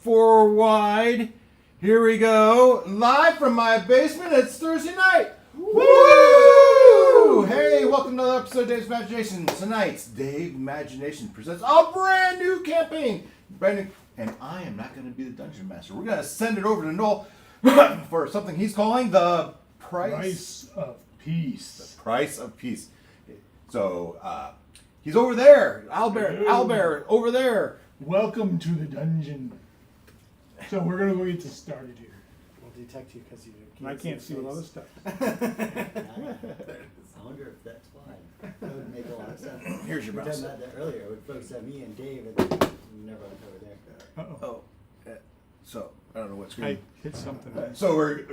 4 wide. Here we go. Live from my basement. It's Thursday night. Woo! Hey, welcome to another episode of Dave's Maginations. Tonight's Dave Imagination presents a brand new campaign. And I am not going to be the dungeon master. We're going to send it over to Noel for something he's calling the price of peace. The price of peace. So, he's over there. Albert, over there. Welcome to the dungeon. So we're going to go get this started here. We'll detect you because you I can't see what other stuff. I wonder if that's why. That would make a lot of sense. Here's your We mouse. done that earlier with folks at me and Dave, and we never went over there. Uh-oh. So, I don't know what I screen. hit something. So we're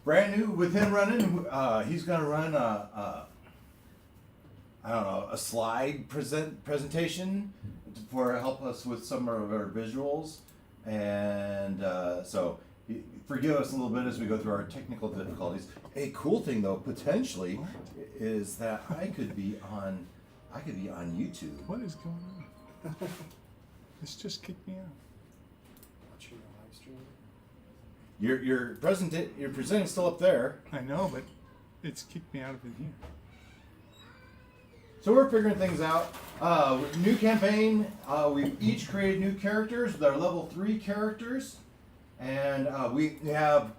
brand new with him running. He's going to run I don't know, a slide presentation for help us with some of our visuals. And so forgive us a little bit as we go through our technical difficulties. A cool thing though, potentially, is that I could be on YouTube. What is going on? This just kicked me out. watching your live stream. You're presenting still up there. I know, but it's kicked me out of it here. So we're figuring things out. New campaign. We've each created new characters with our level 3 characters, and we have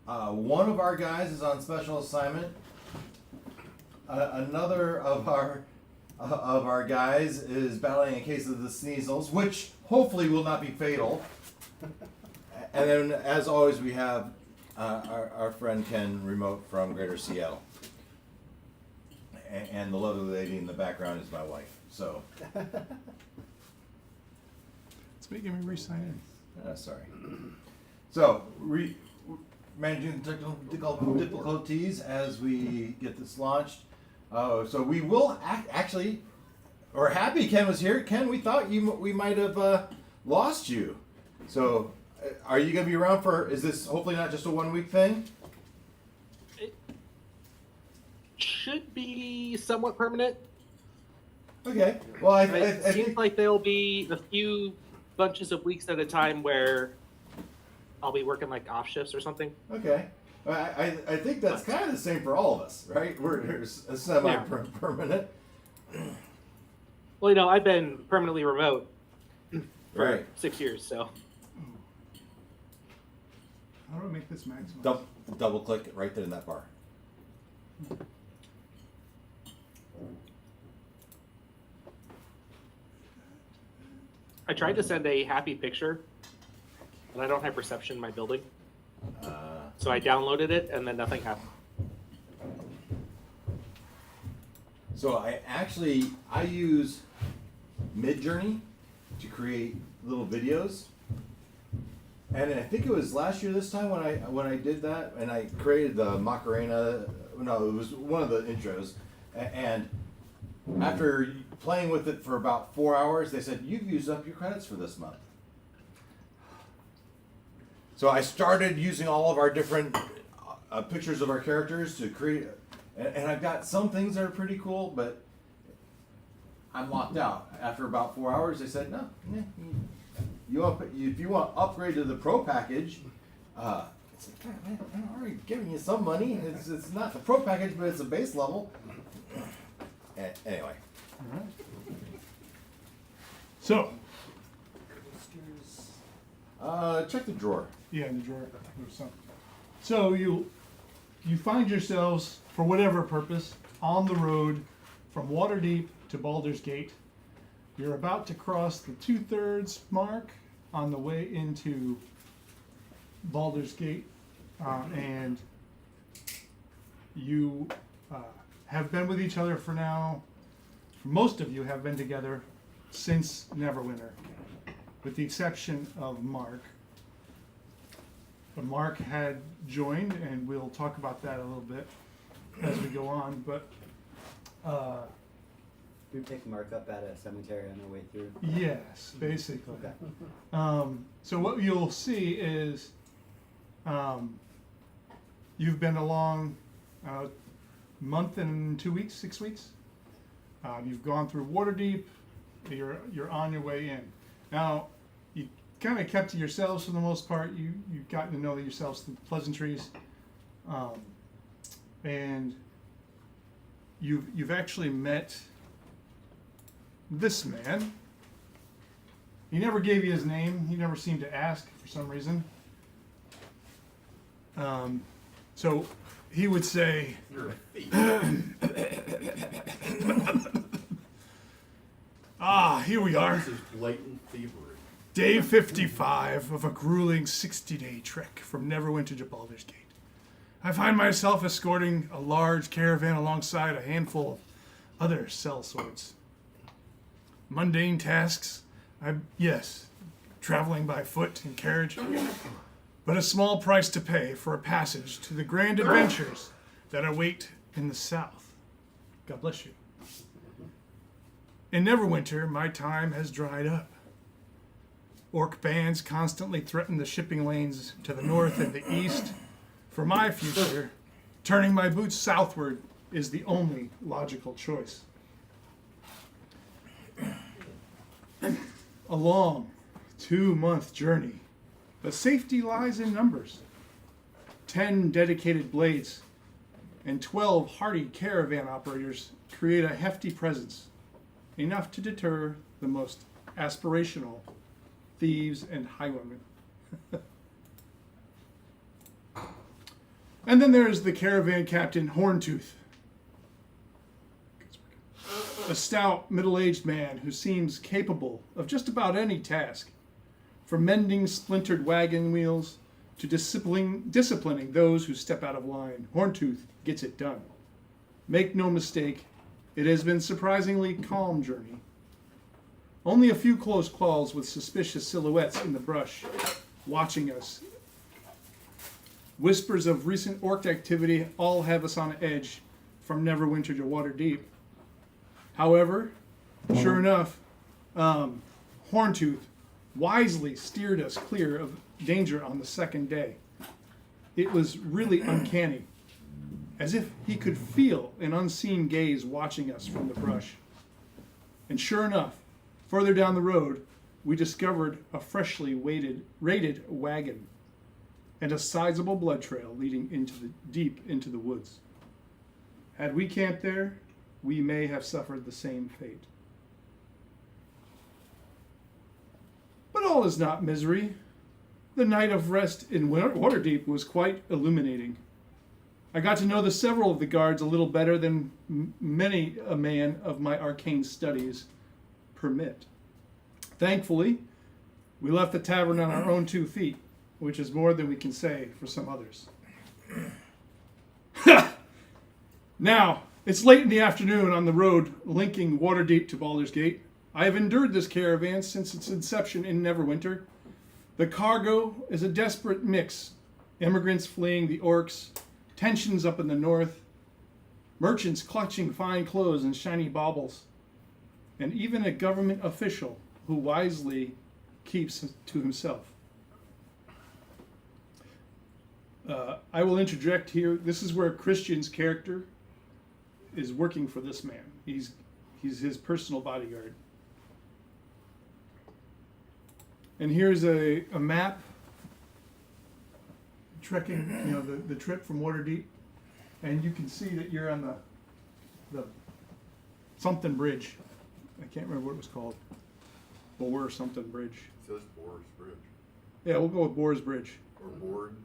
one of our guys is on special assignment. Another of our guys is battling a case of the sneezels, which hopefully will not be fatal. And then, as always, we have our friend Ken remote from Greater Seattle. And the lovely lady in the background is my wife. So, It's making me re-sign in. sorry. So, managing the technical difficulties as we get this launched. So we will actually. We're happy Ken was here. Ken, we thought we might have lost you. So, are you going to be around for? Is this hopefully not just a 1 week thing? Should be somewhat permanent. Okay. Well, I It seems think like there'll be a few bunches of weeks at a time where I'll be working like off shifts or something. okay. I think that's kind of the same for all of us, right? We're semi-permanent. Well, I've been permanently remote for Right. 6 years, so How do I make this maximum? Double click it right there in that bar. I tried to send a happy picture, but I don't have reception in my building, so I downloaded it and then nothing happened. So I use Midjourney to create little videos, and I think it was last year this time when I did that, and I created the Macarena. No, it was one of the intros, and after playing with it for about 4 hours, they said you've used up your credits for this month. So I started using all of our different pictures of our characters to create. And I've got some things that are pretty cool, but I'm locked out. After about 4 hours, they said, no, if you want to upgrade to the Pro package, it's like, God, man, I'm already giving you some money. It's not the Pro package, but it's a base level. Anyway. All right. So, Check the drawer. yeah, in the drawer or something. So you find yourselves, for whatever purpose, on the road from Waterdeep to Baldur's Gate. You're about to cross the 2/3 mark on the way into Baldur's Gate, and you have been with each other for now. Most of you have been together since Neverwinter, with the exception of Mark. But Mark had joined, and we'll talk about that a little bit as we go on. But We picked Mark up at a cemetery on our way through. yes, basically. Okay. So what you'll see is you've been along month and 2 weeks, 6 weeks. You've gone through Waterdeep. You're on your way in. Now, kind of kept to yourselves for the most part. You've gotten to know yourselves through pleasantries, and you've actually met this man. He never gave you his name. He never seemed to ask for some reason. So he would say, You're a thief. Here we are. This is blatant thievery. Day 55 of a grueling 60-day trek from Neverwinter to Baldur's Gate. I find myself escorting a large caravan alongside a handful of other sellswords. Mundane tasks, yes, traveling by foot and carriage, but a small price to pay for a passage to the grand adventures that await in the south. God bless you. In Neverwinter, my time has dried up. Orc bands constantly threaten the shipping lanes to the north and the east. For my future, turning my boots southward is the only logical choice. A long 2-month journey, but safety lies in numbers. 10 dedicated blades and 12 hardy caravan operators create a hefty presence, enough to deter the most aspirational thieves and highwaymen. And then there's the caravan captain, Horntooth. A stout, middle-aged man who seems capable of just about any task, from mending splintered wagon wheels to disciplining those who step out of line. Horntooth gets it done. Make no mistake, it has been a surprisingly calm journey. Only a few close calls with suspicious silhouettes in the brush, watching us. Whispers of recent orc activity all have us on edge from Neverwinter to Waterdeep. However, sure enough, Horntooth wisely steered us clear of danger on the second day. It was really uncanny, as if he could feel an unseen gaze watching us from the brush. And sure enough, further down the road, we discovered a freshly raided wagon and a sizable blood trail leading deep into the woods. Had we camped there, we may have suffered the same fate. But all is not misery. The night of rest in Waterdeep was quite illuminating. I got to know several of the guards a little better than many a man of my arcane studies permit. Thankfully, we left the tavern on our own 2 feet, which is more than we can say for some others. Now, it's late in the afternoon on the road linking Waterdeep to Baldur's Gate. I have endured this caravan since its inception in Neverwinter. The cargo is a desperate mix. Immigrants fleeing the orcs, tensions up in the north, merchants clutching fine clothes and shiny baubles, and even a government official who wisely keeps to himself. I will interject here. This is where Christian's character is working for this man. He's his personal bodyguard. And here's a map trekking, the trip from Waterdeep, and you can see that you're on the something bridge. I can't remember what it was called. Boar something bridge. It says Boar's Bridge. Yeah, we'll go with Boar's Bridge. Or Board.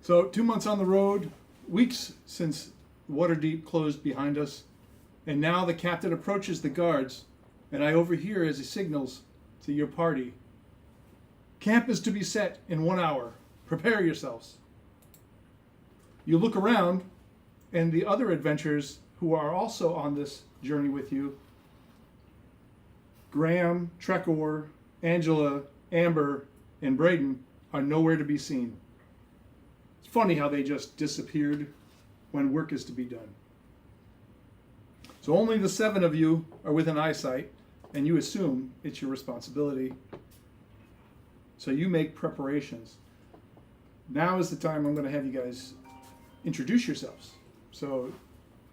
So 2 months on the road, weeks since Waterdeep closed behind us, and now the captain approaches the guards, and I overhear as he signals to your party, "Camp is to be set in 1 hour. Prepare yourselves." You look around, and the other adventurers who are also on this journey with you, Graham, Trekor, Angela, Amber, and Braden, are nowhere to be seen. It's funny how they just disappeared when work is to be done. So only the 7 of you are within eyesight, and you assume it's your responsibility. So you make preparations. Now is the time I'm going to have you guys introduce yourselves. So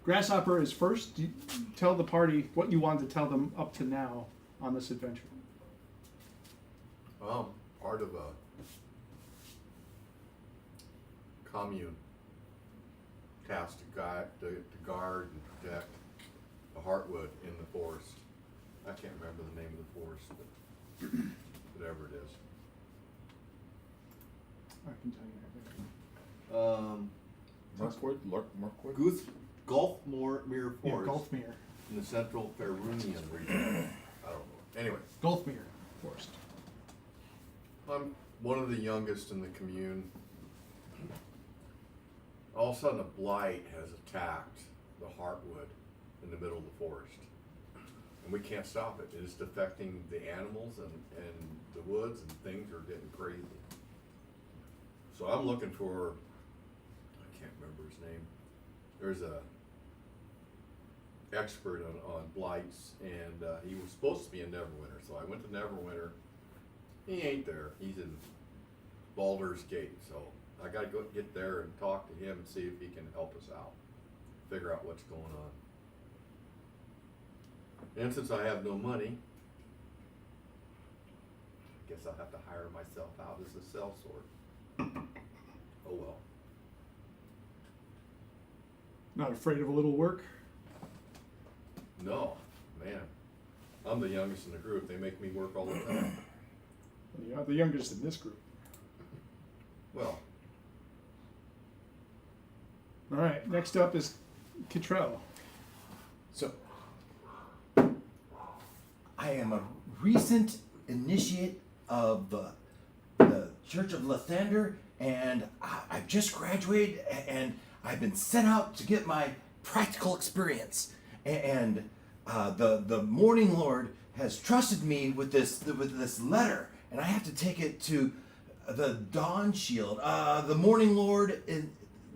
Grasshopper is first. You tell the party what you wanted to tell them up to now on this adventure. part of a commune tasked to guard and protect the heartwood in the forest. I can't remember the name of the forest, but whatever it is. I can tell you. Markwood? Goose Gulfmere Yeah, Forest Gulfmere. in the central Perunian region. I don't know. Anyway, Gulfmere Forest. I'm one of the youngest in the commune. All of a sudden, a blight has attacked the heartwood in the middle of the forest. And we can't stop it. It is affecting the animals and the woods, and things are getting crazy. So I'm looking for, I can't remember his name. There's a expert on blights, and he was supposed to be in Neverwinter. So I went to Neverwinter. He ain't there. He's in Baldur's Gate. So I gotta go get there and talk to him and see if he can help us out, figure out what's going on. And since I have no money, I guess I'll have to hire myself out as a sellsword. Oh well. Not afraid of a little work? No, man. I'm the youngest in the group. They make me work all the time. Yeah, the youngest in this group. Well, All right, next up is Cottrell. So, I am a recent initiate of the Church of Lathander, and I've just graduated, and I've been sent out to get my practical experience. And the Morning Lord has trusted me with this letter, and I have to take it to the Dawn Shield. The Morning Lord is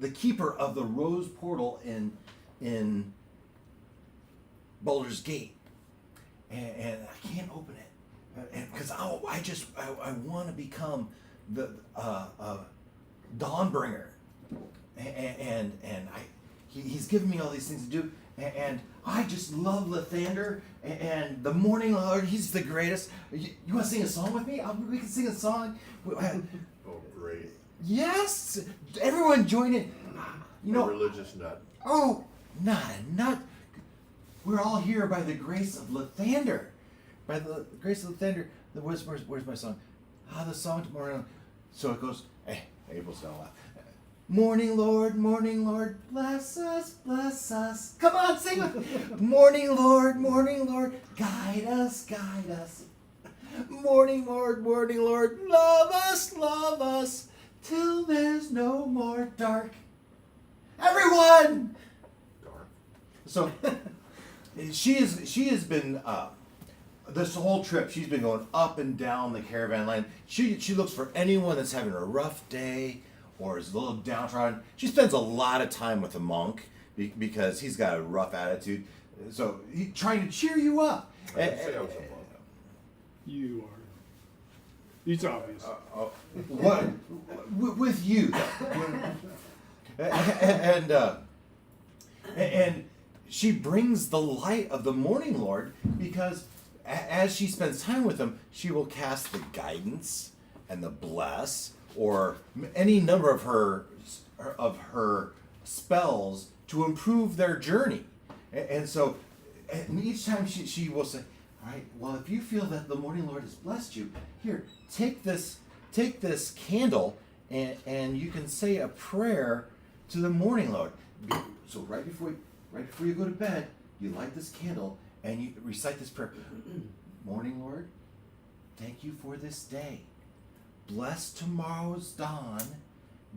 the keeper of the Rose Portal in Baldur's Gate, and I can't open it, and because I want to become the Dawnbringer, and he's given me all these things to do, and I just love Lathander, and the Morning Lord, he's the greatest. You want to sing a song with me? We can sing a song. oh great. Yes, everyone join in. You know, A religious nut. oh, not a nut. We're all here by the grace of Lathander. By the grace of Lathander. Where's my song? The song tomorrow. So it goes, hey, April's gonna laugh. Morning Lord, bless us, bless us. Come on, sing with me. Morning Lord, guide us, guide us. Morning Lord, love us, till there's no more dark. Everyone! Darn. So, she has been, this whole trip, she's been going up and down the caravan line. She looks for anyone that's having a rough day or is a little downtrodden. She spends a lot of time with a monk because he's got a rough attitude. So he's trying to cheer you up. I didn't say I was a monk. You are. It's obvious. What with you? And she brings the light of the Morning Lord because as she spends time with him, she will cast the guidance and the bless or any number of her spells to improve their journey. And so, and each time she will say, all right, well, if you feel that the Morning Lord has blessed you, here, take this candle and you can say a prayer to the Morning Lord. So right before you go to bed, you light this candle and you recite this prayer. Morning Lord, thank you for this day. Bless tomorrow's dawn.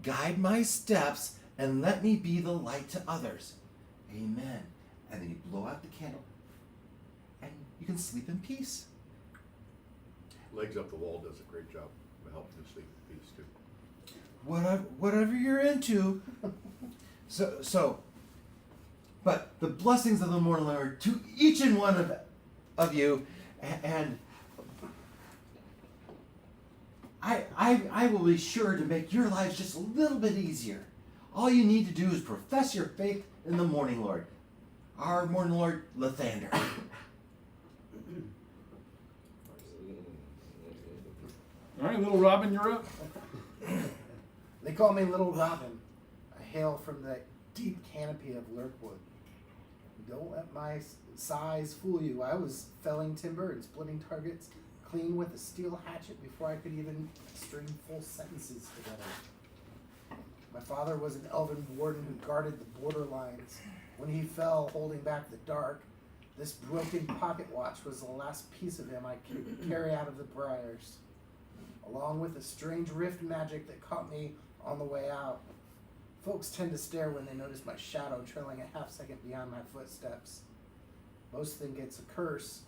Guide my steps and let me be the light to others. Amen. And then you blow out the candle and you can sleep in peace. Legs Up the Wall does a great job of helping you sleep in peace too. Whatever you're into. So, but the blessings of the Morning Lord to each and one of you, and I will be sure to make your lives just a little bit easier. All you need to do is profess your faith in the Morning Lord, our Morning Lord Lathander. All right, little Robin, you're up. They call me Little Robin. I hail from the deep canopy of lurkwood. Don't let my size fool you. I was felling timber and splitting targets clean with a steel hatchet before I could even string full sentences together. My father was an elven warden who guarded the borderlines. When he fell, holding back the dark, this broken pocket watch was the last piece of him I could carry out of the briars, along with a strange rift magic that caught me on the way out. Folks tend to stare when they notice my shadow trailing a half second beyond my footsteps. Most think it's a curse,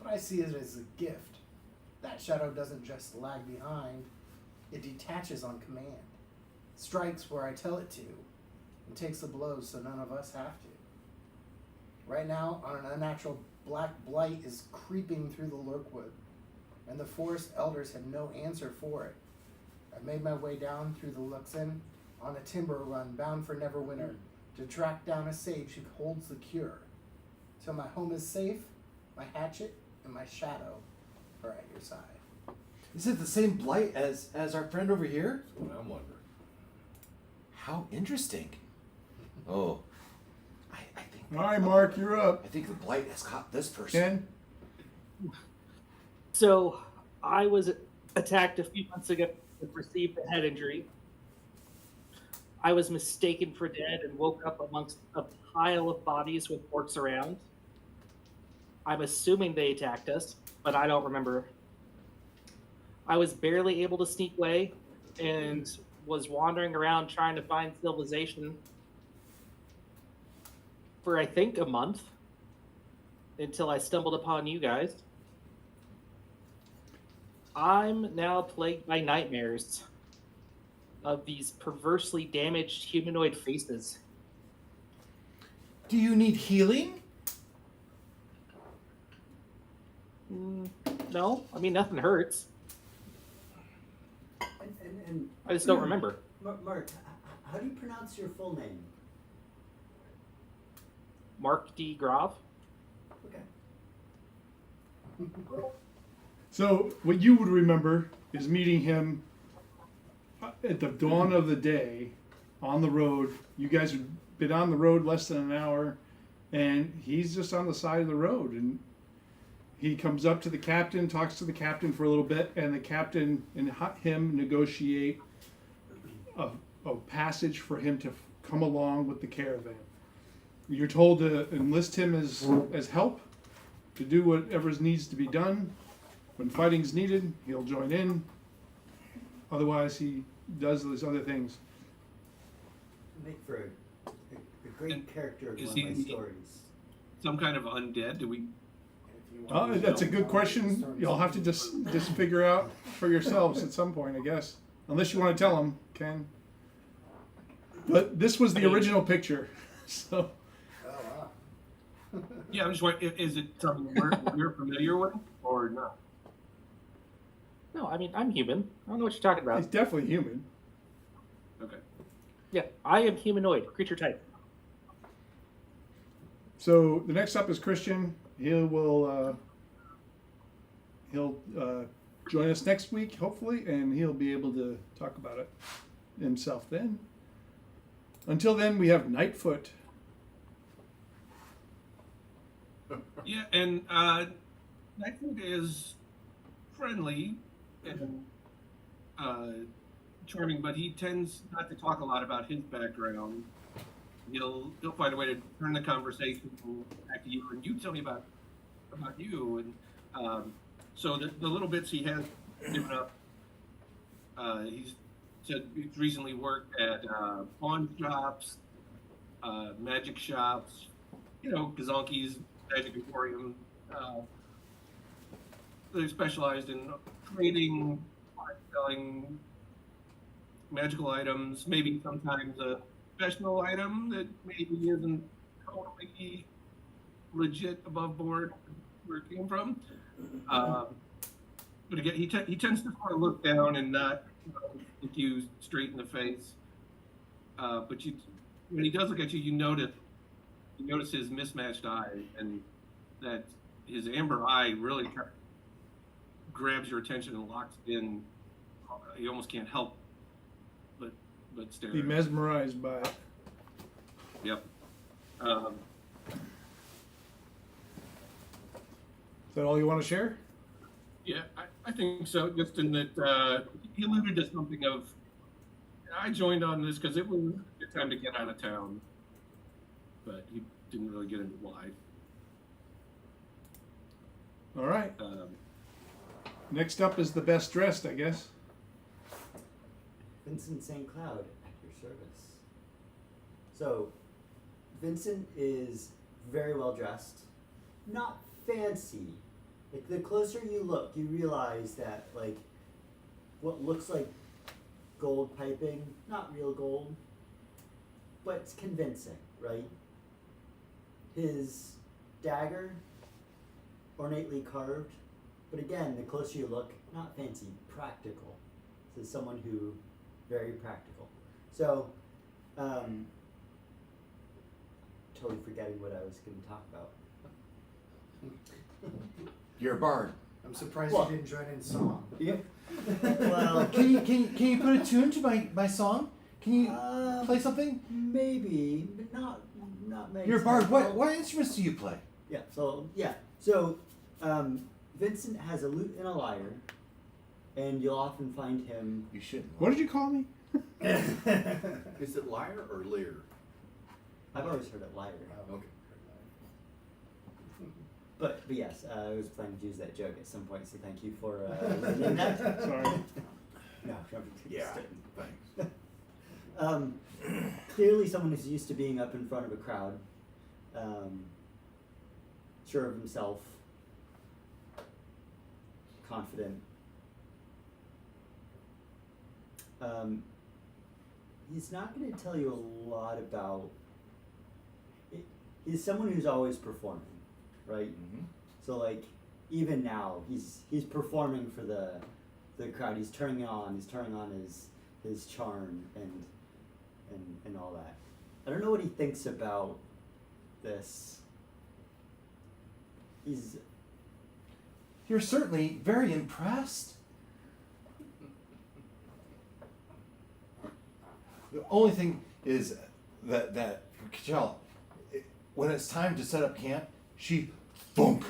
but I see it as a gift. That shadow doesn't just lag behind, it detaches on command, strikes where I tell it to, and takes the blows so none of us have to. Right now, an unnatural black blight is creeping through the lurkwood, and the forest elders have no answer for it. I've made my way down through the Luxon on a timber run bound for Neverwinter to track down a sage who holds the cure. Till my home is safe, my hatchet and my shadow are at your side. Is it the same blight as our friend over here? That's what I'm wondering. How interesting. Oh, I think. All right, Mark, you're up. I think the blight has caught this person. Ken? So I was attacked a few months ago and received a head injury. I was mistaken for dead and woke up amongst a pile of bodies with orcs around. I'm assuming they attacked us, but I don't remember. I was barely able to sneak away and was wandering around trying to find civilization for I think a month until I stumbled upon you guys. I'm now plagued by nightmares of these perversely damaged humanoid faces. Do you need healing? No, I mean, nothing hurts. And I just don't remember. Mark, how do you pronounce your full name? Mark D. Grave. Okay. So what you would remember is meeting him at the dawn of the day on the road. You guys had been on the road less than an hour, and he's just on the side of the road. And he comes up to the captain, talks to the captain for a little bit, and the captain and him negotiate a passage for him to come along with the caravan. You're told to enlist him as help to do whatever needs to be done. When fighting's needed, he'll join in. Otherwise, he does those other things. Make for a great And character of is one of my he- stories. Some kind of undead? Do we? If you want to That's a know good how question. stories You'll have to just figure out for yourselves at some point, I guess. Unless you want to tell him, Ken. But this was the original picture, so. Oh, wow. Yeah, I'm just wondering, is it something we're familiar with or not? No, I mean, I'm human. I don't know what you're talking He's about. definitely human. Okay. Yeah, I am humanoid, creature type. So the next up is Christian. He'll join us next week, hopefully, and he'll be able to talk about it himself then. Until then, we have Nightfoot. Yeah, and Nightfoot is friendly and charming, but he tends not to talk a lot about his background. He'll find a way to turn the conversation back to you, and you tell me about you. And so the little bits he has given up, he's said he's recently worked at pawn shops, magic shops, Gazonki's Magic Emporium. They're specialized in trading, selling magical items, maybe sometimes a professional item that maybe isn't totally legit above board where it came from. But again, he tends to sort of look down and not look you straight in the face. But when he does look at you, you notice his mismatched eye, and that his amber eye really grabs your attention and locks in you almost can't help but stare. Be at it. mesmerized by it. Yep. Is that all you want to share? Yeah, I think so. Just in that he alluded to something of, I joined on this because it was a good time to get out of town, but he didn't really get into why. All right. Um, Next up is the best dressed, I guess. Vincent St. Cloud at your service. So, Vincent is very well dressed, not fancy. Like, the closer you look, you realize that, like, what looks like gold piping, not real gold, but it's convincing, right? His dagger, ornately carved, but again, the closer you look, not fancy, practical. This is someone who, very practical. So, totally forgetting what I was going to talk about. You're a bard. I'm surprised What? you didn't join in song. Yeah. Well, Can you put a tune to my song? Can you play something? maybe, but not many. You're a bard. What instruments do you play? Yeah. So Vincent has a lute and a lyre, and you'll often find him. You shouldn't. What did you call me? Is it lyre or lear? I've always heard it lyre. Okay. But yes, I was planning to use that joke at some point, so thank you for learning that. Sorry. No, Yeah, thanks. Clearly someone who's used to being up in front of a crowd, sure of himself, confident. He's not going to tell you a lot about. He's someone who's always performing, right? Mm-hmm. So like, even now, he's performing for the crowd. He's turning on his charm and all that. I don't know what he thinks about this. You're certainly very impressed. The only thing is that Kachel, when it's time to set up camp, she thunk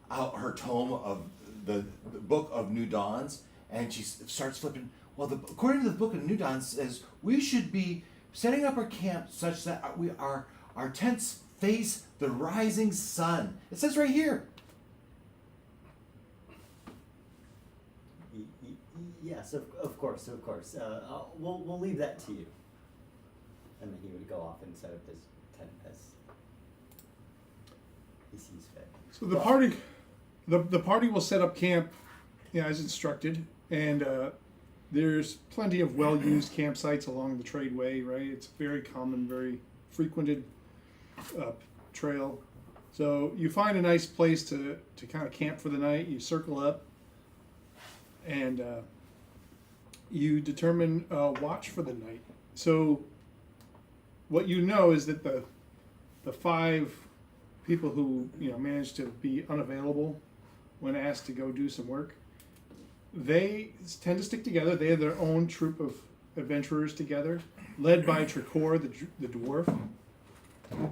out her tome of the Book of New Dawns, and she starts flipping. Well, according to the Book of New Dawns, says we should be setting up our camp such that our tents face the rising sun. It says right here. Yes, of course. We'll leave that to you. And then he would go off and set up his tent as he sees fit. So the party will set up camp, as instructed, and there's plenty of well-used campsites along the tradeway. Right, it's very common, very frequented trail. So you find a nice place to kind of camp for the night. You circle up, and you determine watch for the night. So what you know is that the 5 people who managed to be unavailable when asked to go do some work, they tend to stick together. They have their own troop of adventurers together, led by Tricor, the dwarf.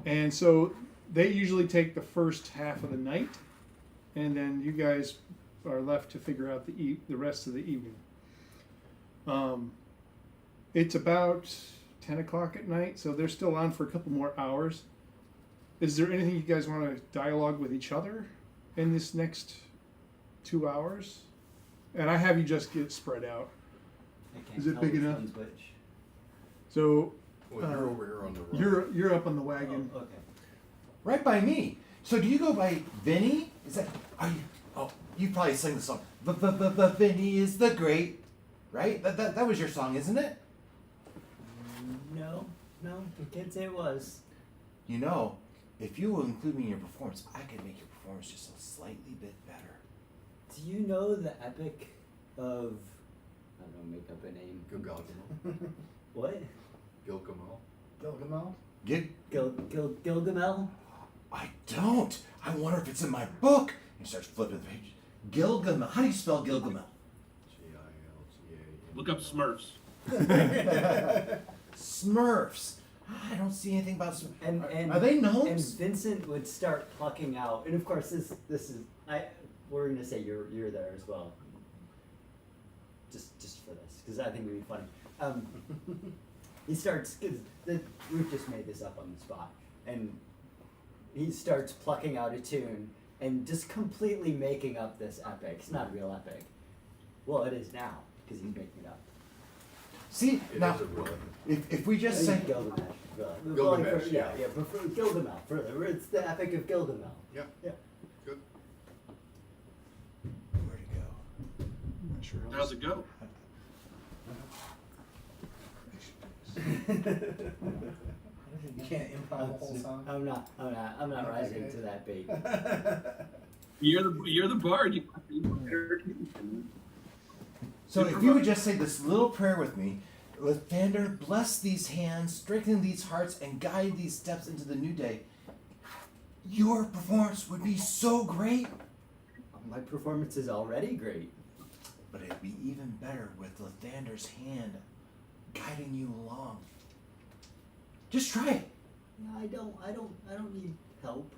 And so they usually take the first half of the night, and then you guys are left to figure out the rest of the evening. It's about 10 o'clock at night, so they're still on for a couple more hours. Is there anything you guys want to dialogue with each other in this next 2 hours? And I have you just get spread out. I can't Is it tell big which enough? one's which. So Well, you're over here on the road. you're up on the wagon. Oh, okay. Right by me. So do you go by Vinny? Is that? Are you? Oh, you probably sing the song. Vinny is the great, right? That was your song, isn't it? No, you can't say it was. You know, if you will include me in your performance, I could make your performance just a slightly bit better. Do you know the epic of? I don't know, make up a name. Gilgamesh. What? Gilgamel? Gilgamel? I don't. I wonder if it's in my book. And he starts flipping the page. Gilgamesh. How do you spell Gilgamesh? Gilgamesh. Look up Smurfs. Smurfs. I don't see anything about Smurfs. And Are they and gnomes? Vincent would start plucking out, and of course this is we're gonna say you're there as well. Just for this, because I think it would be funny. He starts, because Ruth just made this up on the spot, and he starts plucking out a tune and just completely making up this epic. It's not a real epic. Well, it is now, because he's making it up. See, It now, is a really. if we just say, Gilgamesh. Really. Gilgamesh, Yeah, yeah. prefer Gilgamesh, further. It's the epic of Gilgamesh. Yeah. Yeah. Good. where'd it go? I'm not sure. How's it go? You can't improv the whole song. I'm not rising to that bait. You're the bard. You So if you would just say this little prayer with me, Lathander, bless these hands, strengthen these hearts, and guide these steps into the new day, your performance would be so great. My performance is already great. But it'd be even better with Lathander's hand guiding you along. Just try it. No, I don't need help.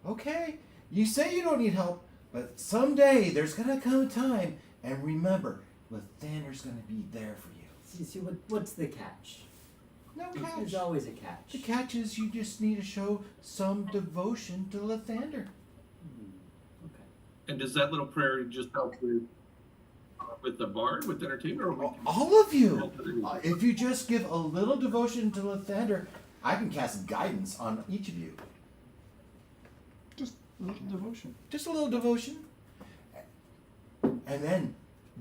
Okay, you say you don't need help, but someday there's gonna come a time, and remember, Lathander's gonna be there for you. See what's the catch? No catch. There's always a catch. The catch is you just need to show some devotion to Lathander. Okay. And does that little prayer just help with the bard, with entertainment, or with All of you. help with anyone? If you just give a little devotion to Lathander, I can cast guidance on each of you. Just a little devotion. Just a little devotion. And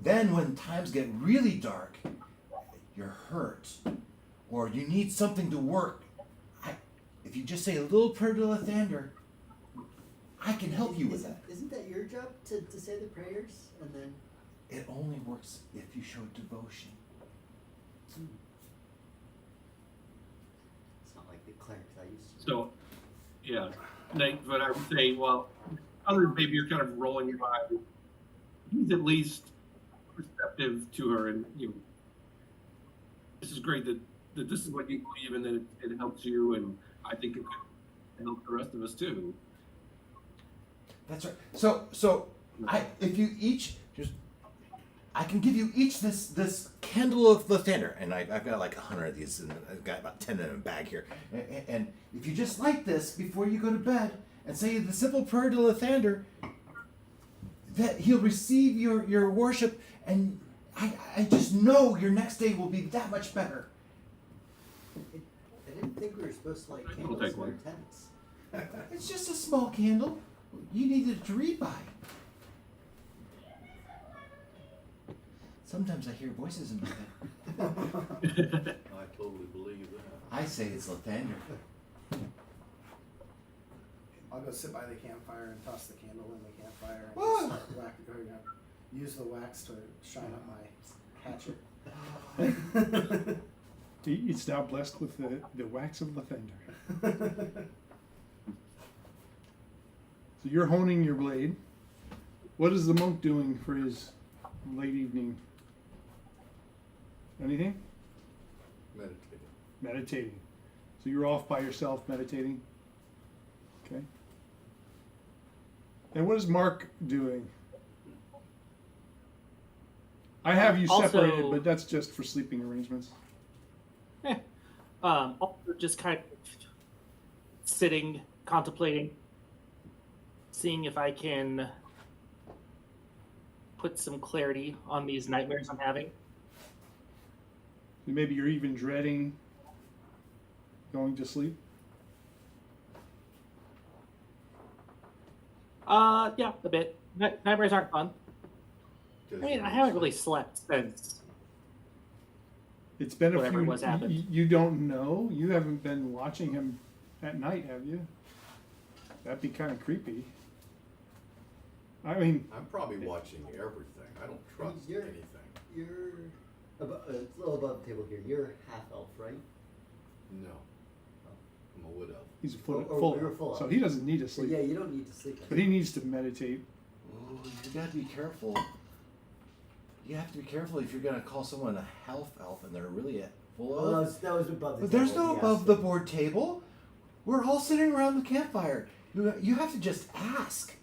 then when times get really dark, you're hurt, or you need something to work, if you just say a little prayer to Lathander, I can help you with that. Isn't that your job to say the prayers and then? It only works if you show devotion. It's not like the clerics I used to. So, yeah, but I would say, well, others maybe you're kind of rolling your eyes. He's at least receptive to her, and this is great that this is what you believe, and that it helps you, and I think it could help the rest of us too. That's right. So if you each just, I can give you each this candle of Lathander, and I've got like 100 of these, and I've got about 10 in a bag here. And if you just light this before you go to bed and say the simple prayer to Lathander, that he'll receive your worship, and I just know your next day will be that much better. I didn't think we were supposed to light We'll candles take in one. our tents. It's just a small candle. You needed to read by. Sometimes I hear voices in my head. I totally believe that. I say it's Lathander. I'll go sit by the campfire and toss the candle in the campfire and Whoa. start use the wax to shine up my hatchet. It's now blessed with the wax of Lathander. So you're honing your blade. What is the monk doing for his late evening? Anything? Meditating. Meditating. So you're off by yourself meditating? Okay. And what is Mark doing? I have you Also- separated, but that's just for sleeping arrangements. Also just kind of sitting, contemplating, seeing if I can put some clarity on these nightmares I'm having. Maybe you're even dreading going to sleep. Yeah, a bit. Nightmares aren't fun. I mean, I haven't really slept since. It's been a Whatever few. was happened. You don't know. You haven't been watching him at night, have you? That'd be kind of creepy. I mean, I'm probably watching everything. I don't trust You're- anything. You're a little above the table here. You're half elf, right? No. I'm a wood elf. he's a full, Oh, you're full so elf. he doesn't need to So sleep, yeah, you don't need to sleep. but he needs to meditate. Oh, you gotta be careful. you have to be careful if you're gonna call someone a health elf and they're really full Well, of. that was above the But there's table, no he above asked the him. board table. We're all sitting around the campfire. You have to just ask.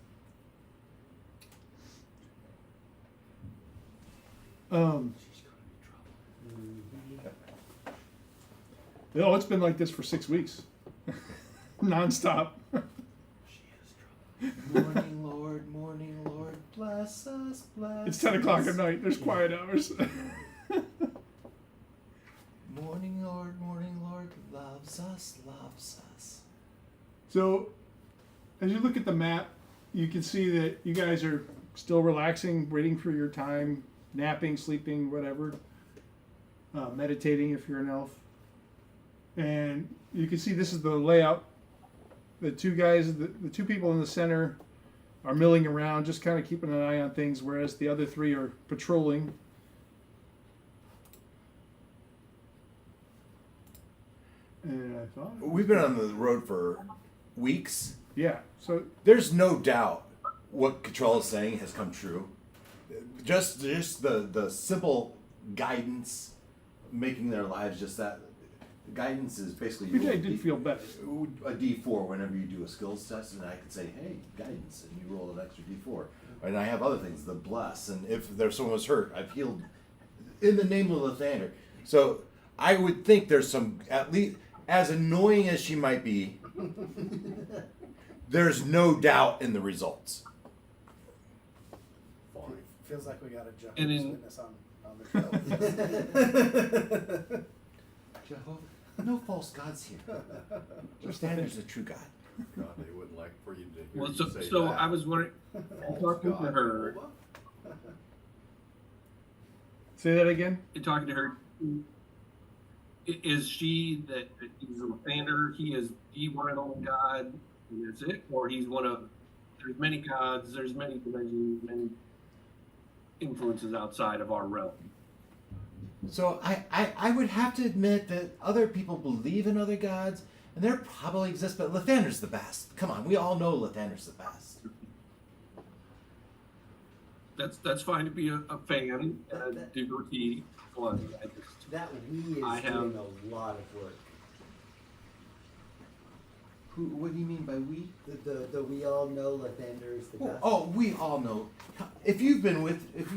Oh, it's been like this for 6 weeks, nonstop. Morning, Lord, bless us, bless. It's 10 o'clock at night. There's quiet hours. Morning, Lord, loves us. So, as you look at the map, you can see that you guys are still relaxing, waiting for your time, napping, sleeping, whatever, meditating if you're an elf. And you can see this is the layout. The two guys, the two people in the center are milling around, just kind of keeping an eye on things, whereas the other three are patrolling. And I thought, We've been on the road for weeks. yeah, so There's no doubt what Cottrell is saying has come true. Just the simple guidance, making their lives just that. Guidance is basically BJ did feel better. a D4 whenever you do a skills test, and I could say, "Hey, guidance," and you roll an extra D4. And I have other things, the bless, and if there's someone was hurt, I've healed in the name of Lathander. So I would think there's some, at least as annoying as she might be, there's no doubt in the results. Fine. Feels like we got a Jehovah's And in- Witness on the show. Jehovah, no false gods here. Lathander's the true God. God, they wouldn't like for you to hear Well, you say so that. I was wondering, False talking to God, her. Jehovah? Say that again. talking to her, is she that he's a Lathander, he is the one and only God, and that's it? Or he's one of, there's many gods, there's many dimensions, many influences outside of our realm. So I would have to admit that other people believe in other gods, and there probably exist, but Lathander's the best. Come on, we all know Lathander's the best. That's fine to be a fan and a devotee one. I just, That we I is have- doing a lot of work. What do you mean by we? The we all know Lathander is the best. Oh, we all know. If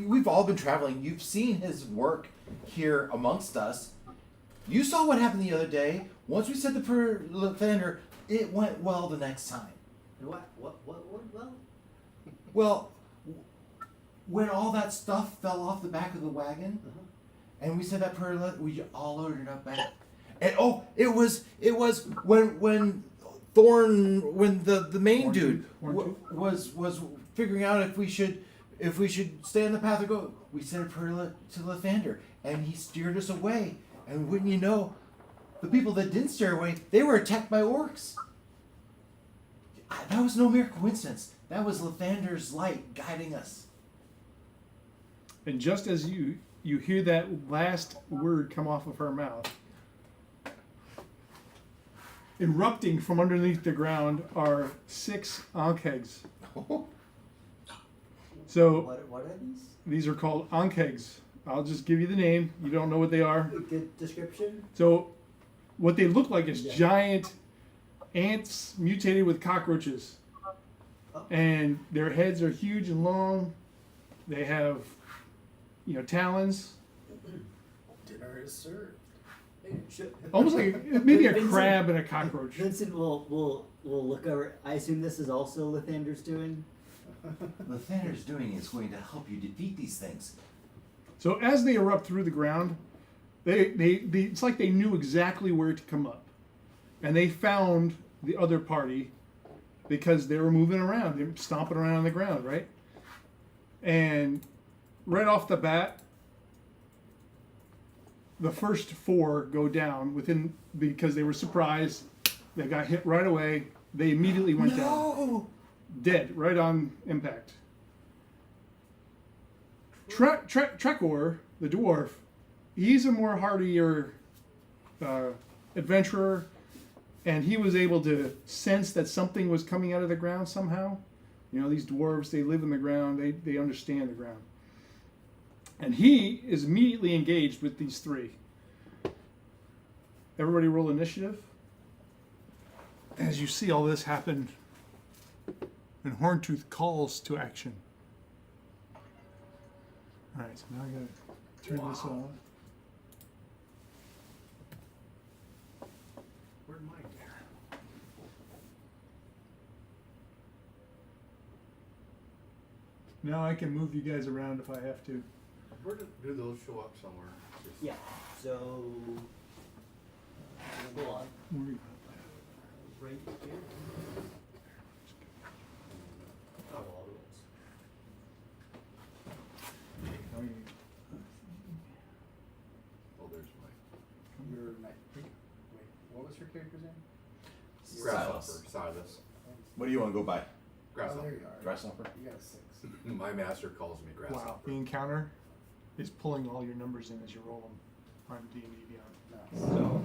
we've all been traveling, you've seen his work here amongst us. You saw what happened the other day. Once we said the prayer to Lathander, it went well the next time. What, well? Well, when all that stuff fell off the back of the wagon, Uh-huh. and we said that prayer, we all loaded it up back. And it was when Thorn, when the main dude was figuring out if we should stay on the path or go. We said a prayer to Lathander, and he steered us away. And wouldn't you know, the people that didn't steer away, they were attacked by orcs. That was no mere coincidence. That was Lathander's light guiding us. And just as you hear that last word come off of her mouth, erupting from underneath the ground are 6 Ankhegs. So What are these? these are called Ankhegs. I'll just give you the name. You don't know what they are. Good description? So what they look like is Yeah. giant ants mutated with cockroaches. And their heads are huge and long. They have, talons. Dinner is served. Almost like maybe a Vincent- crab and a cockroach. Vincent will look over. I assume this is also Lathander's doing. Lathander's doing is going to help you defeat these things. So as they erupt through the ground, they it's like they knew exactly where to come up. And they found the other party because they were moving around, they were stomping around on the ground, right? And right off the bat, the first 4 go down because they were surprised. They got hit right away. They immediately went down. Dead, right on impact. Trekor, the dwarf, he's a more hardier adventurer, and he was able to sense that something was coming out of the ground somehow. These dwarves, they live in the ground, they understand the ground. And he is immediately engaged with these three. Everybody roll initiative. As you see all this happen, and Horntooth calls to action. Alright, so now I gotta turn this on. Where'd mine go? Now I can move you guys around if I have to. Where do those show up somewhere? Just- Yeah. So. Hold on. Where- Right here. Oh, all the ways. Oh, there's mine. Your wait, what was your character's name? Grasshopper, Silas. What do you want to go by? Oh, Grasshopper. there you are. Grasshopper? You got a 6. My master calls me Wow, Grasshopper. the encounter is pulling all your numbers in as you roll them on D&D Beyond. No.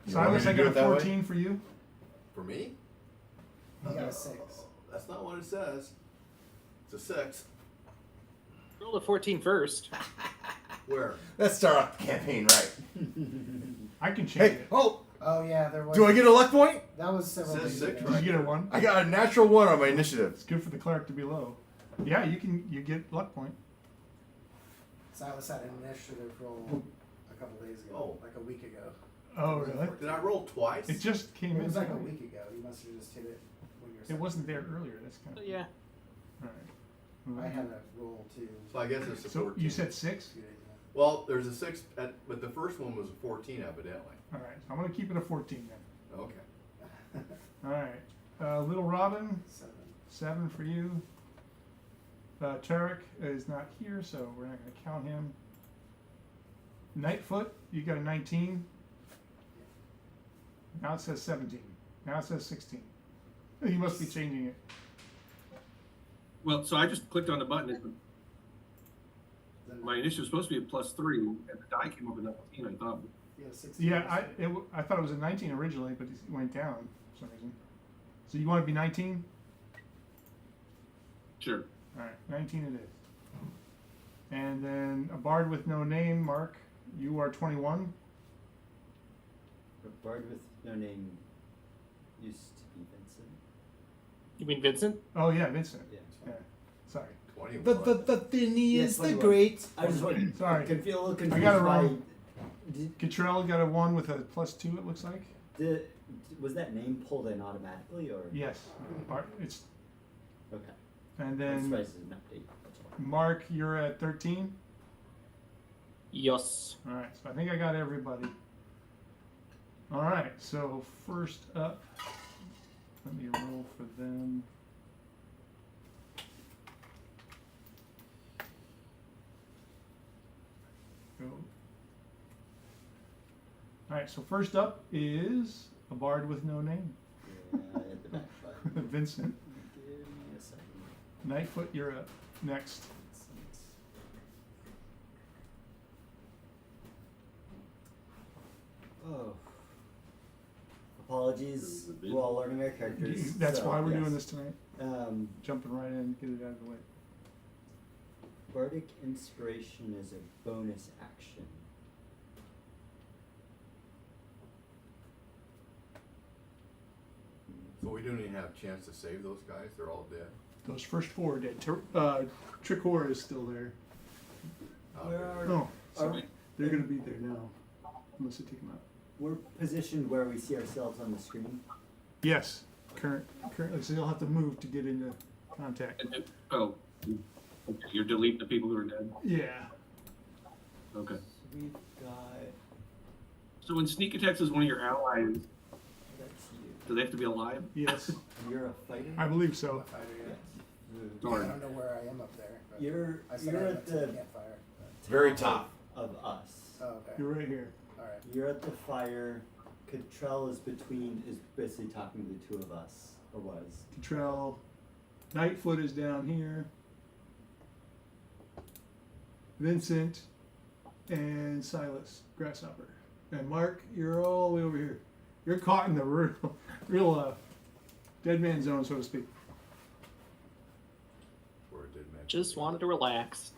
So, you want me Silas, to I do got it a that way? 14 for you. For me? You got a 6. That's not what it says. It's a 6. Roll a 14 first. Where? let's start off the campaign right. I can change Hey, it. oh, Oh yeah, there was. do I get a luck point? That was several Says days 6, ago. Did you get a 1? I got a natural 1 on my initiative. It's good for the cleric to be low. Yeah, you get luck point. Silas had an initiative roll a couple days ago, Oh. like a week ago. Oh, really? Did I roll twice? It just came It in. was like a tonight. week ago. You must have just hit it when you were. It wasn't there earlier. That's kind So of yeah. All right. I had a roll too. So I guess it's a So 14. you said 6. 2 days ago. Well, there's a 6, but the first one was a 14 evidently. All right. So I'm gonna keep it a 14 then. Okay. All right. Little Robin, 7. 7 for you. Tarek is not here, so we're not gonna count him. Nightfoot, you got a 19. Now it says 17. Now it says 16. He must be changing it. Well, so I just clicked on the button. Then My initiative was supposed to be a +3, and the die came up with 19. I thought. yeah, 16. Yeah, I thought it was a 19 originally, but it went down for some reason. So you want to be 19? Sure. All right, 19 it is. And then a bard with no name, Mark. You are 21. A bard with no name used to be Vincent. You mean Vincent? Oh yeah, Vincent. Yeah. Yeah. Sorry. 21. The Phineas Yeah, 21. Great. I just want Sorry. I feel a little confused got it by. wrong. Cottrell got a 1 with a +2. It looks like. Was that name pulled in automatically or? Yes. It's Okay. and I'm then surprised it's an update. That's all. Mark, you're at 13. Yes. All right, so I think I got everybody. All right, so first up, let me roll for them. Go. All right, so first up is a bard with no name, Yeah, I hit the back button. Vincent. Give me a second. Nightfoot, you're up next. Oh. Apologies. We're all learning our characters. That's so, why we're yes. doing this tonight. Jumping right in, get it out of the way. Bardic Inspiration is a bonus action. So we don't even have a chance to save those guys? They're all dead? Those first 4 are dead. Tricor is still there. Where are Oh, are sorry. They're gonna be there now, unless I take them out. we're positioned where we see ourselves on the screen? Yes, currently, so you'll have to move to get into contact. Oh, okay, you're deleting the people who are dead. Yeah. So Okay. we've got So when sneak attacks is one of your allies, that's you. do they have to be alive? Yes, You're a fighter. I believe so. Fighter, yeah. You- I don't know where I am up there. But You're I said you're I at went to the campfire. Very top. of us. Oh, okay. You're right here. All right. You're at the fire. Cottrell is basically talking to the two of us, or was. Cottrell, Nightfoot is down here. Vincent, and Silas, Grasshopper. And Mark, you're all the way over here. You're caught in the real dead man zone, so to speak. Where it did mention. Just wanted to relax.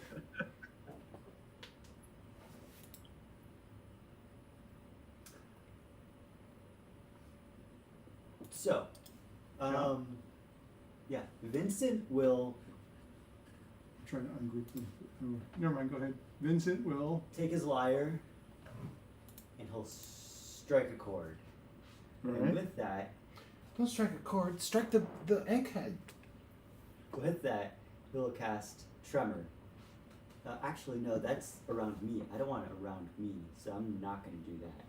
So, yeah, Vincent will I'm trying to ungroup them. Oh, never mind, go ahead. Vincent will. take his lyre and he'll strike a chord. And Alright. with that, Don't strike a chord. Strike the egghead. he'll cast Tremor. Actually, no, that's around me. I don't want it around me, so I'm not going to do that.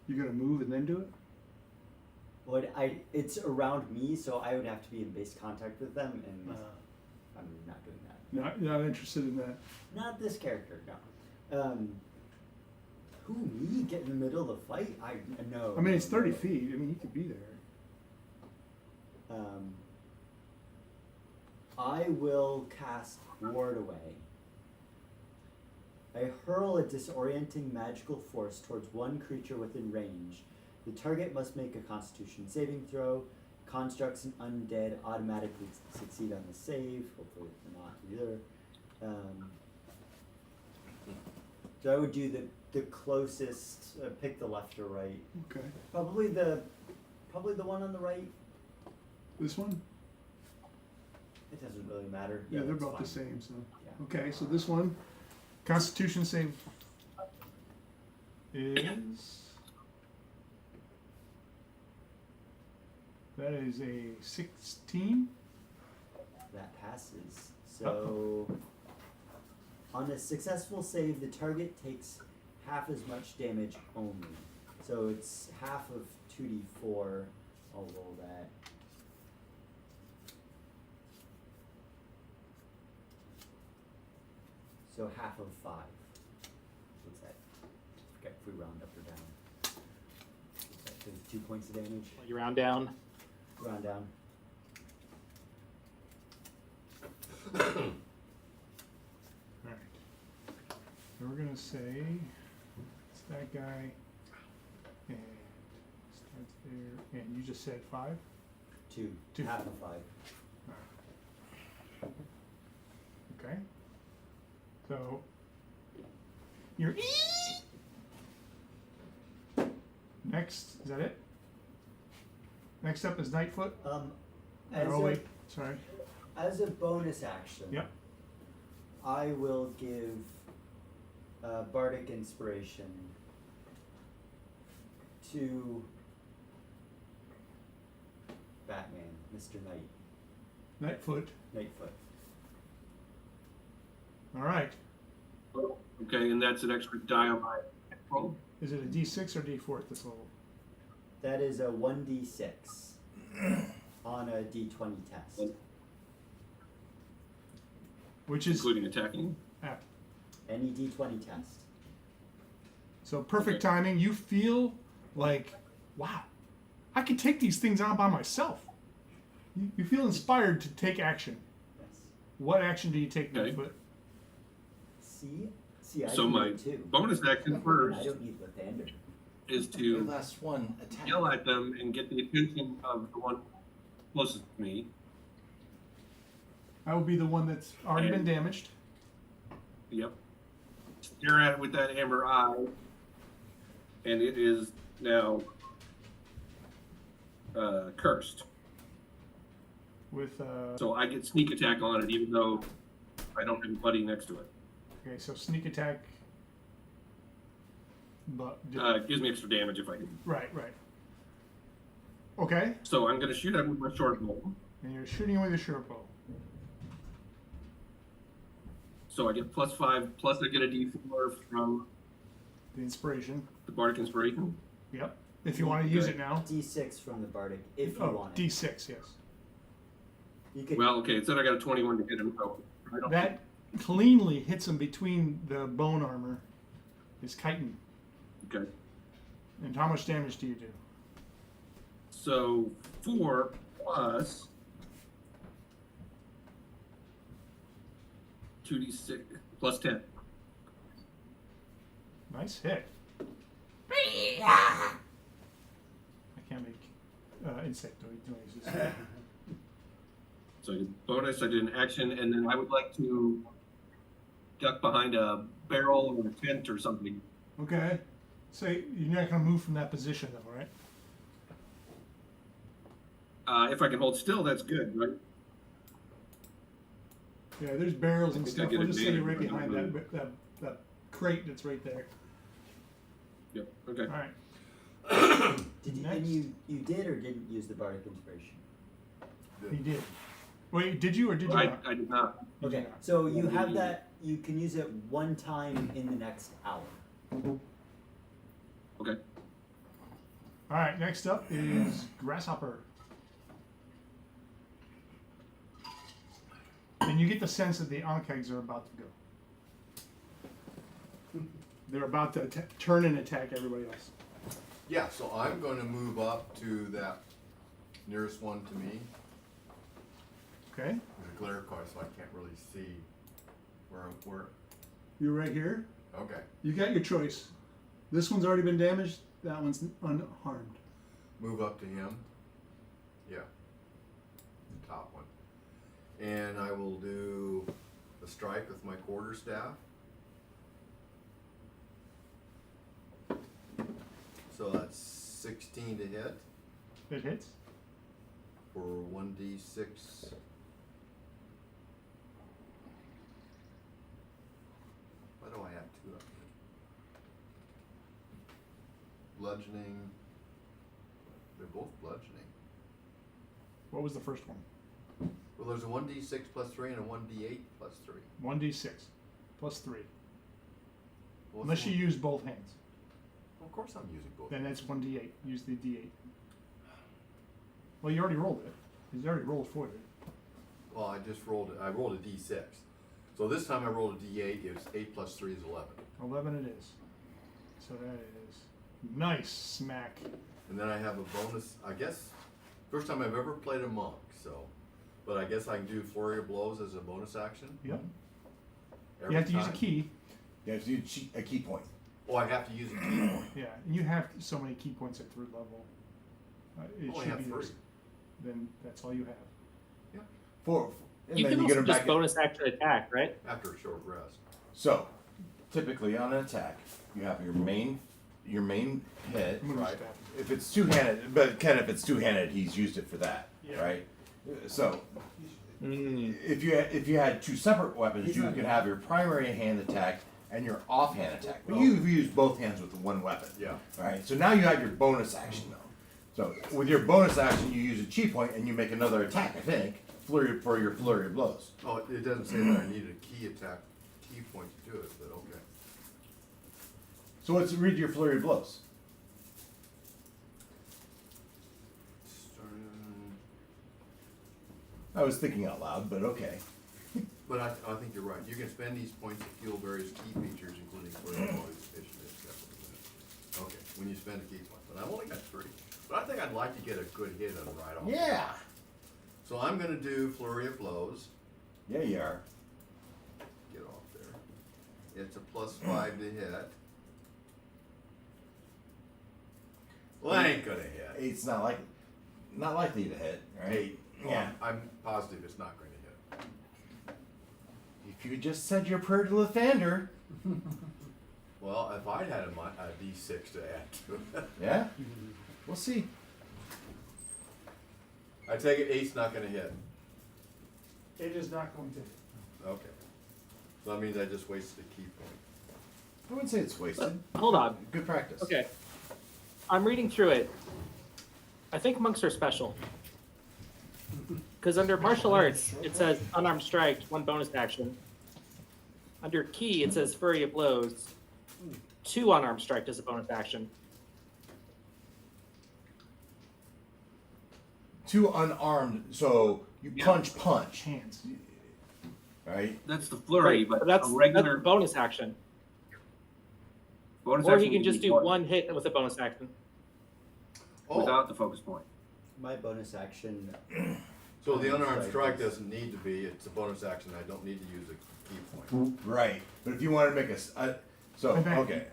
You're gonna move and then do it? Well, it's around me, so I would have to be in base contact with them, and I'm not doing that. Not interested in that. Not this character, no. Who, me? Get in the middle of the fight? No. I mean, it's 30 feet. I mean, he could be there. I will cast Ward Away. I hurl a disorienting magical force towards one creature within range. The target must make a Constitution saving throw. Constructs and undead automatically succeed on the save. Hopefully not either. So I would do the closest. Pick the left or right. Okay. Probably the one on the right. This one? It doesn't really matter. Yeah, they're that's both fine. the same, so. Yeah. Okay, so this one, Constitution save is. That is a 16. That passes. So, on a successful save, the target takes half as much damage only. So it's half of 2d4. I'll roll that. So half of 5. What's that? I forget if we round up or down. What's that? So it's 2 points of damage. You round down. Round down. Alright. So we're gonna say it's that guy and starts there. And you just said 5? 2. Two. Half of 5. Okay. So you're next. Is that it? Next up is Nightfoot. As Oh a, wait, sorry. as a bonus action, Yep. I will give Bardic Inspiration to Batman, Mr. Knight, Nightfoot. Nightfoot. All right. Okay, and that's an extra die on my roll. Is it a D6 or D4 at this level? That is a 1d6 on a d20 test. Which is Including attacking. Any d20 test. so perfect Okay. timing. You feel like, wow, I could take these things on by myself. You feel inspired to take action. Yes. What action do you take, Okay. Nightfoot? See, I So can my do it too. bonus action I first don't need Lathander. is Your to last one attack. yell at them and get the attention of the one closest to me. That would be the one that's already been And- damaged. Yep. Stare at it with that amber eye, and it is now cursed. With So I get sneak attack on it, even though I don't have a buddy next to it. okay, so sneak attack. But It gives me extra damage if I can. right. Okay, So I'm going to shoot at it with my short bow. and you're shooting with a short bow. So I get +5, plus I get a D4 from The inspiration. the Bardic Inspiration. Yep. If you want to use Okay. it now. D6 from the Bardic, if you Oh, want it. D6, yes. You could, Well, okay, it said I got a 21 to hit him, so I don't. That cleanly hits him between the bone armor. Is chitin. Okay. And how much damage do you do? So 4 plus 2d6 plus 10. Nice hit. I can't make insectoid noises. So I did bonus, I did an action, and then I would like to duck behind a barrel or a tent or something. Okay. Say you're not going to move from that position, though, right? If I can hold still, that's good, right? Yeah, there's barrels and I think I stuff. get We'll just say you're right advantage behind when I that crate that's right there. Yep. Okay. All right. Did you, Next. and you did or didn't use the bardic inspiration? He did. Wait, did you or did you I, not? I did not. You did Okay, not. so you have that. You can use it one time in the next hour. Okay. All right, next up is Grasshopper. And you get the sense that the Ankegs are about to go. They're about to turn and attack everybody else. Yeah, so I'm gonna move up to that nearest one to me, Okay? the glare car, so I can't really see where, You're right here. okay. You got your choice. This one's already been damaged. That one's unharmed. Move up to him. Yeah. The top one. And I will do a strike with my quarterstaff. So that's 16 to hit It hits. for 1d6. Why do I have two up here? Bludgeoning. They're both bludgeoning. What was the first one? Well, there's a 1d6 plus 3 and a 1d8 plus 3. 1d6 plus 3. What's Unless the you one- use both hands. Of course I'm using both. Then it's 1d8. Use the d8. Well, you already rolled it. He's already rolled for you. Well, I just rolled it. I rolled a d6. So this time I rolled a d8. It was 8 plus 3 is 11. 11 it is. So that is nice smack. And then I have a bonus. I guess first time I've ever played a monk. So, but I guess I can do flurry of blows as a bonus action. Yep. Every You have to use a time? key. You have to use a key point. Oh, I have to use a key point. Yeah, and you have so many key points at 3rd level. It Only should have be 3. those. Then that's all you have. And You then can you get also them just back. bonus action attack, right? After a short rest. So, typically on an attack, you have your main hit. Move Right. staff. If it's two-handed, but Ken, if it's two-handed, he's used it for that, Yeah. right? So, if you had two separate weapons, you could have your primary hand attack and your offhand attack. But you've used both hands with one weapon. Yeah. Right. So now you have your bonus action though. So with your bonus action, you use a chi point and you make another attack. I think for your flurry of blows. Oh, it doesn't say that I need a key point to do it, but okay. So let's read your flurry of blows. I was thinking out loud, but okay. But I think you're right. You can spend these points to fuel various key features, including flurry of blows, efficiency, okay, when you spend a key point. But I've only got 3. But I think I'd like to get a good hit on right off. Yeah. So I'm gonna do flurry of blows. Yeah, you are. Get off there. It's a +5 to hit. Well, that ain't gonna hit. It's not likely to hit, right? 8. Yeah. I'm positive it's not going to hit. If you just said your prayer to Lathander. Well, if I'd had a d6 to add to it. Yeah. We'll see. I take it 8's not going to hit. It is not going to. Okay. So that means I just wasted a key point. I wouldn't say it's wasted. Hold on. Good practice. Okay. I'm reading through it. I think monks are special. Because under martial arts, it says unarmed strike, 1 bonus action. Under key, it says flurry of blows, 2 unarmed strike as a bonus action. 2 unarmed, so you Yeah. punch, Hands. right? That's the flurry, Right, but that's a regular a bonus action. bonus Or he action can would just be do one 1 hit with a bonus action. Oh, without the focus point. My bonus action. so the unarmed Strike strike is- doesn't need to be, it's a bonus action. I don't need to use a key point. Right. But if you want to make so Okay. okay,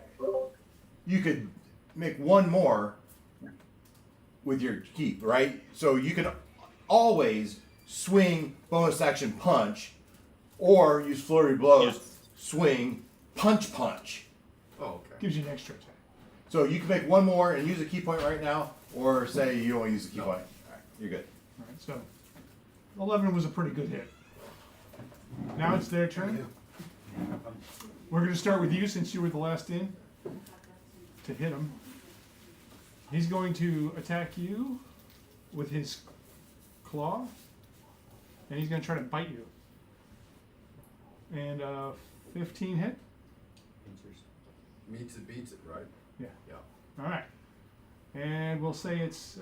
you could make 1 more with your keep, right? So you can always swing bonus action punch, or use flurry blows, Yes. swing punch. Oh, okay. Gives you an extra attack. So you can make one more and use a key point right now, or say you don't want to use a key point. All right, you're good. All right, so 11 was a pretty good hit. Now it's their turn. We're going to start with you since you were the last in to hit him. He's going to attack you with his claw, and he's going to try to bite you. And 15 hit. Meets it, beats it, right? Yeah. Yeah. All right. And we'll say it's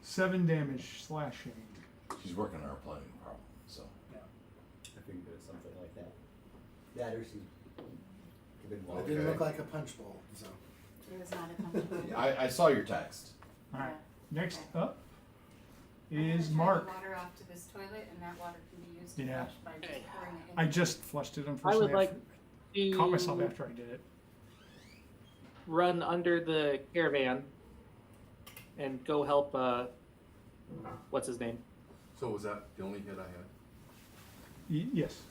7 damage slashing. She's working on her planning problem, so. I figured it was something like that. That or she could have been It well. didn't Okay. look like a punch bowl, so. It was not a comfortable. I saw your text. All right. Yeah. Next Okay. up I'm gonna is turn Mark. the water off to this toilet, and that water can be used to Yeah. flush by just pouring it in. I just flushed it, I unfortunately. would like to Caught myself after I did it. run under the caravan and go help. What's his name? So was that the only hit I had? Yes.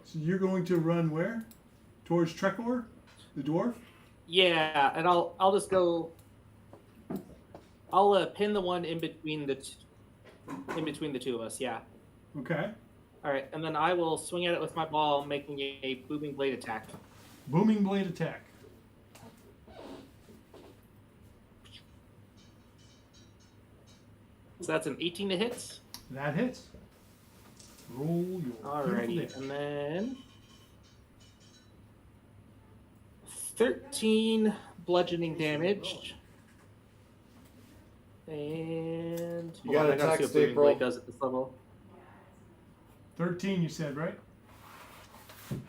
So you're going to run where? Towards Trekor, the dwarf? Yeah, and I'll just go. I'll pin the one in between the two of us. Yeah. Okay. All right, and then I will swing at it with my ball, making a booming blade attack. Booming blade attack. So that's an 18 to hit. That hits. Roll your beautiful Alrighty, damage. and then 13 bludgeoning damage. And You got I a gotta see text, what booming April. blade does at this level. 13 you said, right? And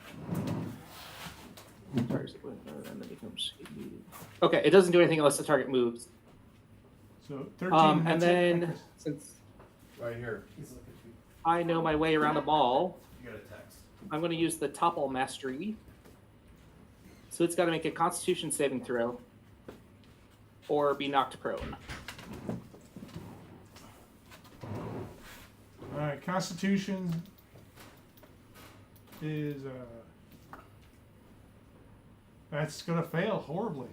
then becomes okay, it doesn't do anything unless the target moves. So 13 And hits it. then since Right here. I know my way around a ball, You got a text. I'm going to use the topple mastery. So it's got to make a Constitution saving throw, or be knocked prone. Alright, Constitution is that's gonna fail horribly.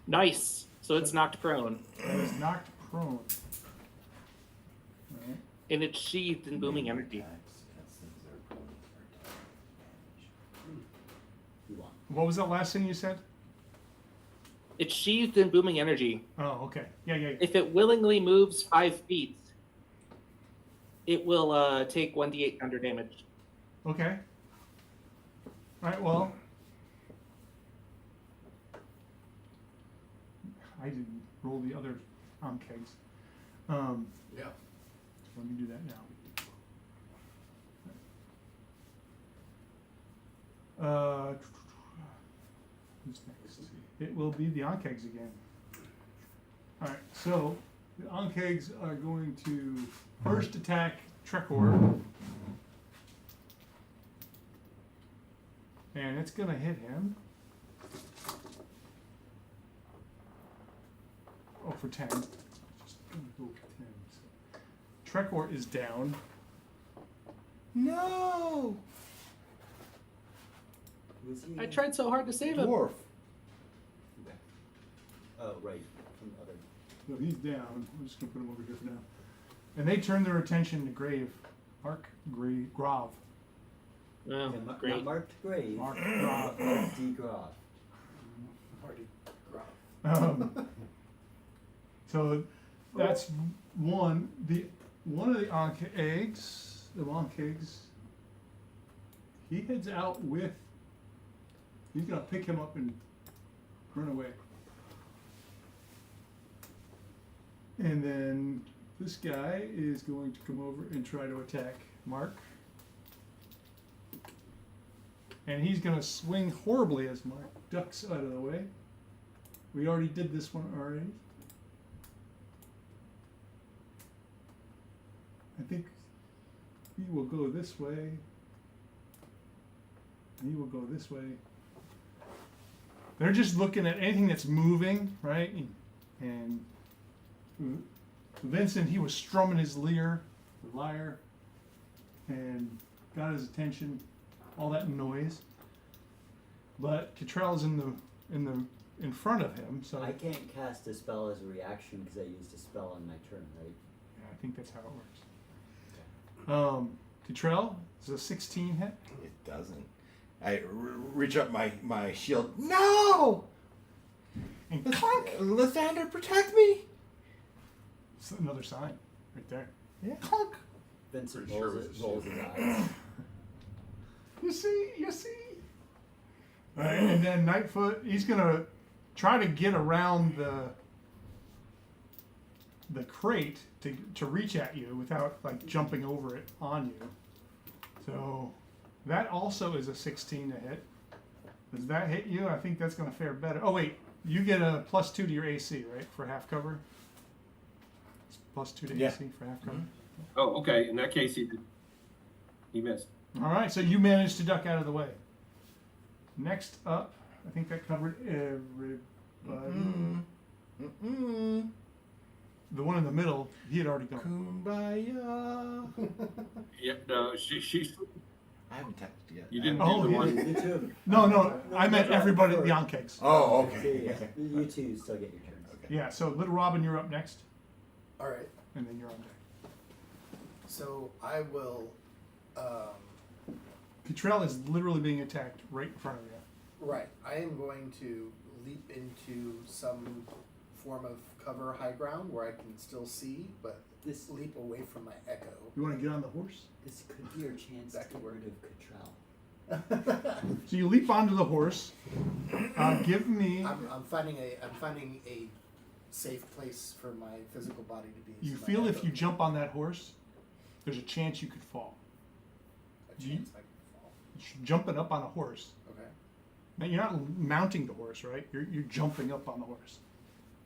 Nice. So it's knocked prone, That is knocked prone. Alright. and it's sheathed in booming energy. You want. What was that last thing you said? It's sheathed in booming energy. Oh, okay. Yeah. If it willingly moves 5 feet, it will take 1d8 thunder damage. Okay. Alright, well. I didn't roll the other kegs. Yeah. Let me do that now. Who's next? It will be the Onkegs again. Alright, so the Onkegs are going to first attack Trekor. And it's gonna hit him. Oh, for 10. Just gonna go with 10. So. Trekor is down. No! Was he I again? tried so hard to save him. Dwarf. Okay. Oh, right. From the other. So he's down. I'm just gonna put him over here for now. And they turn their attention to Grav. Oh, Yeah, great. Not marked grave. Mark Grav. Marked D. Groff. Party. So that's one. One of the Onkegs, he heads out with. He's gonna pick him up and run away. And then this guy is going to come over and try to attack Mark. And he's gonna swing horribly as Mark ducks out of the way. We already did this one already. I think he will go this way. And he will go this way. They're just looking at anything that's moving, right? And Vincent, he was strumming his lyre, and got his attention. all that noise. But Cottrell's in front of him, so I can't cast a spell as a reaction because I used a spell on my turn, right? yeah, I think that's how it works. Cottrell, is a 16 hit? It doesn't. I reach up my shield. No! And clunk! Lysander, protect me! It's another sign right there. Yeah. Clunk! Vincent Pretty sure rolls, it was a rolls his shield. eyes. You see? All right, and then Nightfoot, he's gonna try to get around the crate to reach at you without like jumping over it on you. So that also is a 16 to hit. Does that hit you? I think that's gonna fare better. Oh wait, you get a +2 to your AC, right, for half cover? It's +2 to Yeah. AC for half cover. Oh, okay. In that case, he missed. All right, so you managed to duck out of the way. Next up, I think that covered everybody. The one in the middle, he had already gone. Kumbaya. Yep. No, she's. I haven't tapped it yet. You didn't Oh, do the yeah. one. You two, No, I meant everybody at the Onkegs. Oh, so okay. yeah, you two still get your turns. Okay. Yeah, so Little Robin, you're up next, All right. and then you're on deck. So I will. Cottrell is literally being attacked right in front of you. Right. I am going to leap into some form of cover high ground where I can still see, but This leap away from my echo. You want to get on the horse? this could be your chance That to could get work. rid of Cottrell. So you leap onto the horse. Give me. I'm finding a safe place for my physical body to be. You so my feel if echo- you jump on that horse, there's a chance you could fall. a chance I can fall. Jumping up on a horse. Okay. Now you're not mounting the horse, right? You're jumping up on the horse.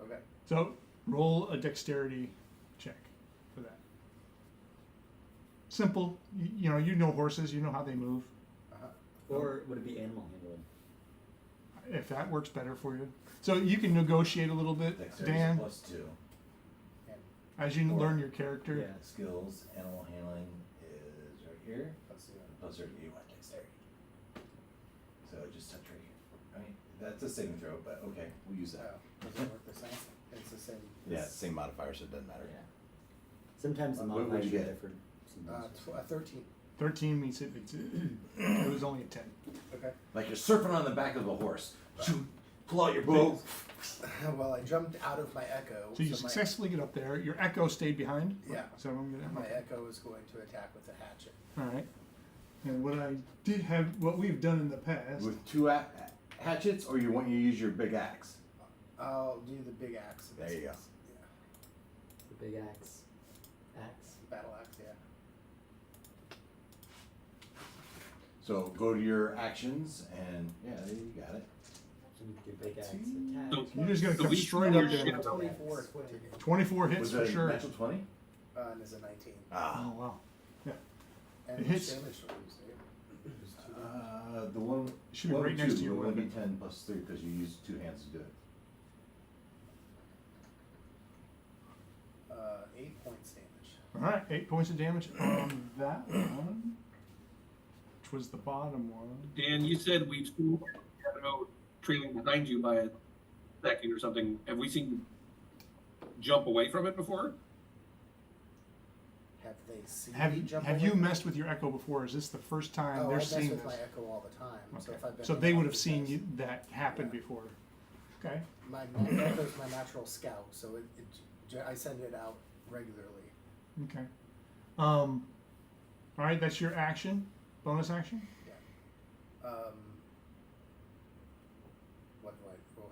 Okay. So roll a dexterity check for that. Simple. You know horses. You know how they move. Uh-huh. Or would it be animal handling? If that works better for you. So you can negotiate a little bit, Dexterity Dan, +2. as you learn your character. Yeah. Skills, animal handling is right here. Let's see. Plus 30, you want dexterity. So just touch right here. Right? That's a saving throw, but okay, we'll use that. Does it work the same? It's the same. Yeah, same modifier, so it doesn't matter. Yeah. Sometimes the What would modifiers you are get? different. Sometimes. 13. 13 means it. It was only a 10. Okay. Like you're surfing on the back of a horse. Pull out your bow. Well, I jumped out of my echo. So you my- successfully get up there. Your echo stayed behind. Yeah. So I'm gonna. My echo is going to attack with a hatchet. All right. And what we've done in the past. With two hatchets, or you want you to use your big axe? I'll do the big axe. There you go. Yeah. The big axe. Axe. Battle axe, yeah. So go to your actions, and yeah, there you got it. So you do big axe So- attack. You're just gonna So come we straight shoot up your there. shit. 24 Axe. 24 hits Was for that a sure. natural 20? and it's a 19. Ah. Oh wow. And It which hits. damage do I use there? Just 2 damage. The one Should be one right or next two to your will only be weapon. 10 plus 3 because you use two hands to do it. 8 points damage. All right, 8 points of damage on that one, which was the bottom one. Dan, you said we've seen Shadow trailing behind you by a second or something. Have we seen you jump away from it before? Have they seen me jump Have you away? messed with your echo before? Is this the first time Oh, I they're mess seeing with this? my echo all the time. So Okay. if I've been So they would around have seen guys- you, that happen Yeah. before. Okay. My echo's my natural scout, so I send it out regularly. Okay. All right, that's your action. Bonus action. What do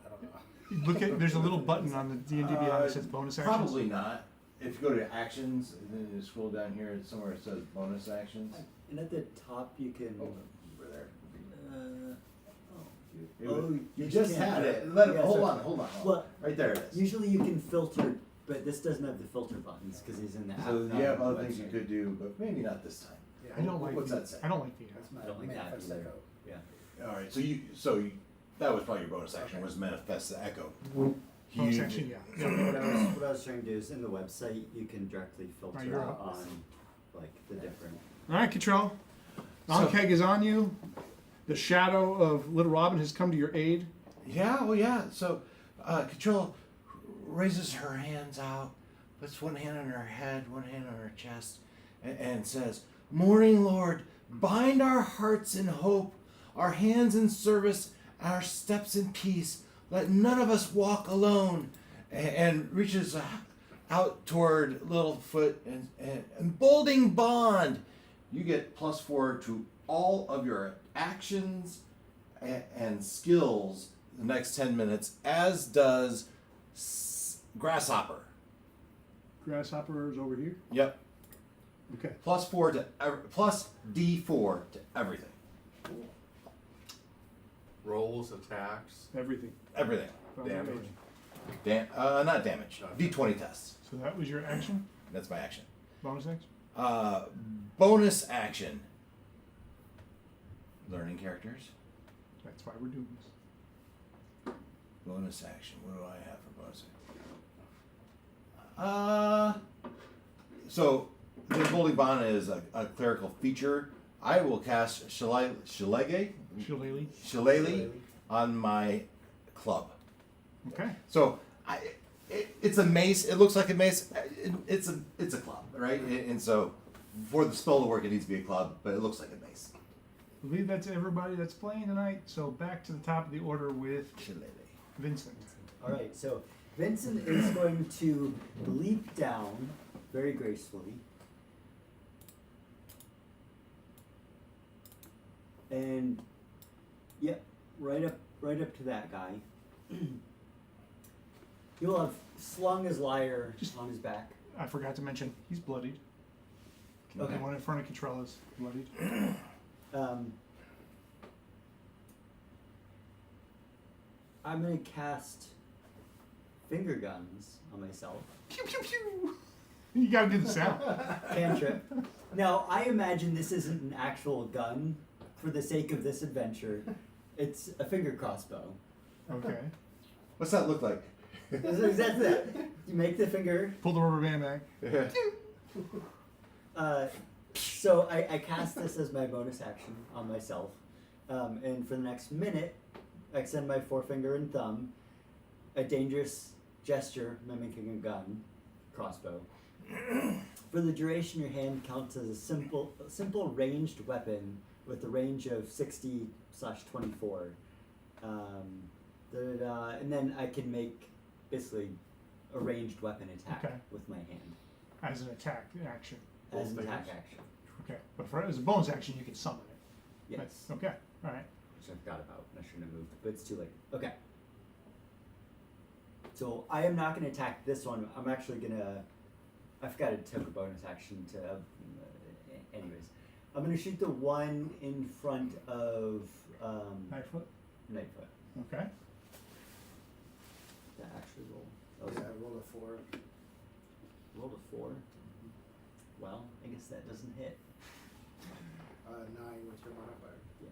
I don't know. Look at. There's a little button on the D&D Beyond that says bonus actions. Probably not. If you go to actions, and then you scroll down here, somewhere it says bonus actions. And at the top you can. Oh, over there. It Oh, would- you you just can't had do it. it. Let it. Yeah, Hold so- on. Hold on. Well, Right there it is. usually you can filter, but this doesn't have the filter buttons because he's in the app. So not you have on the other things you website. could do, but maybe not this time. Yeah, I don't like. What's the, that say? I don't like the. That's my I don't like that manifest either. echo. Yeah. All right. So that was probably your bonus action was manifest the echo. Bonus You- action, yeah. What I was trying to do is in the website you can directly Right, filter you're up. on like the different. All right, Cottrell. Ankeg is on you. The shadow of Little Robin has come to your aid. Yeah, well, yeah. So, Control raises her hands out, puts one hand on her head, one hand on her chest, and says, "Morning Lord, bind our hearts in hope, our hands in service, our steps in peace. Let none of us walk alone." And reaches out toward Littlefoot and bolding bond. You get +4 to all of your actions and skills the next 10 minutes, as does Grasshopper. Grasshopper is over here. Yep. Okay. +4 to plus D4 to everything. Rolls, attacks. Everything. Everything. Damage. Not damage. D20 tests. So that was your action? That's my action. Bonus action? Bonus action. Learning characters. That's why we're doing this. Bonus action. What do I have for bonus action? So the Holy Bond is a clerical feature. I will cast Shillelagh Shillelagh. on my club. Okay. So it's a mace. It looks like a mace. It's a club, right? And so for the spell to work, it needs to be a club, but it looks like a mace. I believe that's everybody that's playing tonight. So back to the top of the order with Shillelagh. Vincent. All right, so Vincent is going to leap down very gracefully. And yep, right up to that guy. He'll have slung his lyre on his back. I forgot to mention he's bloodied. Okay. The one in front of Controla's bloodied. I'm gonna cast finger guns on myself. Pew pew pew. You gotta do the sound. Cantrip. Now, I imagine this isn't an actual gun for the sake of this adventure. It's a finger crossbow. Okay. What's that look like? That's exactly that. You make the finger. Pull the rubber band back. So I cast this as my bonus action on myself. And for the next minute, I extend my forefinger and thumb, a dangerous gesture mimicking a gun, crossbow. For the duration, your hand counts as a simple ranged weapon with a range of 60/24. And then I can make basically a ranged weapon attack Okay. with my hand As an attack action. as an Both attack fingers. action. Okay. But as a bonus action, you can summon it. Yes. Okay. All right. Which I forgot about. I shouldn't have moved, but it's too late. Okay. So I am not going to attack this one. I'm actually going to. I forgot it took a bonus action to. Anyways, I'm going to shoot the one in front of Knifefoot. Nightfoot. Okay. That actually roll. That was Yeah, I rolled a 4. rolled a 4. Well, I guess that doesn't hit. 9 with your modifier. Yeah.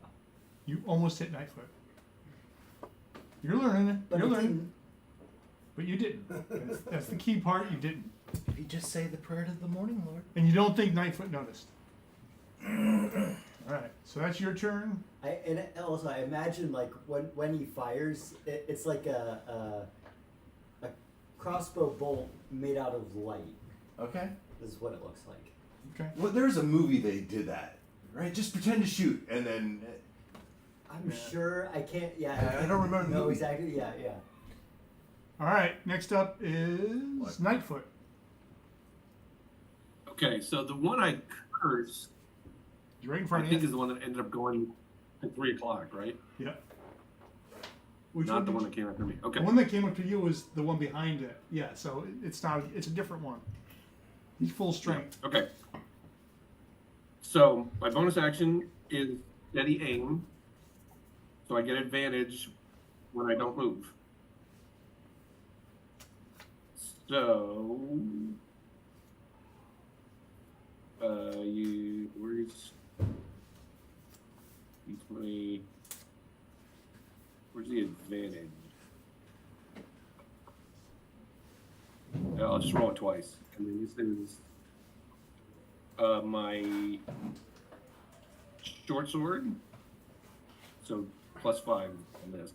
You almost hit Knifefoot. You're learning. But You're it learning. didn't. But you didn't. That's the key part. You didn't. If you just say the prayer to the morning Lord. And you don't think Knifefoot noticed. All right. So that's your turn. And also, I imagine like when he fires, it's like a crossbow bolt made out of light. Okay. Is what it looks like. Okay. Well, there's a movie they did that, right? Just pretend to shoot, and then I'm sure I can't. Yeah, I don't remember the No, movie. exactly. Yeah, yeah. All right. Next up is Knightfoot. Okay, so the one I cursed, He's right in I front of think, you. is the one that ended up going at 3 o'clock, right? Yep. Which Not the did one you- that came after me. Okay. The one that came up to you was the one behind it. Yeah. So it's not. It's a different one. He's full strength. Okay. So my bonus action is steady aim, so I get advantage when I don't move. So, where's the advantage? Yeah, I'll just roll it twice. And then this is my short sword. So +5 on this.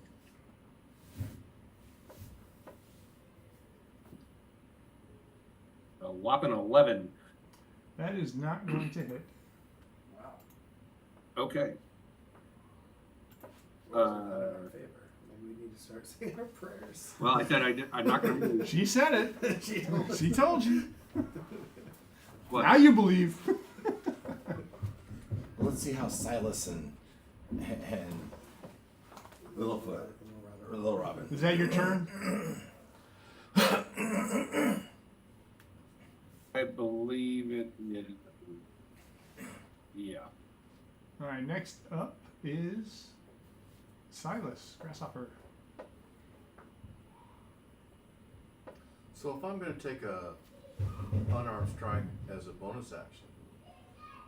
A whopping 11. That is not going to hit. Wow. Okay. Rules are not in our favor. Maybe we need to start saying our prayers. Well, I said I'm not going to move. She said it. She told you. What? Now you believe. Let's see how Silas and Littlefoot or Little Robin. Is that your turn? I believe it is. Yeah. All right. Next up is Silas Grasshopper. So if I'm gonna take a unarmed strike as a bonus action,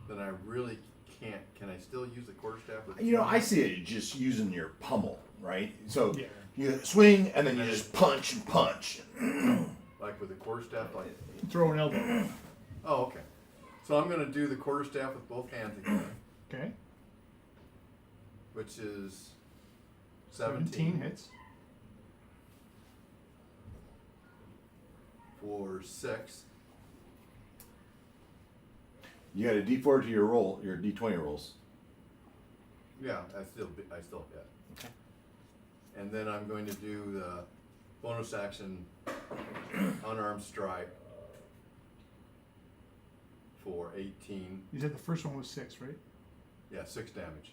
then I really can't, can I still use the quarterstaff with? You know, I see it just using your pummel, right? So Yeah. you swing and then you just punch and punch. Like with the quarterstaff, like, Throw an elbow. oh, okay. So I'm gonna do the quarterstaff with both hands again, Okay. which is 17 hits. for 6. You got a D4 to your roll, your D20 rolls. Yeah, I still hit. Okay. And then I'm going to do the bonus action unarmed strike for 18. You said the first one was 6, right? Yeah, 6 damage.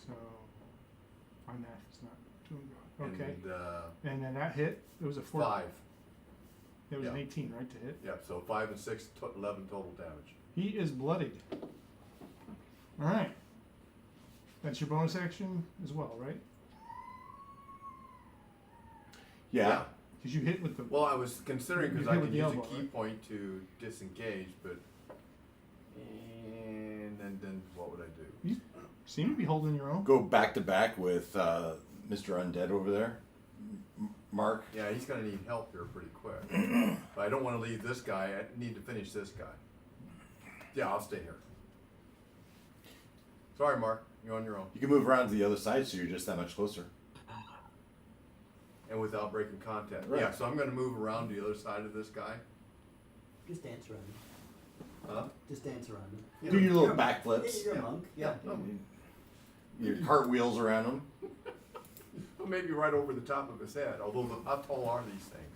So my math is not doing good. Okay. And And then that hit. It was a 4. 5. It was an yeah. 18, right, to hit. Yep, so 5 and 6, 11 total damage. He is bloodied. All right. That's your bonus action as well, right? Yeah. Because you hit with the. Well, I was considering because You I hit could with the use elbow, a key right? point to disengage, but and then what would I do? You seem to be holding your own. Go back to back with Mr. Undead over there. Mark. Yeah, he's gonna need help here pretty quick. But I don't want to leave this guy. I need to finish this guy. Yeah, I'll stay here. Sorry, Mark. You're on your own. You can move around to the other side so you're just that much closer. And without breaking contact. Right. Yeah, so I'm gonna move around to the other side of this guy. Just dance around him. Huh? Just dance around him. Yeah. Do your You're little a monk. backflips. You're a monk. Yeah. Your cartwheels around them. Well, maybe right over the top of his head. Although, how tall are these things?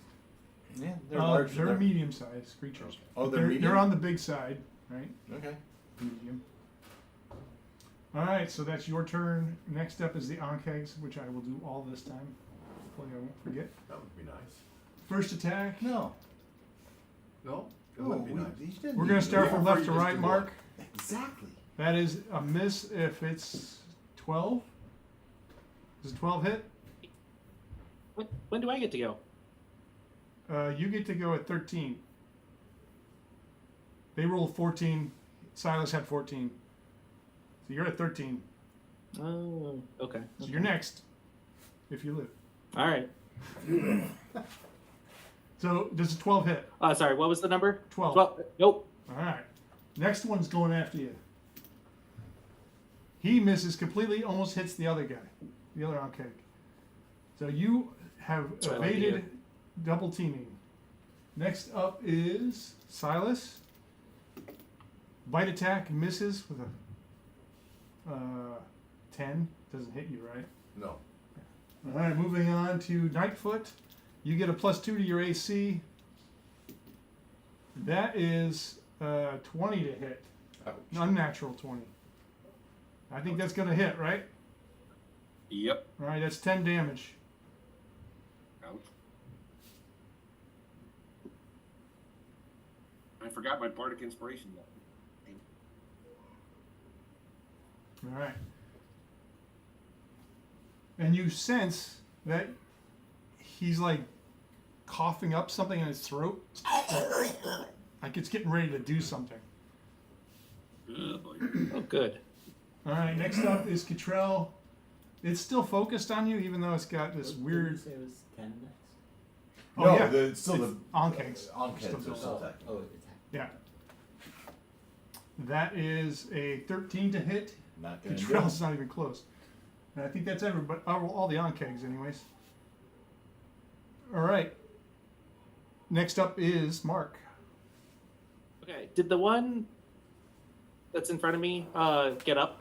Yeah, they're large. They're medium-sized creatures. Oh, they're They're medium? on the big side, right? Okay. Medium. All right, so that's your turn. Next up is the Ankegs, which I will do all this time. Hopefully I won't forget. That would be nice. First attack. No. No? That No, would be nice. We're going to start Yeah, from or left you to just right, do Mark. Exactly. That is a miss if it's 12. Does a 12 hit? When do I get to go? You get to go at 13. They rolled 14. Silas had 14. So you're at 13. Oh, okay. So you're next, if you live. All right. So does a 12 hit? Sorry, what was the number? 12. Nope. All right. Next one's going after you. He misses completely, almost hits the other guy, the other Ankeg. So you have That's what I like to evaded double teaming. Next up is Silas. Bite attack misses with a 10. Doesn't hit you, right? No. All right, moving on to Nightfoot. You get a +2 to your AC. That is 20 to hit. Ouch. Unnatural 20. I think that's going to hit, right? Yep. All right, that's 10 damage. Ouch. I forgot my bardic inspiration. All right. And you sense that he's like coughing up something in his throat. Like it's getting ready to do something. Oh, boy. Oh, good. All right, next up is Cottrell. It's still focused on you, even though it's got this Didn't you weird. say it was 10 next? Oh, No, yeah. still the Ankegs. Ankegs are still Oh, attacking. oh, attack. Yeah. That is a 13 to hit. Not gonna do Control's it. not even close. And I think that's everybody, all the on-kegs anyways. All right. Next up is Mark. Okay. Did the one that's in front of me get up?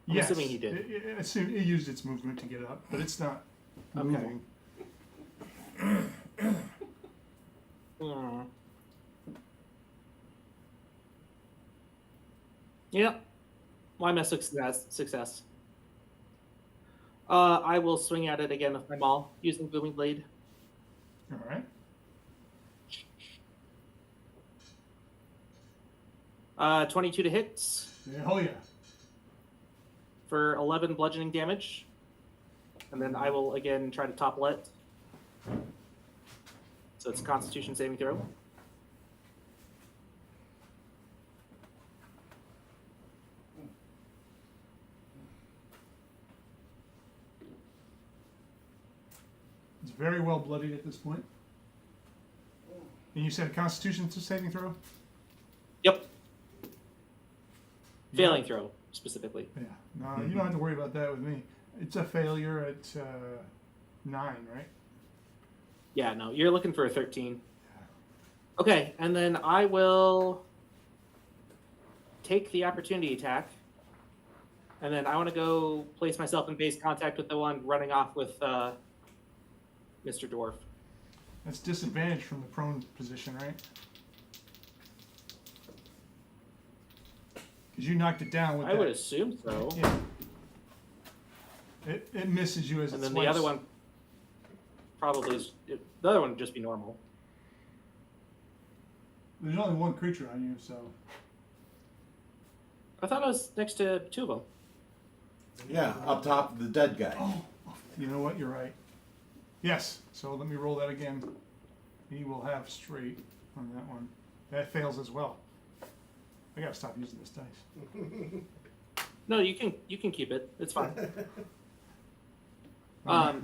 I'm Yes. assuming he did. It used its movement to get up, but it's not Okay. moving. Hmm. Yep. Well, I'm a success. I will swing at it again with my maul using Booming Blade. All right. 22 to hit Oh yeah. for 11 bludgeoning damage. And then I will again try to topple it. So it's a Constitution saving throw. It's very well bloodied at this point. And you said a Constitution saving throw? Yep. Failing throw, specifically. Yeah. No, you don't have to worry about that with me. It's a failure at 9, right? Yeah, no, you're looking for a 13. Okay, and then I will take the opportunity attack. And then I want to go place myself in base contact with the one running off with Mr. Dwarf. That's disadvantage from the prone position, right? Because you knocked it down with I that. would assume so. Yeah. It misses you as And it then swipes. the other one probably the other one would just be normal. There's only one creature on you, so. I thought I was next to two of them. Yeah, up top of the dead guy. Oh, you know what? You're right. Yes. So let me roll that again. He will have straight on that one. That fails as well. I gotta stop using this dice. No, you can keep it. It's fine.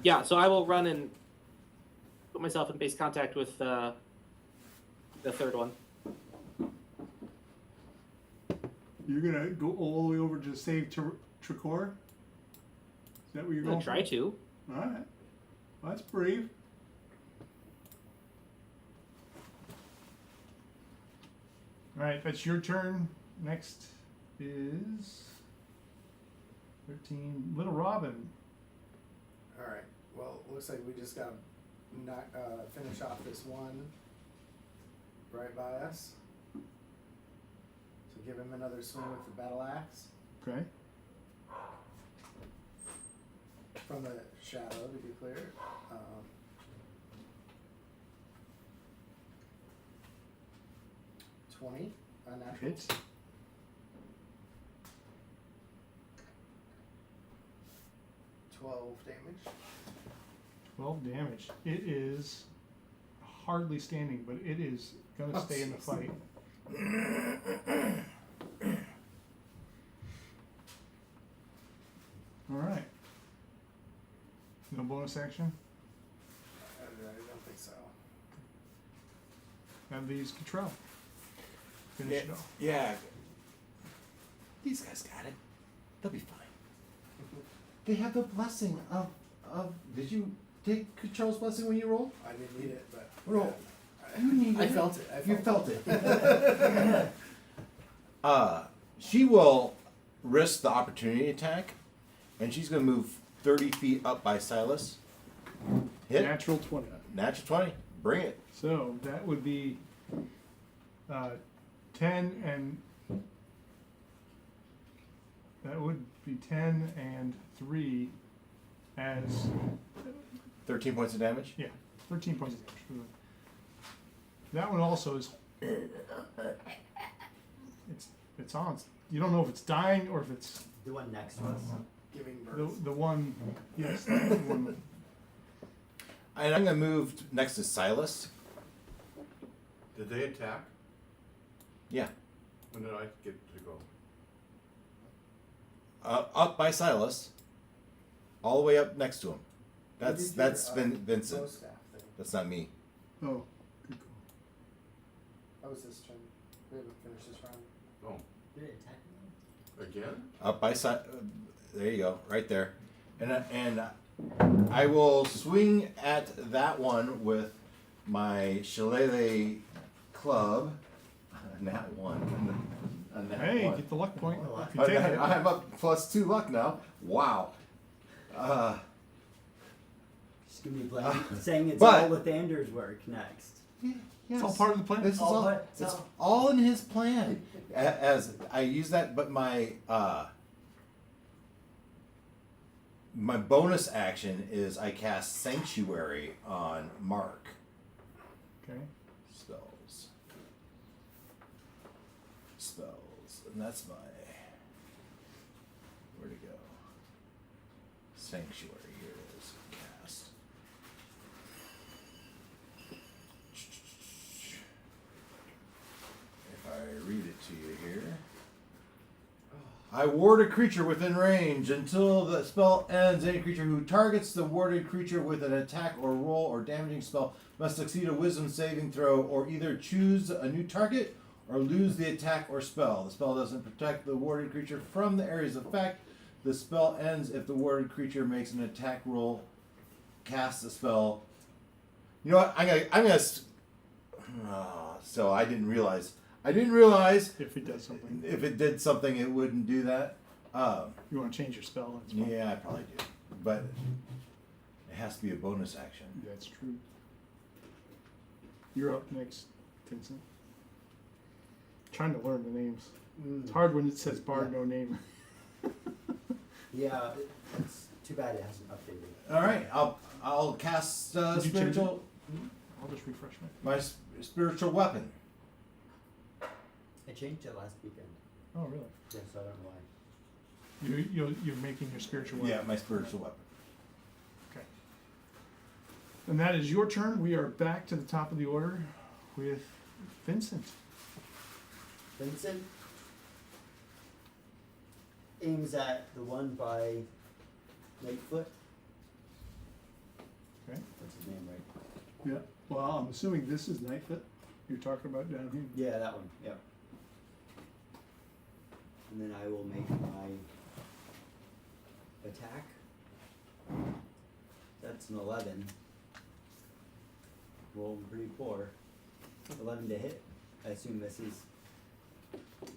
Yeah, so I will run and put myself in base contact with the third one. You're gonna go all the way over to save Tricor? Is that what you're I'm going gonna try to. All right. Well, that's brave. All right, that's your turn. Next is 13. Little Robin. All right. Well, it looks like we just got to finish off this one right by us. So give him another swing with the battle axe Okay. from the shadow, to be clear. 20 unnatural. Hits. 12 damage. 12 damage. It is hardly standing, but it is going to stay in the fight. All right. No bonus action? I don't think so. That leaves Cottrell. Finish it off. Yeah. These guys got it. They'll be fine. They have the blessing of. Did you take Charles' blessing when you rolled? I didn't need it, but Roll. You needed I it. felt it. You felt it. She will risk the opportunity attack, and she's going to move 30 feet up by Silas. Hit. Natural 20. Natural 20. Bring it. So that would be 10 and. That would be 10 and 3 as. 13 points of damage. Yeah, 13 points of damage. That one also is. It's on. You don't know if it's dying or if it's The one next to us. giving birth. the one. Yes, the one. And I'm going to move next to Silas. Did they attack? Yeah. When did I get to go? Up by Silas. All the way up next to him. You That's did your, Vincent. bow staff thing. That's not me. Oh, good call. That was his turn. We haven't finished this round. Oh, Did it attack me? again? Up by side. There you go, right there. And I will swing at that one with my shillelagh club. And that one. And that Hey, one. get the luck point. Oh, If you take it. I have up +2 luck now. Wow. Just gonna be blaming, saying it's but- all Lathander's work next. It's all part of the plan. This is All all. part- It's all- all in his plan. As I use that, but my bonus action is I cast Sanctuary on Mark. Okay. Spells, and that's my. Where'd it go? Sanctuary. Here it is. Cast. If I read it to you here. I ward a creature within range until the spell ends. Any creature who targets the warded creature with an attack or roll or damaging spell must succeed a wisdom saving throw or either choose a new target or lose the attack or spell. The spell doesn't protect the warded creature from the areas of effect. The spell ends if the warded creature makes an attack roll, casts the spell. You know what? So I didn't realize. If it does something. If it did something, it wouldn't do that. You want to change your spell? That's fine. Yeah, I probably do. But it has to be a bonus action. That's true. You're up next, Vincent. Trying to learn the names. It's hard when it says Bard, no name. Yeah, it's too bad it hasn't updated. All right, I'll cast Did you change spiritual. I'll just refresh My spiritual weapon. I changed it last weekend. Oh, really? Yeah, so I don't know why. You're making your spiritual weapon. Yeah, my spiritual weapon. Okay. And that is your turn. We are back to the top of the order with Vincent. Vincent aims at the one by Lightfoot. Okay. What's his name, right? Yeah. Well, I'm assuming this is Nightfoot you're talking about down here. Yeah, that one. Yeah. And then I will make my attack. That's an 11. Rolling pretty poor. 11 to hit. I assume this is.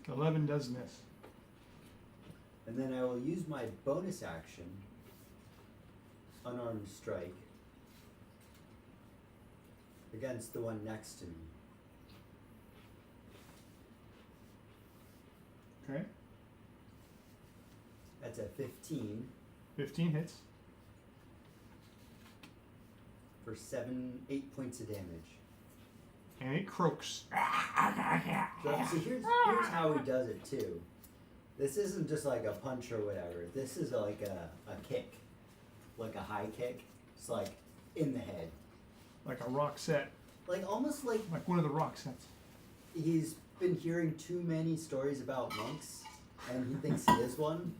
11 does miss. And then I will use my bonus action, unarmed strike, against the one next to me. Okay. That's a 15 15 hits. for 8 points of damage. And it croaks. So see, here's how he does it too. This isn't just like a punch or whatever. This is like a kick, like a high kick. It's like in the head, Like a rock set. like almost like Like one of the rock sets. he's been hearing too many stories about monks, and he thinks he is one.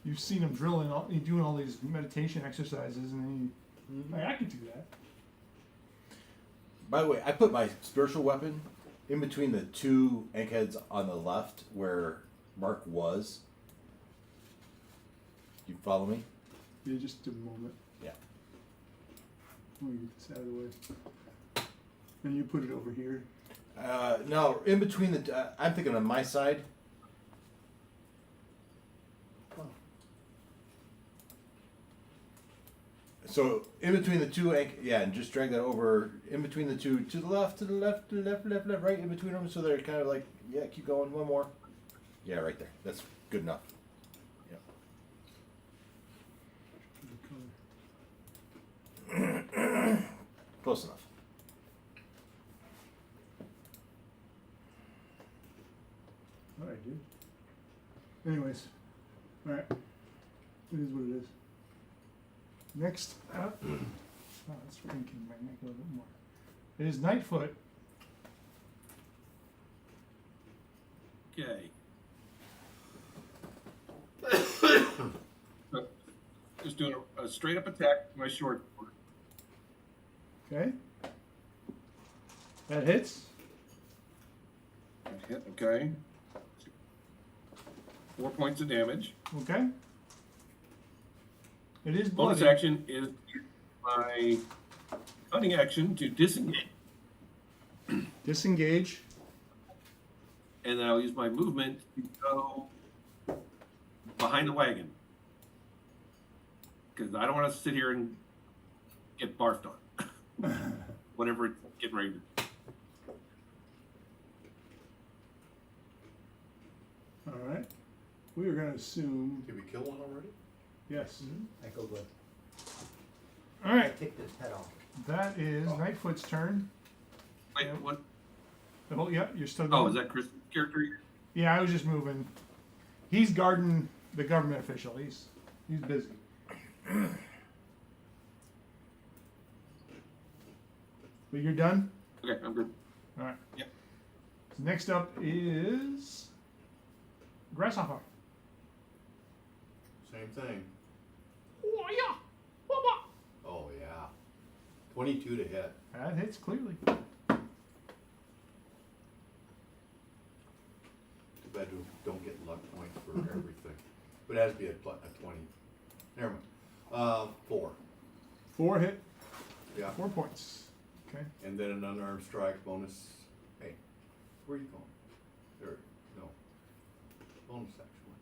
You've seen him drilling, doing all these meditation exercises, and then I can do that. By the way, I put my spiritual weapon in between the two eggheads on the left where Mark was. You follow me? Yeah, just a moment. Yeah. Let me get this out of the way. And you put it over here. No, in between the. I'm thinking on my side. So in between the two, yeah, and just drag that over in between the two, to the left, to the left, to the left, left, left, right, in between them, so they're kind of like, yeah, keep going, one more. Yeah, right there. That's good enough. Yeah. Close enough. Alright, dude. Anyways. Alright. It is what it is. Next up. Oh, that's wrinking my neck a little bit more. It is Nightfoot. Okay. Just doing a straight up attack with my short sword. Okay? That hits. That hit, okay. 4 points of damage. Okay. It is Bonus bloody. action is my cunning action to disengage. Disengage. And then I'll use my movement to go behind the wagon. Because I don't want to sit here and get barfed on. Whenever it's getting ready to. All right. We are going to assume Did we kill one already? yes. Echo blood. All I right. kicked its head off. That is Nightfoot's turn. Wait, what? Oh, yeah, you're still going. Oh, is that Chris' character? Yeah, I was just moving. He's guarding the government official. He's busy. But you're done? Okay, I'm good. All right. Yep. Next up is Grasshopper. Same thing. Oh, yeah. Oh, yeah. 22 to hit. That hits clearly. Too bad we don't get luck points for everything. But it has to be a 20. Never mind. 4. 4 hit, Yeah. 4 points. Okay. And then an unarmed strike bonus. Hey, where are you going? There. No. Bonus action.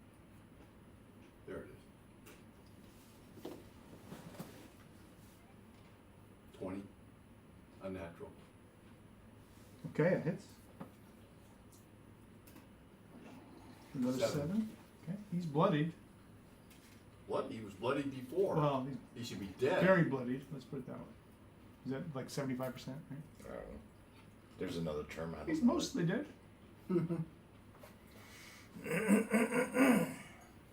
There it is. 20. Unnatural. Okay, it hits. Another 7. 7. Okay. He's bloodied. What? He was bloody before. Well, He should be dead. he's very bloodied. Let's put it that way. Is that like 75%? Right? There's another term. I don't He's know. mostly dead.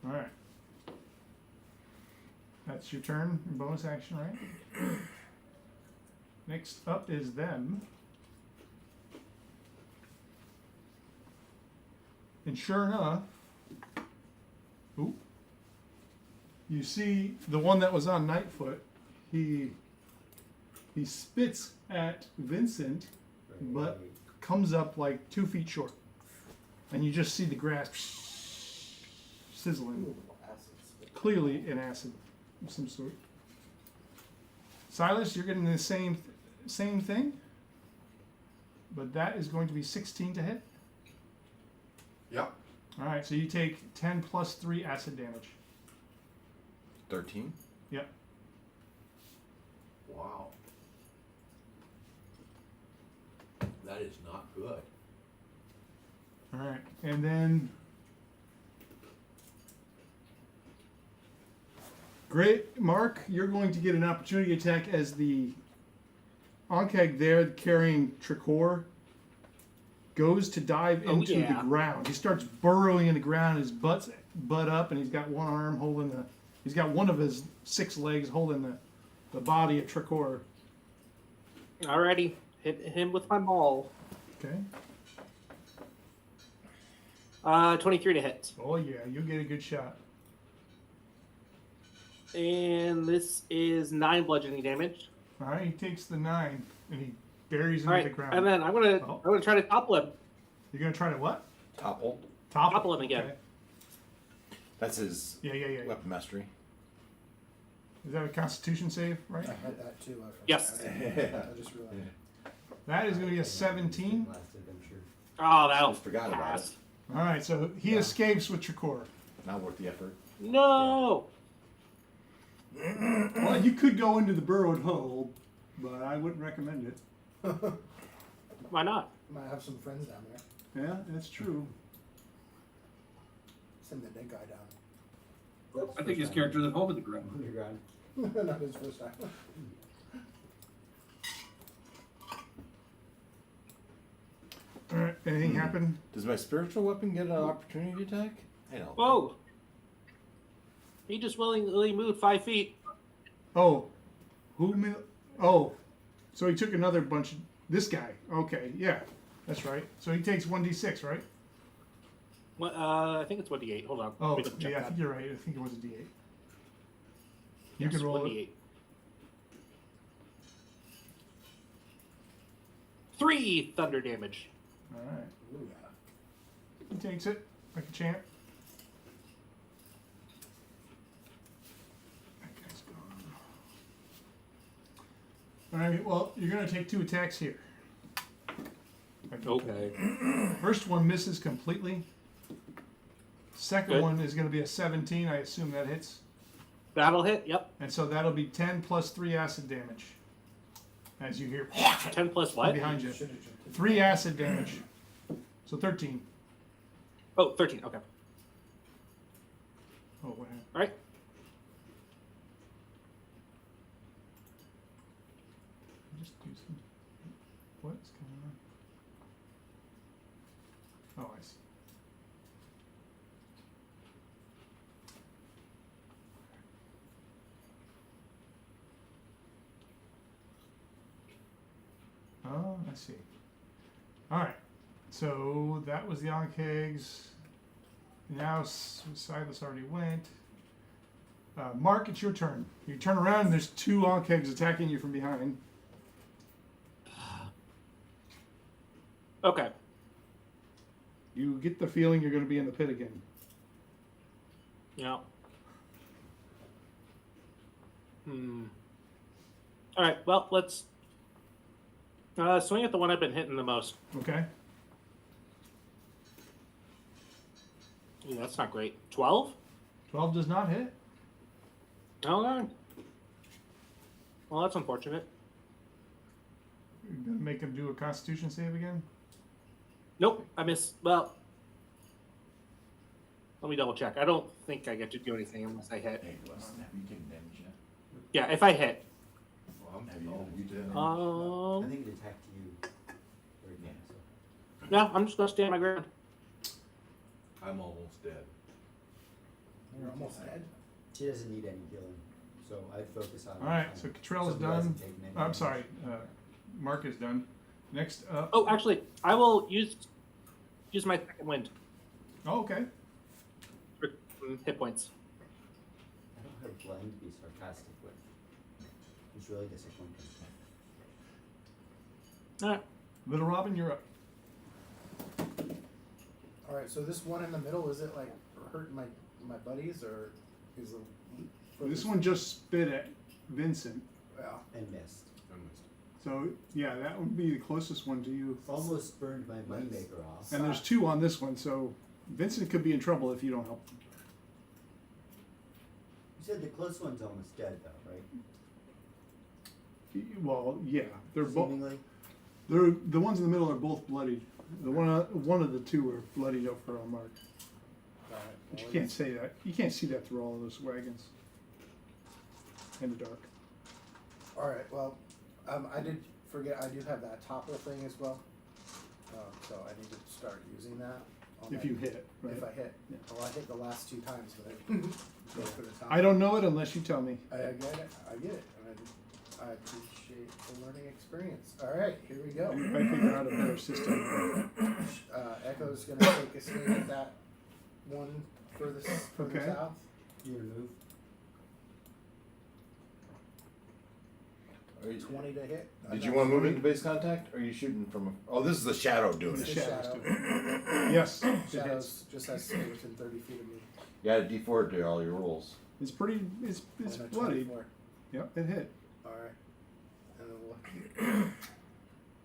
All right. That's your turn. Bonus action, right? Next up is them. And sure enough, ooh, you see the one that was on Nightfoot. He spits at Vincent, but comes up like 2 feet short, and you just see the grass sizzling. Clearly an acid of some sort. Silas, you're getting the same thing, but that is going to be 16 to hit. Yep. All right, so you take 10 plus 3 acid damage. 13. Yep. Wow. That is not good. All right, and then great, Mark. You're going to get an opportunity attack as the Ankeg there carrying Tricor goes to dive Oh, into yeah. the ground. He starts burrowing in the ground. His butt up, and he's got one arm holding the. He's got one of his 6 legs holding the body of Tricor. Alrighty, hit him with my maul. Okay. 23 to hit. Oh yeah, you'll get a good shot. And this is 9 bludgeoning damage. All right, he takes the 9 and he buries into All the right, ground. and then I'm gonna try to topple him. You're gonna try to what? Topple. Topple him again. Okay. That's his Yeah. weapon mastery. Is that a Constitution save, right? I had that too. I forgot. Yes. I just realized. That is going to be a 17. Last adventure. Oh, that'll Just forgot about pass. it. All right, so he escapes with Tricor. Not worth the effort. No. Well, you could go into the burrowed hole, but I wouldn't recommend it. Why not? Might have some friends down there. Yeah, that's true. Send the dead guy down. I think his character is holding the ground. Underground. Not his first time. All right, anything happen? Does my spiritual weapon get an opportunity attack? I don't. Whoa. He just willingly moved 5 feet. Oh, oh, so he took another bunch of this guy. Okay, yeah, that's right. So he takes 1d6, right? I think it's 1d8. Hold on. Oh, Let me double check yeah, I that. think you're right. I think it was a d8. You Yes, can roll 1d8. it. 3 thunder damage. All right. Ooh. He takes it like a champ. That guy's gone. All right. Well, you're gonna take 2 attacks here. Okay. First one misses completely. Second Good. one is gonna be a 17. I assume that hits, That'll hit. Yep. and so that'll be 10 plus 3 acid damage. As you hear 10 plus what? behind you, 3 acid damage. So 13. Oh, 13. Okay. Oh, what happened? All right. Just do some. What's going on? Oh, I see. Oh, I see. All right. So that was the Onkegs. Now Silas already went. Mark, it's your turn. You turn around and there's 2 Onkegs attacking you from behind. Okay. You get the feeling you're going to be in the pit again. Yeah. All right. Well, let's swing at the one I've been hitting the most. Okay. Ooh, that's not great. 12? 12 does not hit. Okay. Well, that's unfortunate. You're going to make him do a Constitution save again? Nope, I missed. Well, let me double check. I don't think I get to do anything unless I hit. Hey, Weston, have you taken damage yet? Yeah, if I hit. Well, I'm Have you? almost You dead. did. I think it attacked you. Very Yeah. so. No, I'm just gonna stand my ground. I'm almost dead. You're almost dead. She doesn't need any healing, so I'd focus on. All right, so Cottrell is somebody who hasn't done. taken any I'm damage. sorry, Mark is done. Next up. Oh, actually, I will use my second wind Oh, okay. for hit points. I don't have blend to be sarcastic with. It's really disappointing. All right. Little Robin, you're up. All right, so this one in the middle, is it like hurting my buddies, or is it? This one just spit at Vincent. Yeah. And missed. I missed. So, yeah, that would be the closest one to you. Almost burned my moneymaker off. And there's 2 on this one, so Vincent could be in trouble if you don't help him. You said the close one's almost dead, though, right? Well, yeah, they're both. Seemingly. They're the ones in the middle are both bloodied. The one of the 2 are bloodied over on Mark. All right. But you well, can't say that. You can't see that through all of those wagons in the dark. All right. Well, I did forget. I do have that topple thing as well. So I need to start using that. on If that- you hit it, right? If I hit. Yeah. Well, I hit the last 2 times, but I didn't go for the top. I don't know it unless you tell me. I get it. I get it. And I appreciate the learning experience. All right, here we go. If I figure out a better system. Echo's gonna take a swing at that one further Okay. south. You move. Are you, 20 to hit. did you want to move into base contact? Or are you shooting from? Oh, this is the shadow doing The The it. shadows shadow. do it. Yes, it hits. Shadows just has to stay within 30 feet of me. You add a D4 to all your rolls. It's pretty. It's And a bloodied. 24. Yep, it hit. All right. And then we'll.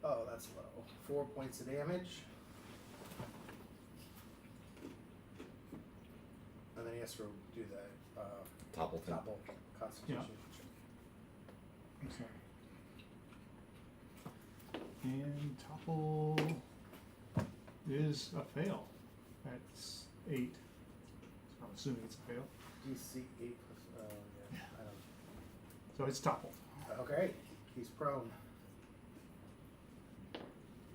Oh, that's low. 4 points of damage. And then he has to do the Topple thing. topple constitution. Okay. And topple is a fail. That's 8. So I'm assuming it's a fail. DC 8 plus. Yeah. I don't. So it's toppled. Okay. He's prone.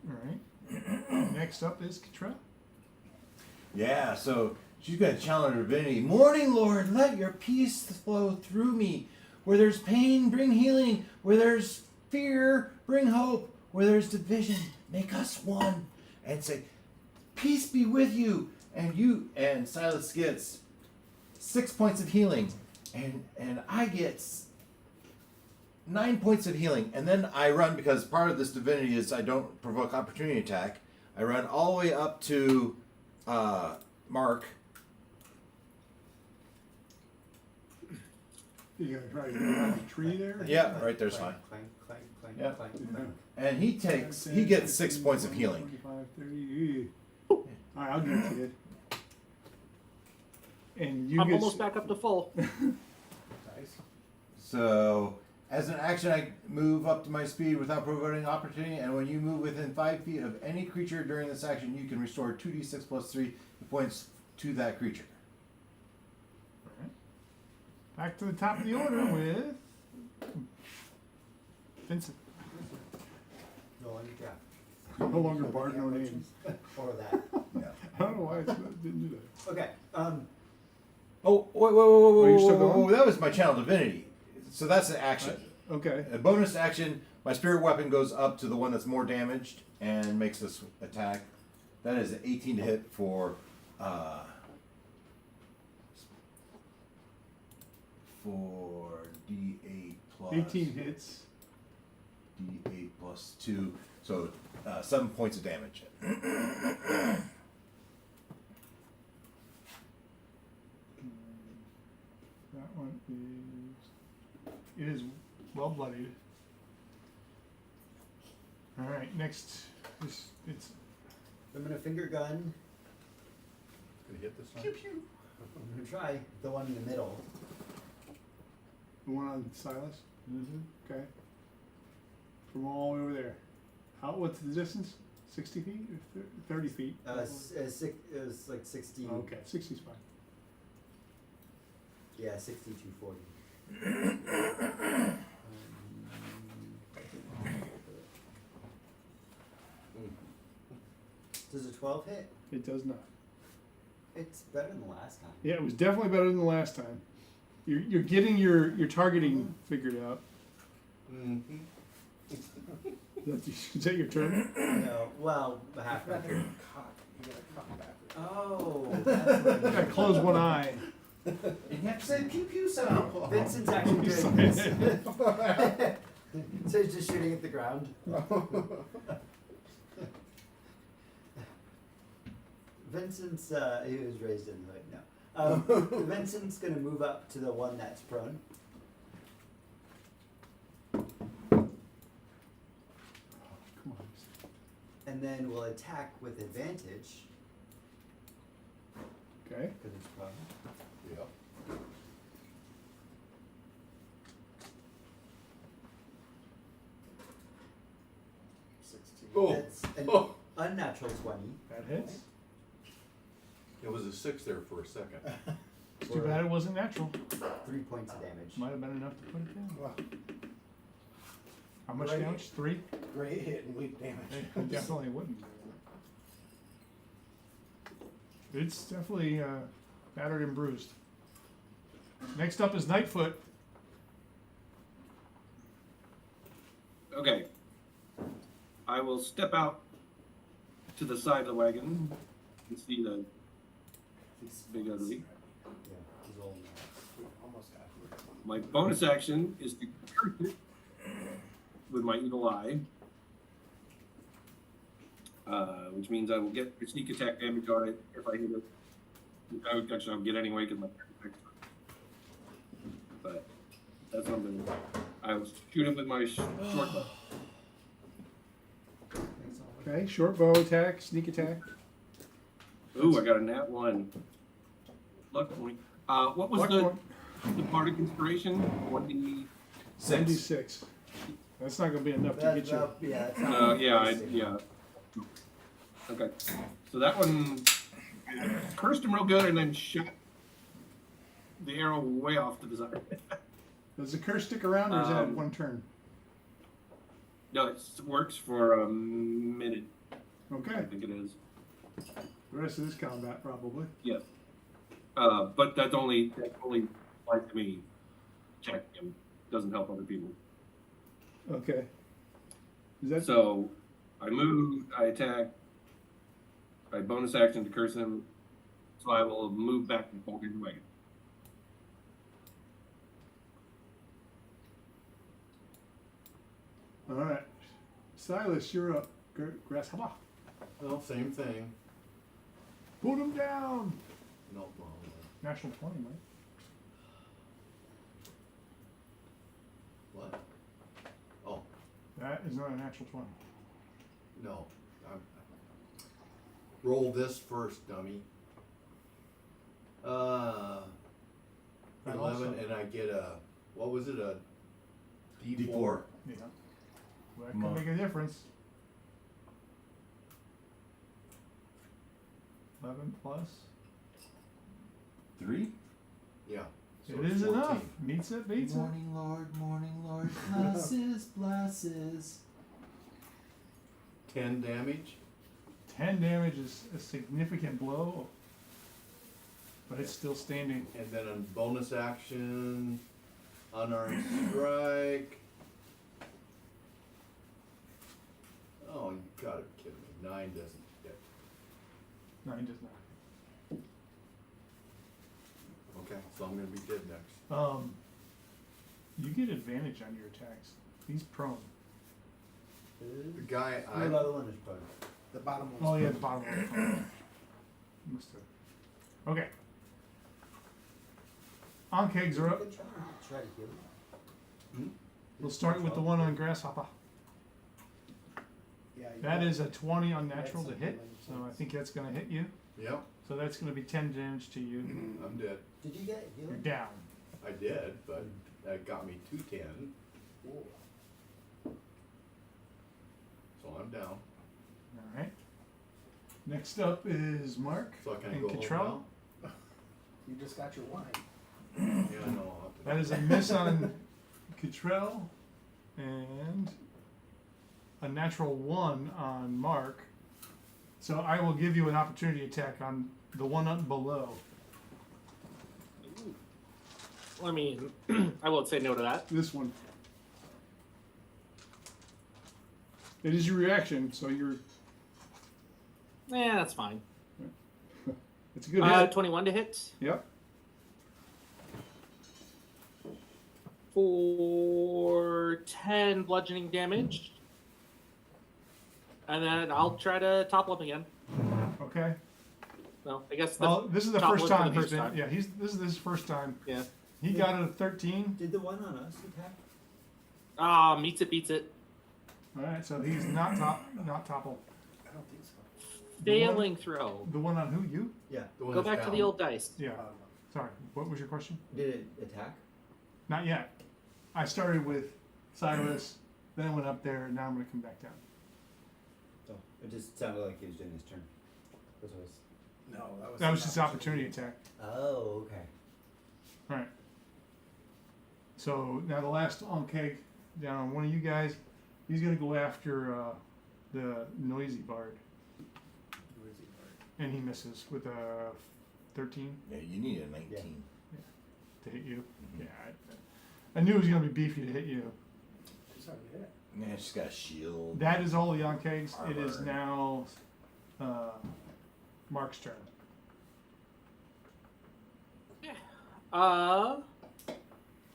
All right. Next up is Cottrell. Yeah, so she's going to challenge her divinity. Morning, Lord, let your peace flow through me. Where there's pain, bring healing. Where there's fear, bring hope. Where there's division, make us one. And say, peace be with you. And Silas gets 6 points of healing. And I get 9 points of healing, and then I run because part of this divinity is I don't provoke opportunity attack. I run all the way up to Mark. You gonna try to get around the tree there? Yeah, right there's fine. Clank, clank, clank, Yeah. clank, clank. And he gets 6 points of healing. 25, 30. All right, I'll give it to you. And you I'm get almost back up to full. Nice. So, as an action, I move up to my speed without provoking opportunity, and when you move within 5 feet of any creature during this action, you can restore 2d6 plus 3 points to that creature. back to the top of the order with Vincent. No longer draft. No longer Bard, no names. Or that. Yeah. I don't know why it didn't do that. Okay. Oh, wait, you're still going? that was my channel divinity. So that's an action. Okay. A bonus action, my spirit weapon goes up to the one that's more damaged and makes this attack. That is an 18 to hit for D8 plus 18 hits. D8 plus 2, so 7 points of damage. That one is. It is well bloodied. All right. Next, it's I'm gonna finger gun. Gonna hit this time? I'm gonna try the one in the middle. the one on Silas. Mm-hmm. Okay. From all the way over there. What's the distance? 60 feet or 30 feet? It was like 60. Okay, 60's fine. Yeah, 60 240. Does a 12 hit? It does not. It's better than the last time. Yeah, it was definitely better than the last time. You're getting your targeting figured out. Mm-hmm. Is that your turn? No, well, half my Back turn. cock. You gotta cock backwards. Oh, that's what You gotta close one eye. And you have to say pew pew sound. Vincent's actually doing this. So he's just shooting at the ground. Vincent's, he was raised in the hood, no. Vincent's gonna move up to the one that's prone. Come on. And then we'll attack with advantage, Okay. because it's prone. Yep. Oh. That's an Oh. unnatural 20. That hits. It was a 6 there for a second. It's too bad it wasn't natural. 3 points of damage. Might have been enough to put it down. Wow. How much Right. damage? 3? Great hit and weak damage. It definitely wouldn't. It's definitely battered and bruised. Next up is Nightfoot. Okay. I will step out to the side of the wagon and see the big ugly. Yeah, he's old now. Almost got here. My bonus action is to curse it with my evil eye, which means I will get a sneak attack damage on it if I hit it. Actually, I'll get anyway because my but that's something. I will shoot it with my short bow. Thanks, all. Okay, short bow attack, sneak attack. Ooh, I got a nat 1. Luck point. What was Luck the point, bardic inspiration? 1d. 96. That's not going to be enough to get you. Yeah, that's not Yeah. Okay. So that one cursed him real good and then shot the arrow way off to the side. Does the curse stick around or is that Um, one turn? No, it works for a minute. I Okay, think it is. the rest of this combat probably. Yes. But that only applies to me. Check him. Doesn't help other people. Okay. Is that So I move, I attack, I bonus action to curse him. So I will move back and forth in the wagon. All right. Silas, you're up. Grasshopper. Well, same thing. Put him down. No, well, National 20, Mike. what? Oh, That is not a natural 20. no. Roll this first, dummy. That 11, also- and I get a, what was it, a D4? D4. Yeah. Well, that Come could on. make a difference. 11 plus. 3? Yeah. So It it's is 14. enough. Meets it, beats it. Morning, Lord, blesses, blesses. 10 damage. 10 damage is a significant blow, but it's still standing. And then on bonus action, unarmed strike. Oh, you gotta be kidding me. 9 doesn't hit. No, he does not. Okay, so I'm gonna be dead next. You get advantage on your attacks. He's prone. The guy, The other one is prone. The bottom one's Oh yeah, prone. the bottom one. Must have. Okay. Onkegs are up. Good try. Try to heal him. We'll start with the one on Grasshopper. Yeah, you That got- is a 20 unnatural to That's a hit, healing so I points. think that's going to hit you. Yep, So that's going to be 10 damage to you. I'm dead. Did you get You're healing? down. I did, but that got me 210, so I'm down. All right. Next up is Mark So I can and go home Cottrell. now? You just got your wine. Yeah, no, I'll have to. That is a miss on Cottrell and a natural 1 on Mark. So I will give you an opportunity attack on the one up below. I mean, I won't say no to that. This one. It is your reaction, so you're. That's fine. It's a good hit. 21 to hit Yep. for 10 bludgeoning damage. And then I'll try to topple him again. Okay. Well, I guess Well, this is the top first one for time the he's first been. time. Yeah, this is his first time. Yeah. He got a 13. Did the one on us attack? Meets it, beats it. All right, so he's not topple. I don't think so. Failing throw. The one on who? You? Yeah. The one Go that's back to the down. old dice. Yeah. Oh, Sorry. What was your question? Did it attack? Not yet. I started with Cyrus, then I went up there, and now I'm going to come back down. Oh, it just sounded like he was doing his turn. That's what it was. no, That was his opportunity attack. Oh, okay. All right. So now the last on keg down on one of you guys, he's going to go after the noisy bard, and he misses with a 13 Yeah, you need a 19. to hit you. Yeah, I knew it was going to be beefy to hit you. It's already hit. Man, she's got a shield. That is all the on kegs. It is Armor. now Mark's turn.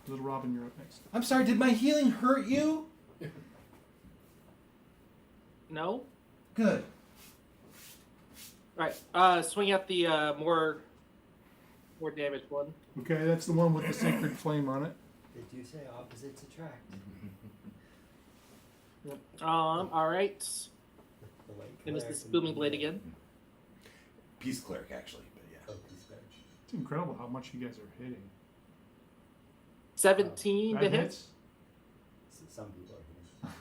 Little Robin, you're up next. I'm sorry, did my healing hurt you? No? Good. Alright, swing at the more damaged one. Okay, that's the one with the sacred flame on it. Did you say opposites attract? Alright. The light And it's glare this can booming be- blade again. Peace cleric, actually, but yeah. Oh, he's there. It's incredible how much you guys are hitting. 17 to That hit. hits. Some people are hitting.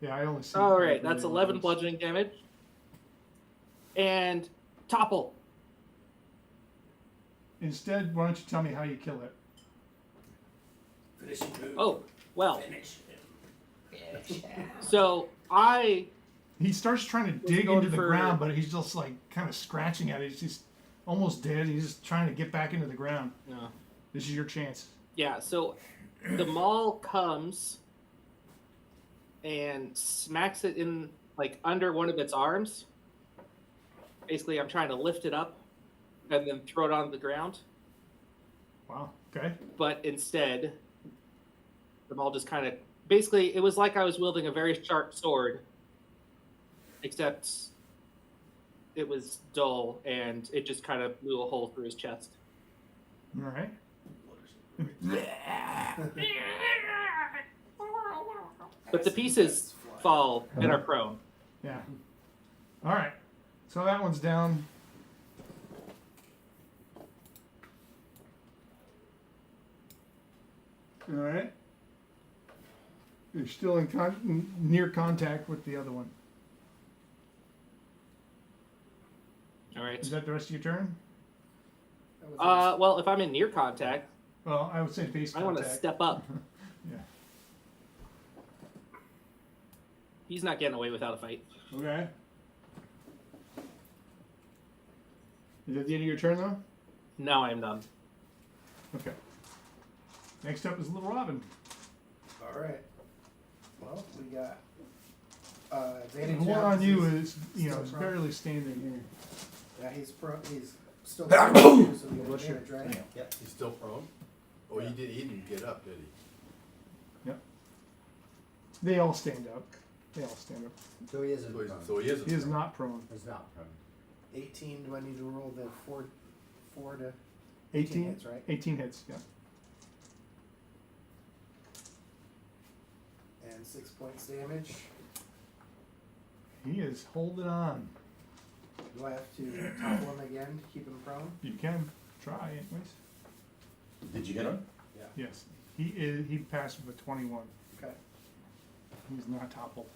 Yeah, I only see. Alright, that's really 11 ones. bludgeoning damage. And topple. Instead, why don't you tell me how you kill it? Finishing move. Oh, well. Finish him. So He starts trying to dig going into the for- ground, but he's just like kind of scratching at it. He's just almost dead. He's just trying to get back into the ground. No. This is your chance. Yeah, so the maul comes and smacks it in like under one of its arms. Basically, I'm trying to lift it up and then throw it on the ground. Wow. Okay. But instead, the maul just kind of basically, it was like I was wielding a very sharp sword, except it was dull and it just kind of blew a hole through his chest. All right. But the pieces fall and are prone. Yeah. All right. So that one's down. All right. You're still in near contact with the other one. All right. Is that the rest of your turn? That was Well, if I'm in near contact, Well, I would say base I want contact. to step up. Yeah. He's not getting away without a fight. Okay. Is that the end of your turn, though? Now I'm done. Okay. Next up is Little Robin. all right. Well, we got advantage. And the one now on 'cause you he's is, still is prone. barely standing here. Yeah, he's still prone, so we got Bless you. advantage, right? Yep. He's still prone? Oh, he didn't get up, did he? They all stand up. They all stand up. So he isn't So he's, prone. so he isn't He is prone. not prone. He's not prone. 18. Do I need to roll the four to 18 hits, right? 18 hits, yeah. And 6 points damage. He is holding on. Do I have to topple him again to keep him prone? You can try, anyways. Did you get him? Yes. He passed with a 21. Okay. He's not toppled.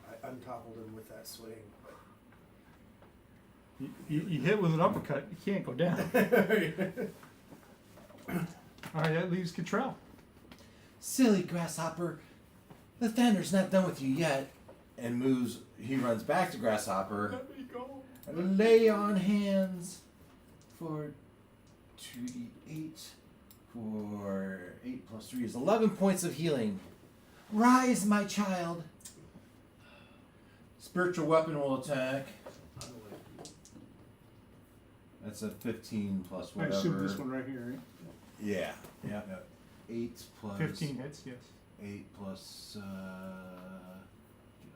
I untoppled him with that swing. You hit with an uppercut, you can't go down. All right, that leaves Cottrell. Silly grasshopper, the thunder's not done with you yet. And moves. He runs back to Grasshopper. Let me go. Lay on hands for 2d8 for 8 plus 3 is 11 points of healing. Rise, my child. Spiritual weapon will attack. That's a 15 plus I whatever. assume this one right here, right? Yeah. 8 plus 15 hits, yes. 8 plus get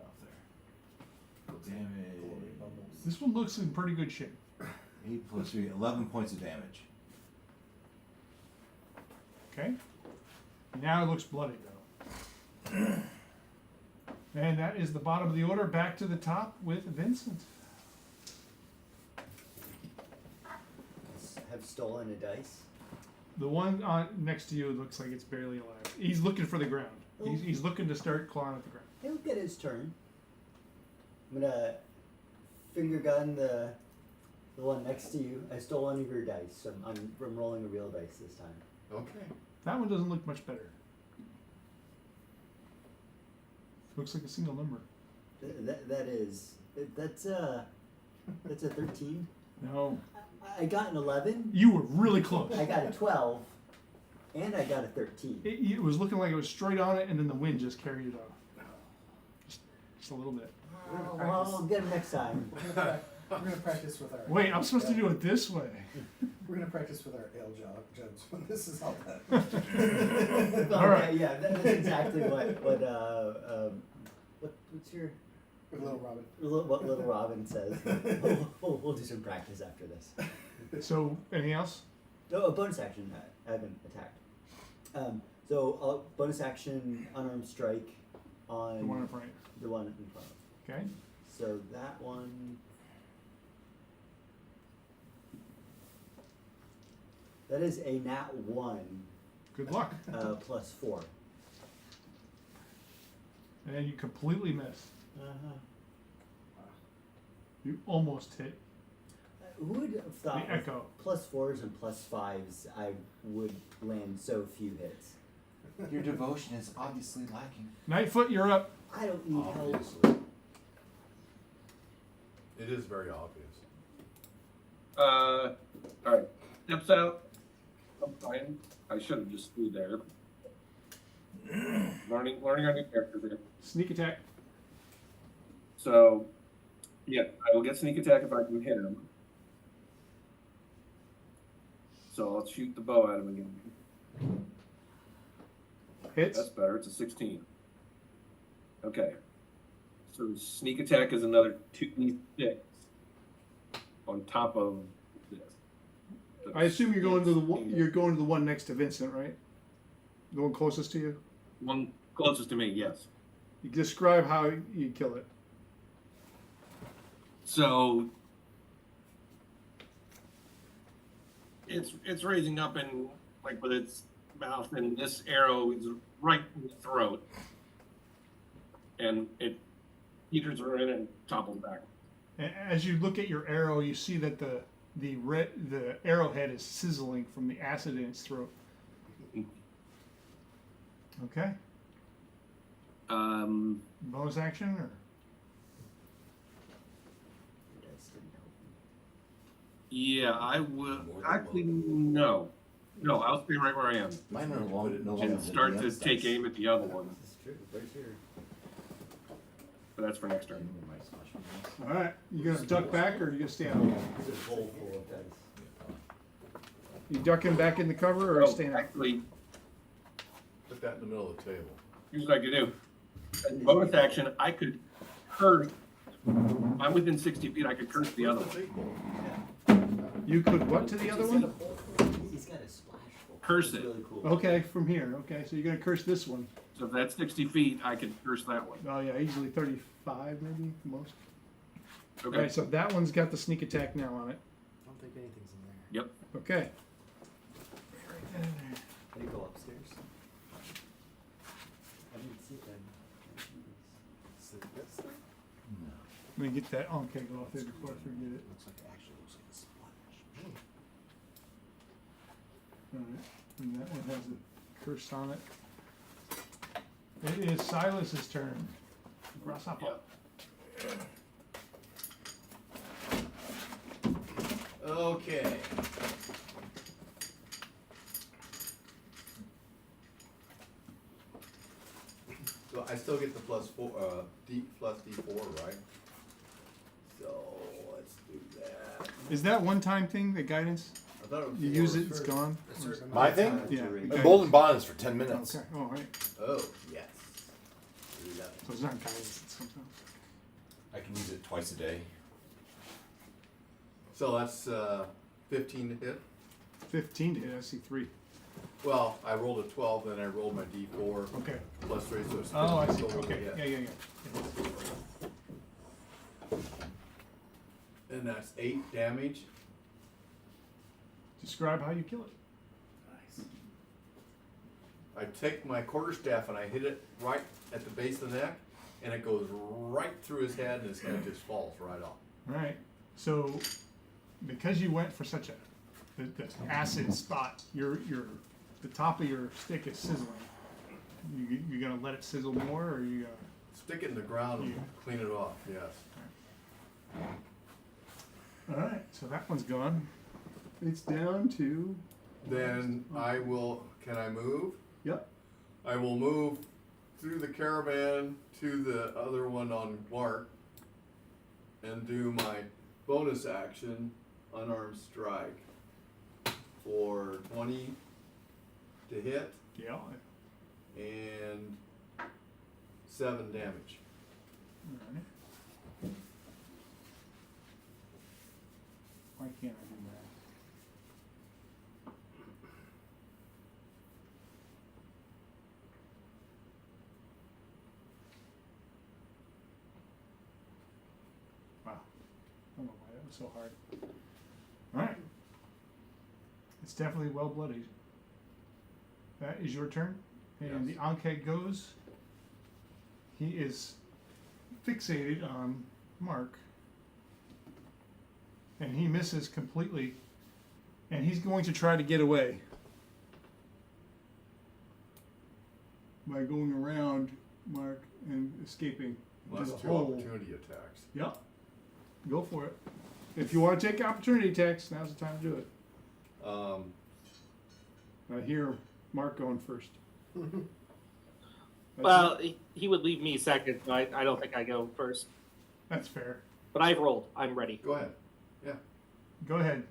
off there. Damage. This one looks in pretty good shape. 8 plus 3, 11 points of damage. Okay. Now it looks bloody though. And that is the bottom of the order. Back to the top with Vincent. Have stolen a dice. The one on next to you looks like it's barely alive. He's looking for the ground. He's looking to start clawing at the ground. He'll get his turn. I'm gonna finger gun the one next to you. I stole one of your dice, so I'm rolling a real dice this time. Okay. That one doesn't look much better. Looks like a single number. That's a 13. No. I got an 11. You were really close. I got a 12, and I got a 13. It was looking like it was straight on it, and then the wind just carried it off. Just a little bit. Well, I'll get him next time. We're gonna practice with our. Wait, I'm supposed to do it this way. We're gonna practice with our ale jobs when this is all done. All right. Yeah, that's exactly what's your With Little Robin. what Little Robin says. We'll do some practice after this. So, anything else? No, a bonus action. I haven't attacked. So bonus action unarmed strike on The one in front. the one in front. Okay. So that one. That is a nat 1 Good luck. plus 4. And then you completely missed. Uh-huh. You almost hit Who would have thought the with echo. plus 4s and plus 5s I would land so few hits? Your devotion is obviously lacking. Nightfoot, you're up. I don't need help. Obviously. It is very obvious. All right. Steps out. I'm fine. I should have just stood there. learning our new character there. Sneak attack. So, yeah, I will get sneak attack if I can hit him. So I'll shoot the bow at him again. Hits. That's better. It's a 16. Okay. So sneak attack is another 2d6 on top of this. I assume you're going to the one, you're going to the one next to Vincent, right? The one closest to you. One closest to me, yes. You describe how you kill it. So it's raising up and like with its mouth, and this arrow is right in the throat, and it teeters her in and topples back. As you look at your arrow, you see that the arrowhead is sizzling from the acid in its throat. Okay. Bonus action or? Yeah, I will. Actually, no. No, I'll stay right where I am Mine are no longer and start to take aim at the other one. This is true. Right here. But that's for next turn. All right. You gonna duck back or are you gonna stay out? There's a bowl full of dice. You ducking back in the cover or Oh, staying out? actually, Put that in the middle of the table. here's what I could do. As a bonus action, I could curse. I'm within 60 feet. I could curse the other one. You could what to the other one? He's got a splash bowl. Curse It's it. really cool. Okay, from here. Okay, so you're gonna curse this one. So if that's 60 feet, I could curse that one. Oh yeah, easily 35 maybe most. Okay. All right, so that one's got the sneak attack now on it. I don't think anything's in there. Yep. Okay. Can you go upstairs? I didn't see that. Is it this thing? Let me get that. Oh, okay, go off there before I forget it. Looks like it actually looks like a sponge. All right, and that one has a curse on it. It is Silas's turn. Grasshopper. Okay. So I still get the D4, right? So let's do that. Is that one-time thing, the guidance? I thought it was You four. use it, it's gone. A certain amount My of thing? time. Yeah. During- Okay. Golden Bond is for 10 minutes. Okay. All right. Oh, yes. Love it. So it's not guidance. It's something else. I can use it twice a day. So that's 15 to hit. 15 to hit. I see 3. Well, I rolled a 12, then I rolled my D4 Okay. plus 3, so it's Oh, I see. total Okay. hit. Yeah. And that's 8 damage. Describe how you kill it. Nice. I take my quarterstaff and I hit it right at the base of the neck, and it goes right through his head, and his head just falls right off. All right. So, because you went for such the acid spot, the top of your stick is sizzling. You gonna let it sizzle more, or you gonna? Stick it in the ground and Yeah. clean it off, yes. All right. So that one's gone. It's down to. Then I will, can I move? Yep. I will move through the caravan to the other one on Mark and do my bonus action, unarmed strike, for 20 to hit Yeah. and 7 damage. All right. Why can't I do that? Wow. I don't know why that was so hard. Alright. It's definitely well bloodied. That is your turn. And Yes. the Ankh goes. He is fixated on Mark. And he misses completely. And he's going to try to get away. By going around Mark and escaping into That's the 2 hole. opportunity attacks. Yep. Go for it. If you want to take opportunity attacks, now's the time to do it. I hear Mark going first. That's Well, it. he would leave me second, so I don't think I go first. That's fair. But I've rolled. I'm ready. Go ahead. Yeah. Go ahead.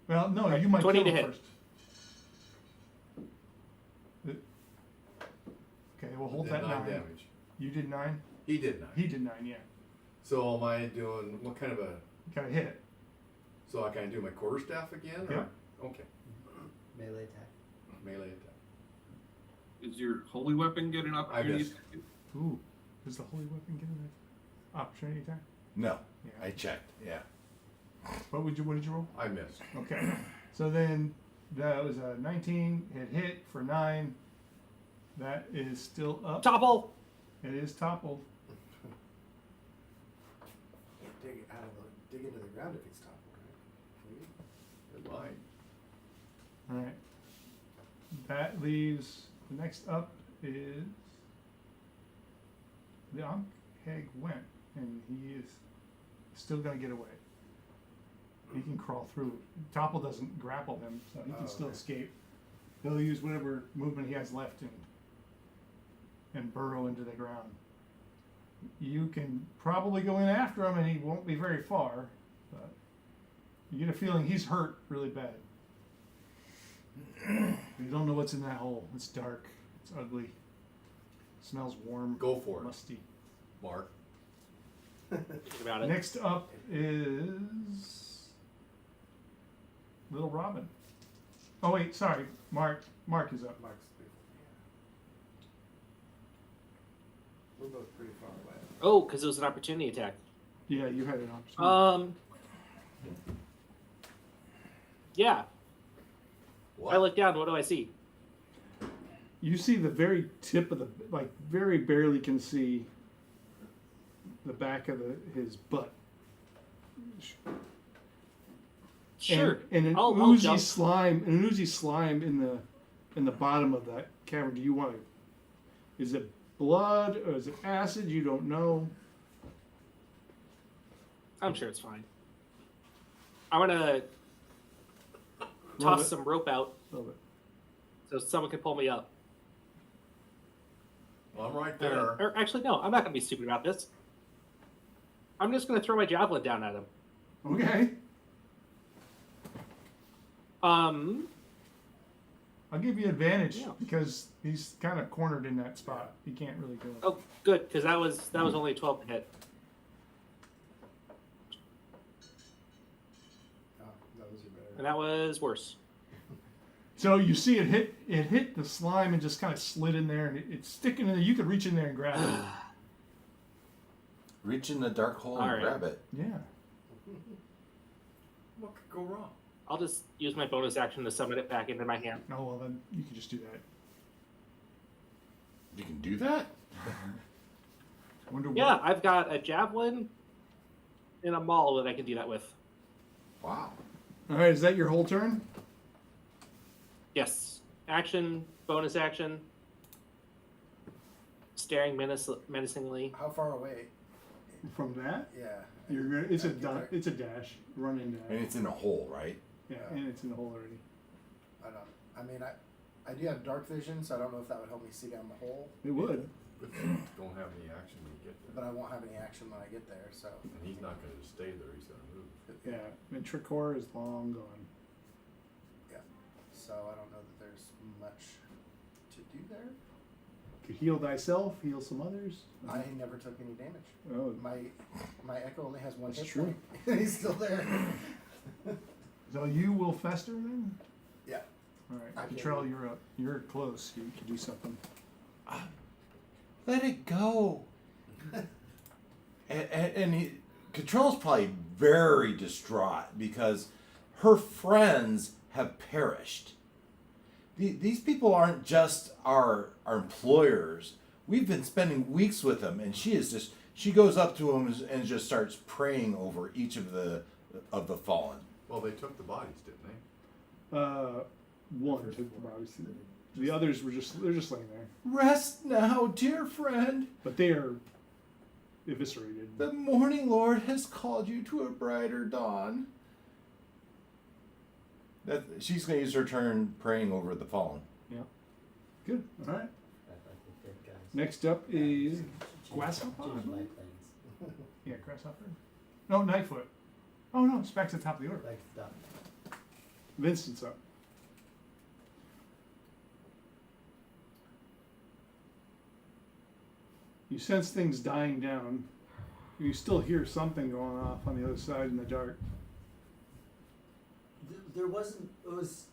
Well, no, Right, you might 20 kill to him hit. first. Okay, we'll hold Then that 9 9. damage. You did 9. He did 9. He did 9. Yeah. So am I doing what kind of a? You got to hit it. So I can do my quarterstaff again? Yeah. Or? Okay. Melee attack. Melee attack. Is your holy weapon get an opportunity? missed. Ooh. Does the holy weapon get an opportunity attack? No, Yeah. I checked. Yeah. What did you roll? I missed. Okay. So then that was a 19. It hit for 9. That is still up. Topple. It is toppled. Can't dig it out of dig into the ground if it's toppled, right? Good line. All right. That leaves the next up is the Ankheg went, and he is still gonna get away. He can crawl through. Topple doesn't grapple him, so he can Oh, still okay. escape. He'll use whatever movement he has left and burrow into the ground. You can probably go in after him, and he won't be very far, but you get a feeling he's hurt really bad. You don't know what's in that hole. It's dark. It's ugly. Smells warm. Go for it, Musty. Mark. Think about it. Next up is Little Robin. Oh wait, sorry. Mark is up. Mark's before. Yeah. We're both pretty far away. Oh, because it was an opportunity attack. Yeah, you had an opportunity. Yeah. What? I look down. What do I see? You see the very tip of the, like, very barely can see the back of his butt. Sure. And an I'll oozy jump. slime, in the bottom of that cavern. Do you want to? Is it blood or is it acid? You don't know. I'm sure it's fine. I want to Love toss it. some rope out Love it. so someone can pull me up. I'm right there. Or actually, no, I'm not going to be stupid about this. I'm just going to throw my javelin down at him. Okay. I'll give you advantage Yeah. because he's kind of cornered in that spot. He can't really go. Oh, good, because that was only a 12 to hit. Oh, that was your better. And that was worse. So you see it hit the slime and just kind of slid in there, and it's sticking in there. You could reach in there and grab it. Reach in the dark hole and Alright. grab it. Yeah. What could go wrong? I'll just use my bonus action to summon it back into my hand. Oh well, then you can just do that. You can do that? Wonder Yeah, what. I've got a javelin and a maul that I can do that with. Wow. All right, is that your whole turn? Yes. Action, bonus action. Staring menacingly. How far away? From that, Yeah. you're gonna. It's I a get there. it's a dash, run in And dash. it's in a hole, right? Yeah, and it's in the hole already. I don't. I mean, I do have dark vision, so I don't know if that would help me see down the hole. It would. But you don't have any action when you get But there. I won't have any action when I get there. So And he's not going to stay there. He's going to move. Yeah, and Tricor is long gone. so I don't know that there's much to do there. Could heal thyself, heal some others. I never took any damage. Oh, My echo only has one That's hit true. point. He's still there. so you will fester then. Yeah. All I right, can- Control, you're up. You're close. You can do something. Let it go. and Control's probably very distraught because her friends have perished. These people aren't just our employers. We've been spending weeks with them, and she goes up to them and just starts praying over each of the fallen. Well, they took the bodies, didn't they? One took the bodies. The others they're just laying there, Rest now, dear friend. but they are eviscerated. The morning Lord has called you to a brighter dawn. She's going to use her turn praying over the fallen. Yeah. Good. All right. I like the dead guys. Next up is Grasshopper. Change my plans. Yeah, Grasshopper. No, Nightfoot. Oh no, it's back to the top of the order. Like stuff. Vincent's up. You sense things dying down. You still hear something going off on the other side in the dark. There wasn't. It was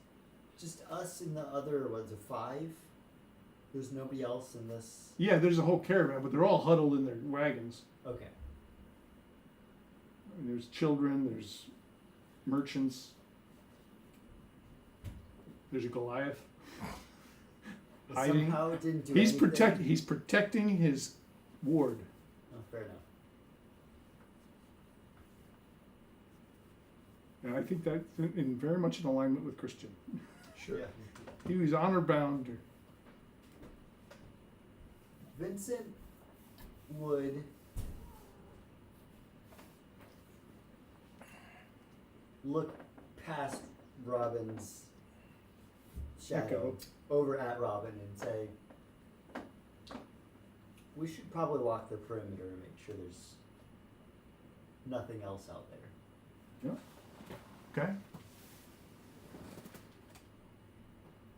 just us and the other. Was it 5? There's nobody else in this. Yeah, there's a whole caravan, but they're all huddled in their wagons. Okay. And there's children, there's merchants, there's a Goliath. Hiding. Somehow it didn't do He's anything. He's protecting his ward. Oh, fair enough. And I think that's in very much in alignment with Christian. Sure. Yeah. He was honor bound. Vincent would look past Robin's shadow Echo. over at Robin and say, we should probably walk the perimeter and make sure there's nothing else out there. Okay.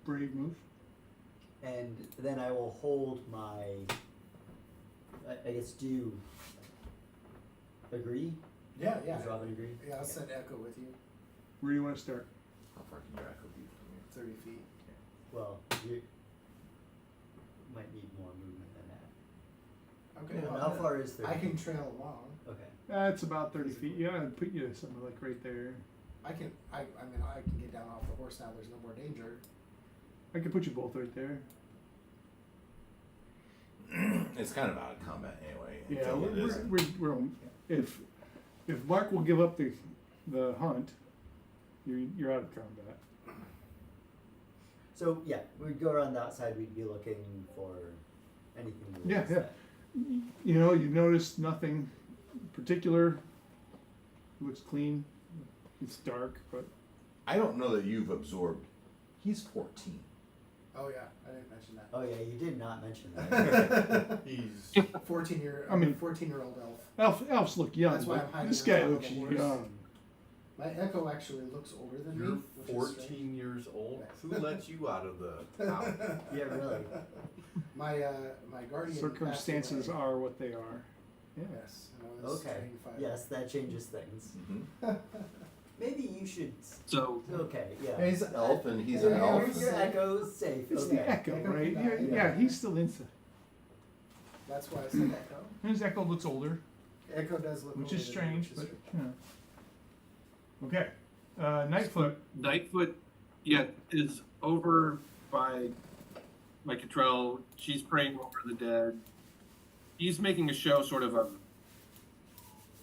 Brave move. And then I will hold my, I guess, do you agree? Yeah, yeah. Does Robin agree? Yeah, I'll Okay. send Echo with you. Where do you want to start? How far can your echo be from 30 feet. Well, you might need more movement than that. Okay. And how far is 30? I can trail along. Okay. It's about 30 feet. Yeah, I'd put you something like right there. I can get down off the horse now. There's no more danger. I could put you both right there. you? It's kind of out of combat anyway. Yeah, until it isn't. we're if Mark will give up the hunt, you're out of combat. So yeah, we'd go around the outside. We'd be looking for anything. that Yeah, was yeah. that- You know, you notice nothing particular. Looks clean. It's dark, but I don't know that you've absorbed. He's 14. Oh yeah, I didn't mention that. Oh yeah, you did not mention that. He's 14-year-old elf. elves look young. That's why but I'm hiding this on guy top of looks the horse. young. My Echo actually looks older than you're me. Which is strange. 14 years old. Yes. Who let you out of the house? Yeah, really. My guardian. Circumstances passed away. are what they are. Yeah. Yes. I was Okay. turning 5. Yes, that changes things. Mhm. Maybe you should. So Okay. Yeah. Yeah, he's an elf and he's Yeah, an elf. he's- Your echo's safe. It's Okay. the echo, Echo right? can Yeah, die, yeah, he's still inside. That's why I said Echo. His echo looks older, Echo does look which older is than me, strange, which is but you know. Okay. Nightfoot. Nightfoot, yeah, is over by Cottrell. She's praying over the dead. He's making a show, sort of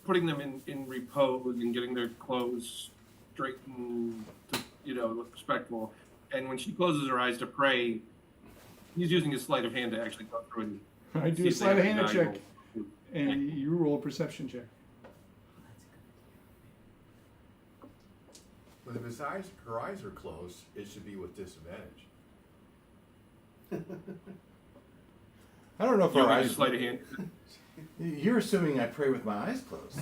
putting them in repose and getting their clothes straightened to, look respectful. And when she closes her eyes to pray, he's using his sleight of hand to actually go through and I do see a if they sleight of have hand check, valuable- and you roll a perception check. But if her eyes are closed, it should be with disadvantage. I don't know if You our want me to eyes. sleight of hand? You're assuming I pray with my eyes closed.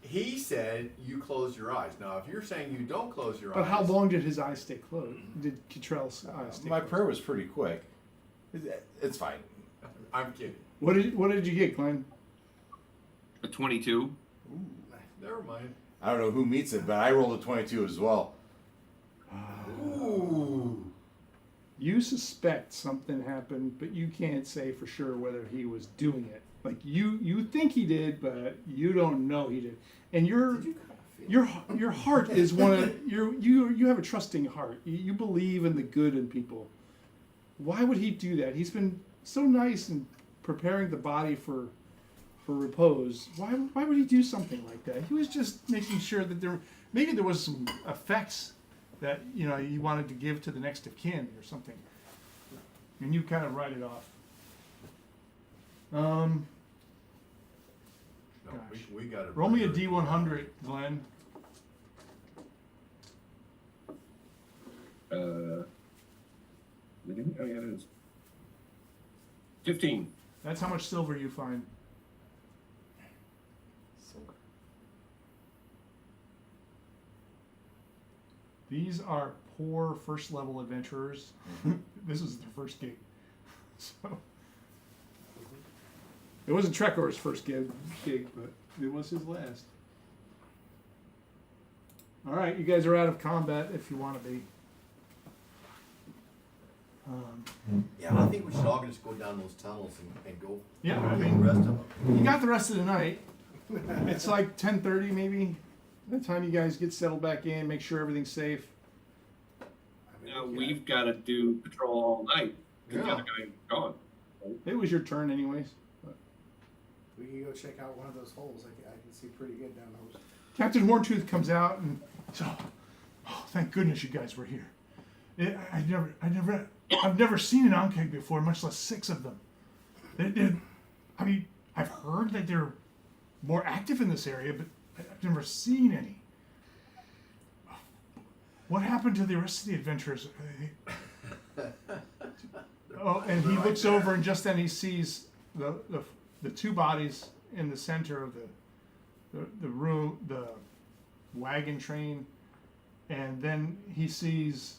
He said you close your eyes. Now, if you're saying you don't close your But eyes, how long did his eyes stay closed? Did Cottrell's eyes stay My closed? prayer was pretty quick. It's fine. I'm kidding. What did you get, Glenn? A 22. Never mind. I don't know who meets it, but I rolled a 22 as well. Ooh. You suspect something happened, but you can't say for sure whether he was doing it. Like you think he did, but you don't know he did. And Did you kind of feel your heart is one of you have a trusting heart. You believe in the good in people. Why would he do that? He's been so nice in preparing the body for repose. Why would he do something like that? He was just making sure that there was some effects that he wanted to give to the next of kin or something. And you kind of write it off. No, Gosh. we got to Roll me a D100, Glenn. Oh yeah, it is. 15. That's how much silver you find. These are poor first level adventurers. This is their first gig. So It wasn't Trekor's first gig, but it was his last. All right, you guys are out of combat if you want to be. Yeah, I think we should all just go down those tunnels and go. Yeah, I get mean, the rest of them. you got the rest of the night. It's like 10:30 maybe. By the time you guys get settled back in, make sure everything's safe. Now we've got to do patrol all night. 'Cause Yeah. The other guy gone. It was your turn anyways. But We can go check out one of those holes. I can see pretty good down those. Captain Horntooth comes out and so, oh, thank goodness you guys were here. I've never seen an Ankeg before, much less 6 of them. I mean, I've heard that they're more active in this area, but I've never seen any. What happened to the rest of the adventurers? Oh, and he looks over, and just then he sees the 2 bodies in the center of the room, the wagon train, and then he sees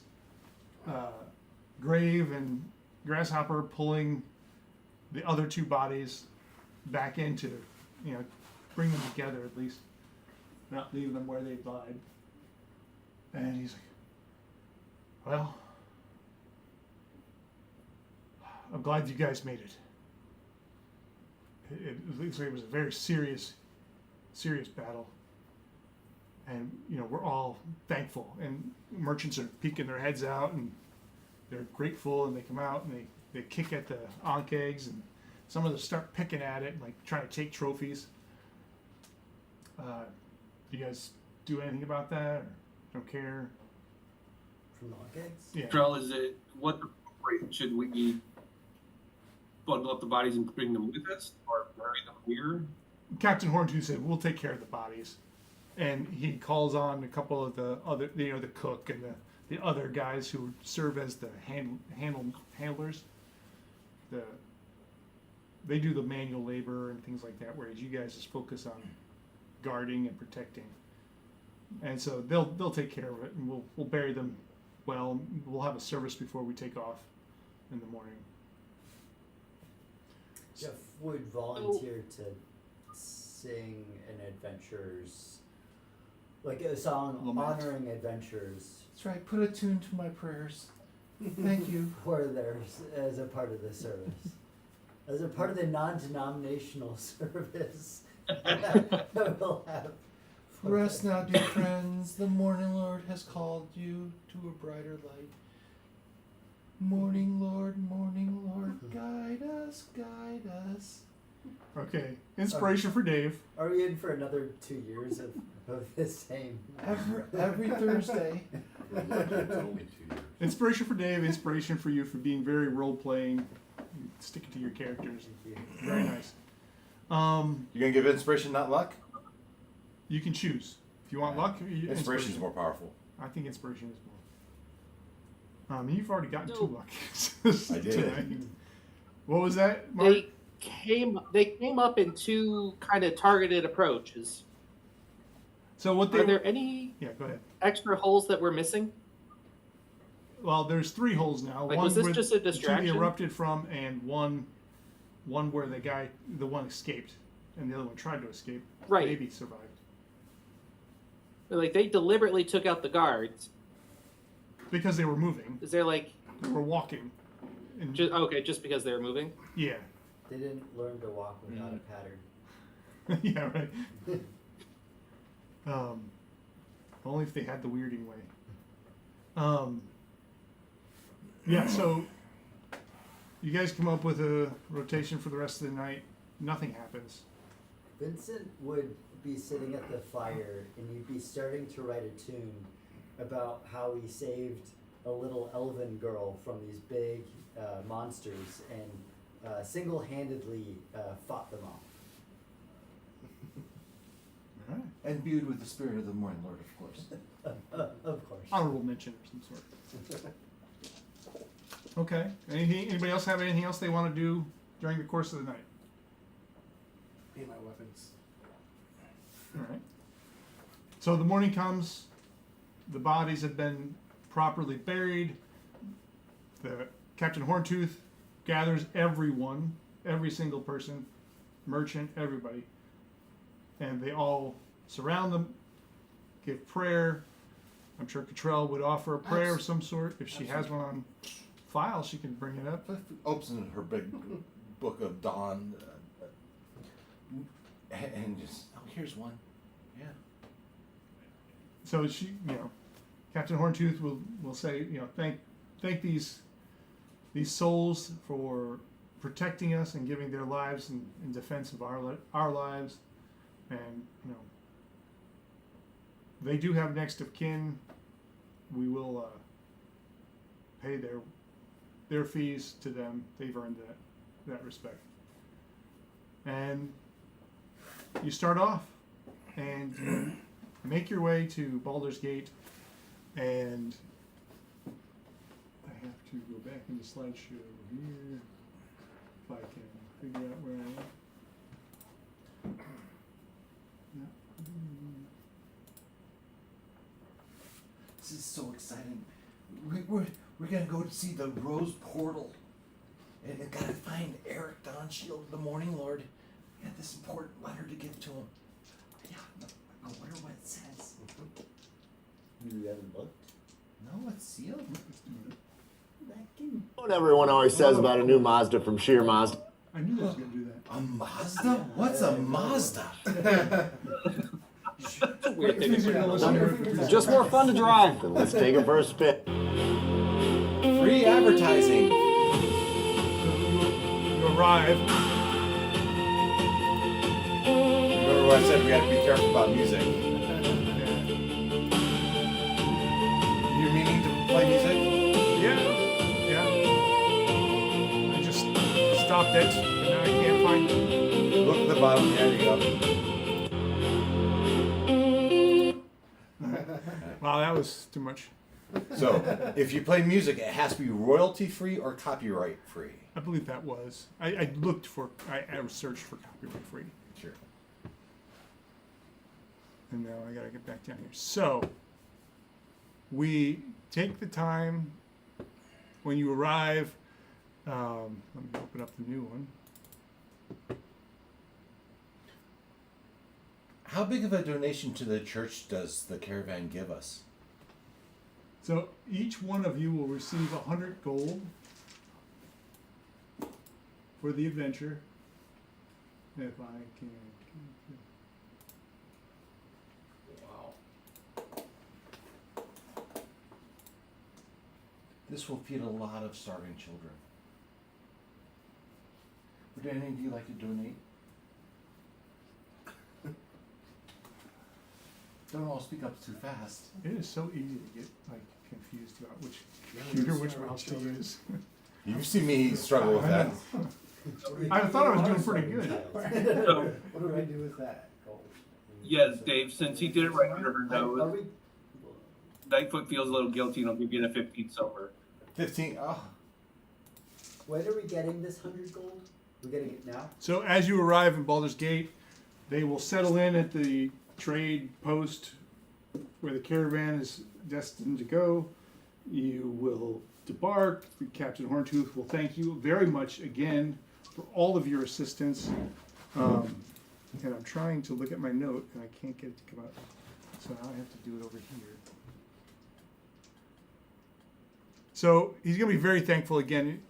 Grave and Grasshopper pulling the other 2 bodies back into, bring them together at least, not leave them where they died. And he's like, well, I'm glad you guys made it. It looks like it was a very serious battle. And, we're all thankful. And merchants are peeking their heads out, and they're grateful, and they come out, and they kick at the Ankegs, and some of them start picking at it, like trying to take trophies. Do you guys do anything about that, or don't care? From the gigs? Yeah. Trell, should we bundle up the bodies and bring them with us, or bury them here? Captain Horntooth said, "We'll take care of the bodies," and he calls on a couple of the other, the cook and the other guys who serve as the handlers. They do the manual labor and things like that, whereas you guys just focus on guarding and protecting. And so they'll take care of it, and we'll bury them well. We'll have a service before we take off in the morning. Jeff would volunteer to sing an adventurers, like a song Lament. honoring adventurers That's right. Put a tune to my prayers. Thank you. for theirs as a part of the service. As a part of the non-denominational service that we'll have. for Rest them. now, dear friends. The morning Lord has called you to a brighter light. Morning Lord, guide us, guide us. Okay, inspiration for Dave. Are we in for another 2 years of the same? Every Thursday. We're lucky it's only 2 years. Inspiration for Dave. Inspiration for you for being very role playing, sticking to your characters. Thank you. Very nice. You're gonna give inspiration, not luck. You can choose if you want luck. Inspiration is more powerful. I think inspiration is more. You've already gotten No. 2 luck. I did. tonight. What was that, Mark? They came up in 2 kind of targeted approaches. So what Are they? there any Yeah, go ahead. extra holes that we're missing? Well, there's 3 holes now. Like, one was this where just a the 2 distraction? erupted from, and one where the one escaped, and the other one tried to escape. Right. Maybe survived. Like, they deliberately took out the guards. Because they were moving. Is there like They were walking. And just because they were moving? yeah. They didn't learn to walk without a pattern. Yeah, right. Only if they had the weirding way. Yeah, so you guys come up with a rotation for the rest of the night. Nothing happens. Vincent would be sitting at the fire, and you'd be starting to write a tune about how he saved a little elven girl from these big monsters and single-handedly fought them off. All right. And imbued with the spirit of the morning Lord, of course. Of course. Honorable mention of some sort. Okay. Anybody else have anything else they want to do during the course of the night? Be my weapons. All right. So the morning comes. The bodies have been properly buried. The Captain Horntooth gathers every single person merchant, everybody. And they all surround them, give prayer. I'm sure Cottrell would offer a prayer of some sort. If she has one on file, she can bring it up. Opens her big book of Dawn, and just, oh, here's one. Yeah. So she, Captain Horntooth will say, thank these souls for protecting us and giving their lives in defense of our lives, and they do have next of kin. We will pay their fees to them. They've earned that respect. And you start off, and you make your way to Baldur's Gate, and I have to go back in the slideshow here if I can figure out where I am. This is so exciting. We're gonna go to see the Rose Portal, and gotta find Eric Donshield, the Morning Lord. We got this important letter to give to him. Yeah, I wonder what it says. You haven't looked? No, it's sealed. What everyone always says about a new Mazda from Sheer Mazda. I knew they was gonna do that. A Mazda? What's a Mazda? It's a weird thing to do. Just more fun to drive. Then let's take it for a spin. Free advertising. You arrive. Remember what I said? We gotta be careful about music. You're meaning to play music? Yeah. I just stopped it, but now I can't find it. Look at the bottom. There you go. Wow, that was too much. So, if you play music, it has to be royalty free or copyright free. I believe that was. I searched for copyright free. Sure. And now I gotta get back down here. So, we take the time when you arrive. Let me open up the new one. How big of a donation to the church does the caravan give us? So each one of you will receive 100 gold for the adventure. If I can. Wow. This will feed a lot of starving children. Would any of you like to donate? Don't all speak up too fast. It is so easy to get confused about which computer, which mouse to use. You see me struggle with that. I thought I was doing pretty good. So, What do I do with that? yes, Dave, since he did it right under her Are nose, we? Lightfoot feels a little guilty and he'll give you a 15 silver. 15. Oh. When are we getting this 100 gold? We're getting it now? So as you arrive in Baldur's Gate, they will settle in at the trade post where the caravan is destined to go. You will debark. Captain Horntooth will thank you very much again for all of your assistance. And I'm trying to look at my note and I can't get it to come out. So now I have to do it over here. So he's going to be very thankful again,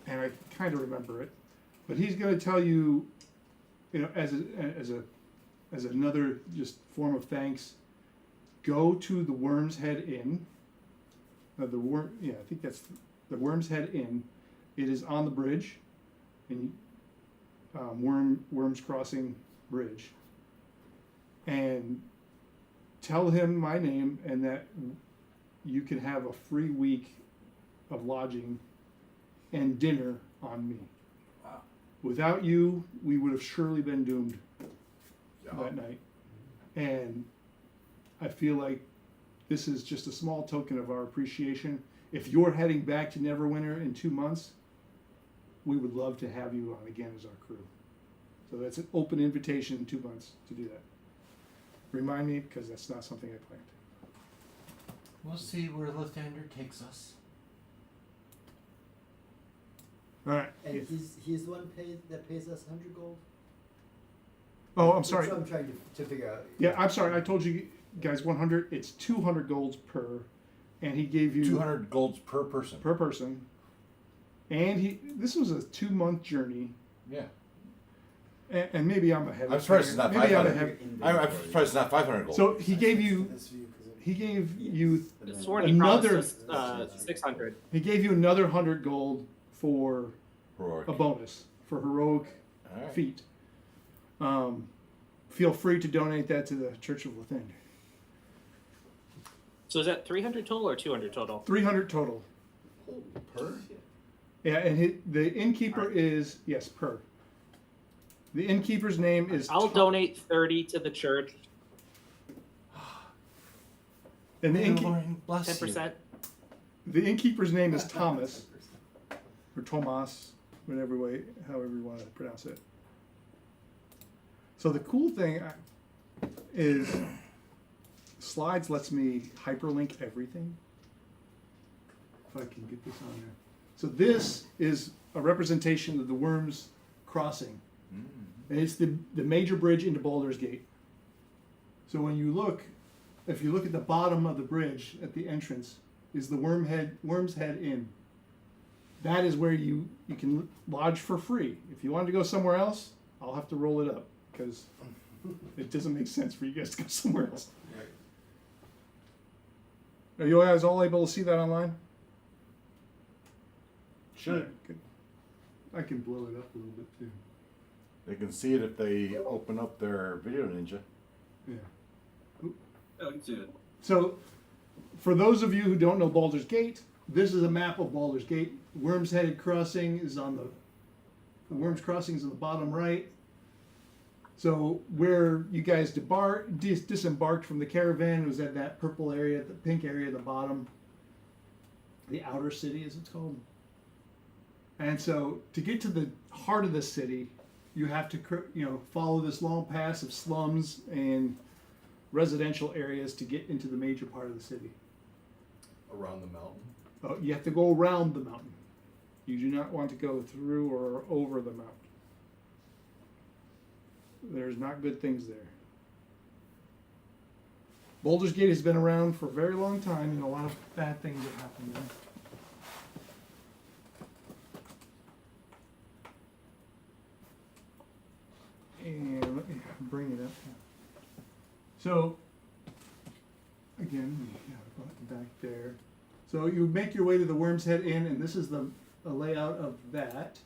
and I kind of remember it. But he's going to tell you, as another just form of thanks, go to the Worm's Head Inn. I think that's the Worm's Head Inn. It is on the bridge, in Worm's Crossing Bridge. And tell him my name and that you can have a free week of lodging and dinner on me. Wow. Without you, we would have surely been doomed that night. And I feel like this is just a small token of our appreciation. If you're heading back to Neverwinter in 2 months, we would love to have you on again as our crew. So that's an open invitation in 2 months to do that. Remind me, because that's not something I planned. We'll see where Lathander takes us. All right. And he's the one that pays us 100 gold? Oh, I'm That's sorry. what I'm trying to figure out. Yeah, I'm sorry. I told you guys 100. It's 200 golds per, and he gave you 200 golds per person. per person. And this was a 2-month journey, Yeah. and maybe I'm ahead. I'm surprised it's not maybe I'm 500. ahead. I'm surprised it's not 500 golds. So he gave you This view, 'cause it- he gave you Sworn he promised Another- us 600. he gave you another 100 gold for Heroic. a bonus for heroic All right. feat. Feel free to donate that to the Church of Lathander. So is that 300 total or 200 total? 300 total. Per? Yeah, and the innkeeper is yes per. The innkeeper's name is. I'll Tom- donate 30 to the church. And the May the innkeeper. Lord bless you. 10%. The innkeeper's name is Thomas, or Tomas, whatever way, however you want to pronounce it. So the cool thing is, Slides lets me hyperlink everything. If I can get this on there. So this is a representation of the Worms Crossing, and it's the major bridge into Baldur's Gate. So when you look, if you look at the bottom of the bridge at the entrance, is the Worm's Head Inn. That is where you can lodge for free. If you wanted to go somewhere else, I'll have to roll it up because it doesn't make sense for you guys to go somewhere else. Are you guys all able to see that online? Sure. Good. I can blow it up a little bit too. They can see it if they open up their Video Ninja. Yeah. Oh, you can see it. So, for those of you who don't know Baldur's Gate, this is a map of Baldur's Gate. Worm's Headed Crossing is on the Worm's Crossing is on the bottom right. So where you guys disembarked from the caravan was at that purple area, the pink area at the bottom. The outer city, as it's called. And so to get to the heart of the city, you have to follow this long pass of slums and residential areas to get into the major part of the city. Around the mountain? You have to go around the mountain. You do not want to go through or over the mountain. There's not good things there. Baldur's Gate has been around for a very long time, and a lot of bad things have happened there. And let me bring it up. So, again, back there. So you make your way to the Worm's Head Inn, and this is the layout of that.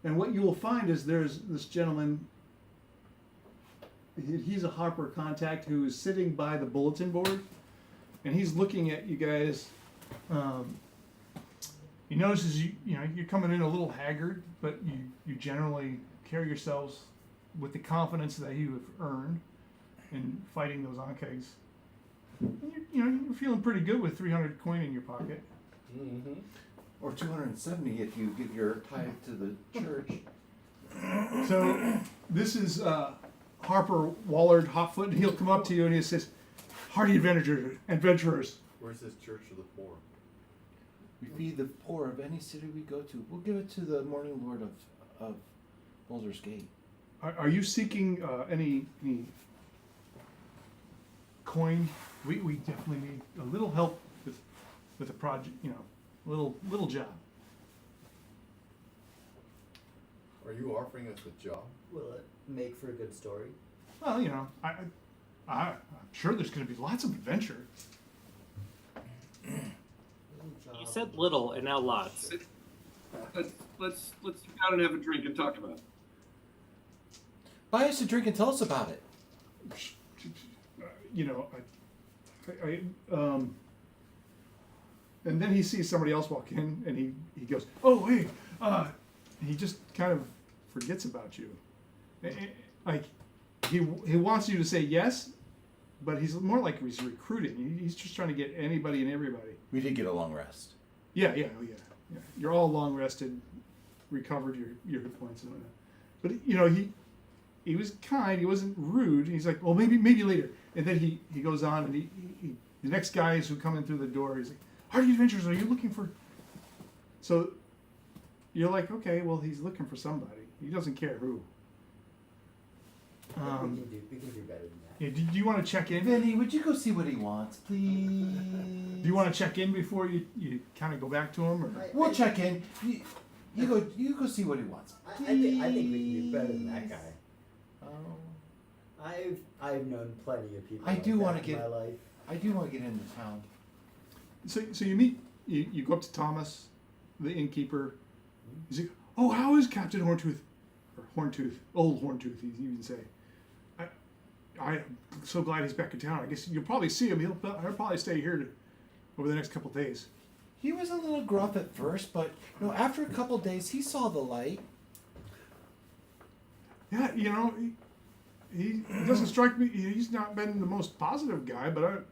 And what you will find is there's this gentleman. He's a Harper contact who is sitting by the bulletin board, and he's looking at you guys. He notices you're coming in a little haggard, but you generally carry yourselves with the confidence that you have earned in fighting those Ankegs. You're feeling pretty good with 300 coin in your pocket. Mm-hmm. Or 270 if you get your tithe to the church. So this is Harper Wallard Hotfoot, and he'll come up to you and he says, "Hardy adventurers." Where's this Church of the Poor? We feed the poor of any city we go to. We'll give it to the Morning Lord of Baldur's Gate. Are you seeking any coin? We definitely need a little help with a project, little job. Are you offering us a job? Will it make for a good story? Well, I'm sure there's going to be lots of adventure. You said little and now lots. Let's sit down and have a drink and talk about it. Buy us a drink and tell us about it. And then he sees somebody else walk in, and he goes, "Oh, hey," and he just kind of forgets about you. Like he wants you to say yes, but he's more like he's recruiting. He's just trying to get anybody and everybody. We did get a long rest. Yeah. You're all long rested, recovered your hit points and whatnot. But he was kind. He wasn't rude. He's like, well, maybe later. And then he goes on, and he the next guys who come in through the door, he's like, "Hardy Adventures, are you looking for?" So you're like, okay, well, he's looking for somebody. He doesn't care who. We can do better than that. Yeah, do you want to check in? Vinny, would you go see what he wants, please? Do you want to check in before you kind of go back to him? Or? We'll check in. You go see what he wants. I think we can do better than that guy. Oh. I've known plenty of people. I do like wanna that in get- my life. I do want to get into town. So you go up to Thomas, the innkeeper. He's like, "Oh, how is Captain Horntooth, or Horntooth, old Horntooth?" He's even say. I'm so glad he's back in town. I guess you'll probably see him. He'll probably stay here over the next couple of days. He was a little gruff at first, but after a couple days, he saw the light. Yeah, he doesn't strike me. He's not been the most positive guy, but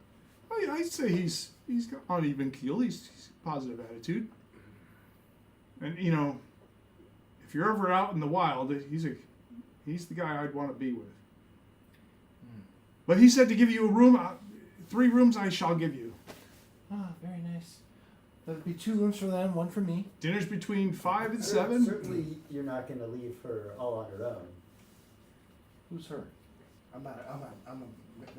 I'd say he's got on even keel. He's a positive attitude, and if you're ever out in the wild, he's the guy I'd want to be with. But he said to give you a room, 3 rooms I shall give you. Ah, very nice. That would be 2 rooms for them, 1 for me. Dinner's between 5 and 7. Certainly, you're not going to leave her all on her own. Who's her? I'm a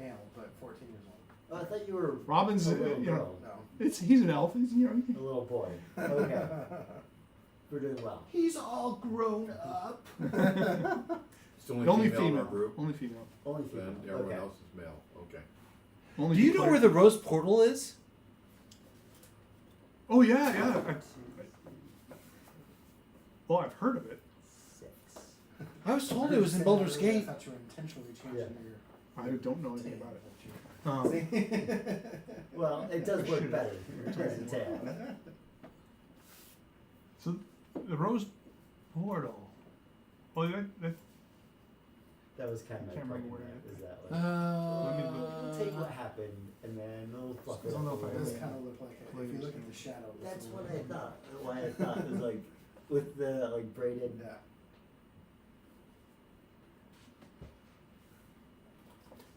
male, but 14 years old. Oh, I thought you were Robin's, a little girl. No. he's an elf. He's A little boy. Okay. We're doing well. He's all grown up. It's the only only female in our female. group. Only female. Only Then female. everyone Okay. else is male. Okay. Only Do you know where the rose portal is? Oh yeah. Well, I've heard of it. 6. I was told it was in Baldur's I Gate. thought you were intentionally changing I don't know anything about it. your. Well, it does work better as a tail. So the rose portal. Oh, that That was kind of my Can't point. remember where Is that like, we'll take what Uh, happened and then we'll fluff it I don't know up if a I It does little. kind of look like it. If you look at the shadow. it's That's a what little I bit- thought. Why I thought it was like with the braided. Yeah.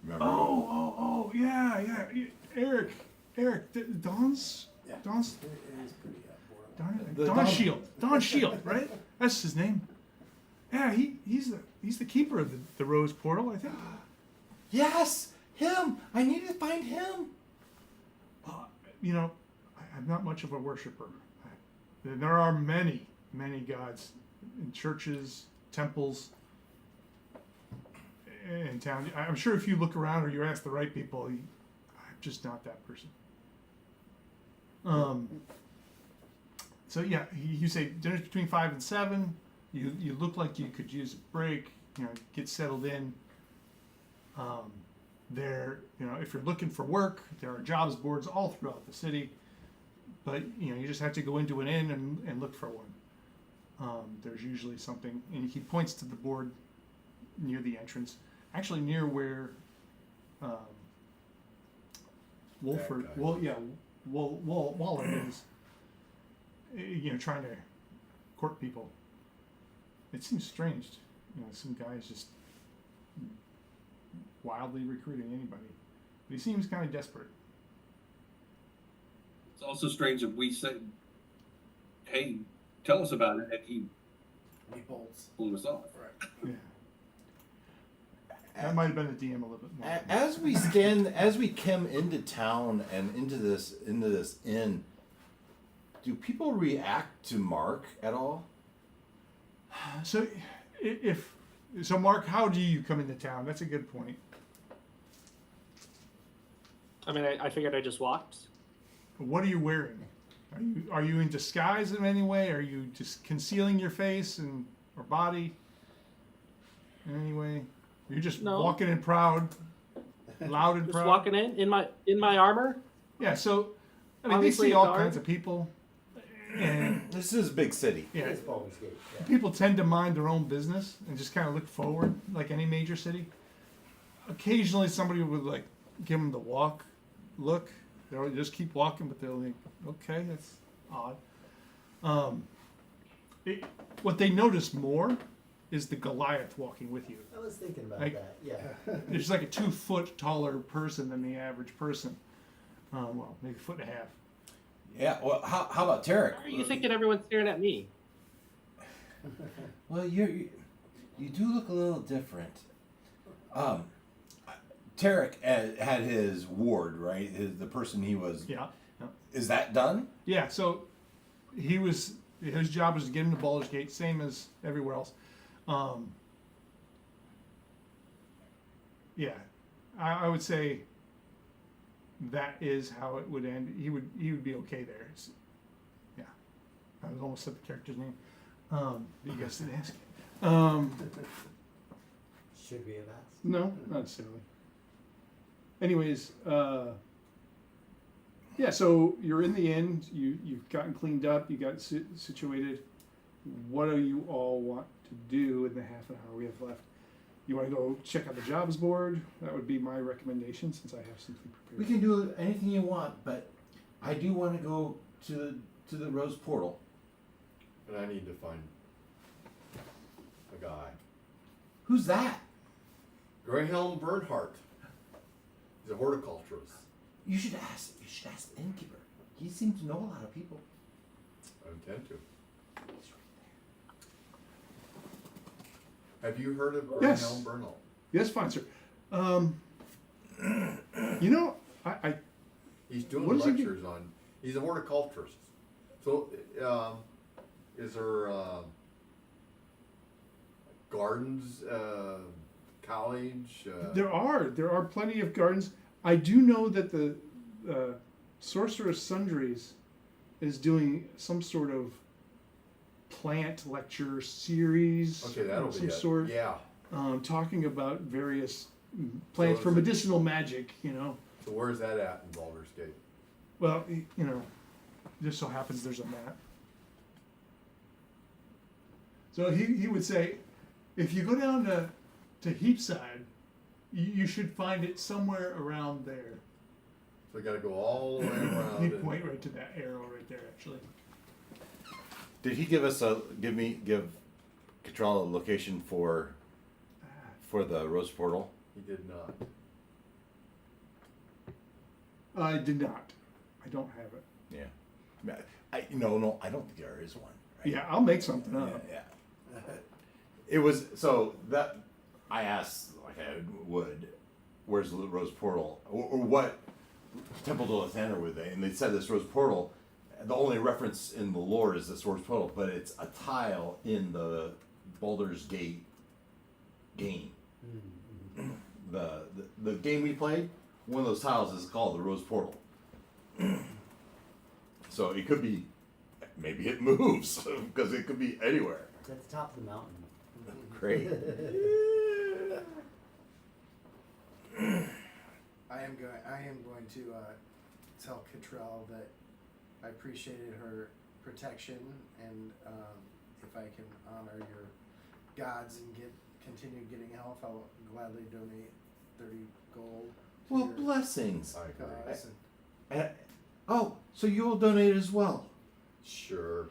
Remember? oh, yeah. Eric, Don's Yeah. Don's It is pretty borderline. Don Don- Shield. Don Shield, right? That's his name. Yeah, he's the keeper of the Rose Portal, I think. yes, him. I need to find him. I'm not much of a worshiper. There are many gods in churches, temples, in town. I'm sure if you look around or you ask the right people, I'm just not that person. So yeah, you say dinner's between 5 and 7. You look like you could use a break. Get settled in. If you're looking for work, there are jobs boards all throughout the city. But you just have to go into an inn and look for one. There's usually something, and he points to the board near the entrance, actually near where Wolford, That guy. Waller is. Trying to court people. It seems strange. Some guy's just wildly recruiting anybody, but he seems kind of desperate. It's also strange if we said, "Hey, tell us about it," and he He bolts. blew us off. Right. Yeah. That might have been the DM a little bit more. As we come into town and into this inn, do people react to Mark at all? So, Mark, how do you come into town? That's a good point. I mean, I figured I just walked. What are you wearing? Are you in disguise in any way? Are you just concealing your face or body in any way? You're just No. walking in proud, loud and Just proud. walking in my armor. Yeah. So, I mean, Obviously they see a all guard. kinds of people, and This is a big city. yeah, It's Baldur's Gate. Yeah. people tend to mind their own business and just kind of look forward, like any major city. Occasionally, somebody would give them the look. They'll just keep walking, but they'll think, okay, that's odd. What they notice more is the Goliath walking with you. I was thinking about Like- that. Yeah. There's like a 2 foot taller person than the average person. Well, maybe a foot and a half. Yeah. Well, how about Tarek? Why are you thinking everyone's staring at me? Well, you do look a little different. Tarek had his ward, right? The person he was. Yeah. Is that done? Yeah, so his job was to get him to Baldur's Gate, same as everywhere else. Yeah, I would say that is how it would end. He would be okay there. Yeah, I was almost said the character's name, but you guys didn't ask. Should we have asked? No, not necessarily. Anyways, yeah, so you're in the inn, you've gotten cleaned up, you got situated. What do you all want to do in the half an hour we have left? You want to go check out the jobs board? That would be my recommendation since I have something prepared. We can do anything you want, but I do want to go to the Rose Portal. And I need to find a guy. Who's that? Greyhelm Bernhardt. He's a horticulturist. You should ask the innkeeper. He seems to know a lot of people. I intend to. He's right Have you heard of Yes. Greyhelm Bernhardt? Yes, fine, sir. You know, I He's doing What does he do? lectures on. He's a horticulturist. So, is there gardens, college? there are plenty of gardens. I do know that the Sorcerer's Sundries is doing some sort of plant lecture series Okay, that'll of be some it. sort, Yeah. talking about various plants So for is it- medicinal magic. You know, So where's that at in Baldur's Gate? well, you know, just so happens there's a map. So he would say, if you go down to Heapside, you should find it somewhere around there. So we got to go all the way around. He'd and- point right to that arrow right there, actually. Did he give Cottrell a location for the Rose Portal? He did not. I did not. I don't have it. Yeah. No, I don't think there is one. Right? Yeah, I'll make something Yeah, up. yeah. It was so that I asked, like I would, where's the Rose Portal, or what Temple de Lathander were they? And they said this Rose Portal. The only reference in the lore is this Rose Portal, but it's a tile in the Baldur's Gate game. The game we played, one of those tiles is called the Rose Portal. So it could be, maybe it moves because it could be anywhere. It's at the top of the mountain. Great. I am going to tell Cottrell that I appreciated her protection, and if I can honor your gods and continue getting health, I'll gladly donate 30 gold to Well, your blessings. I agree. cause. Oh, so you will donate as well. Sure.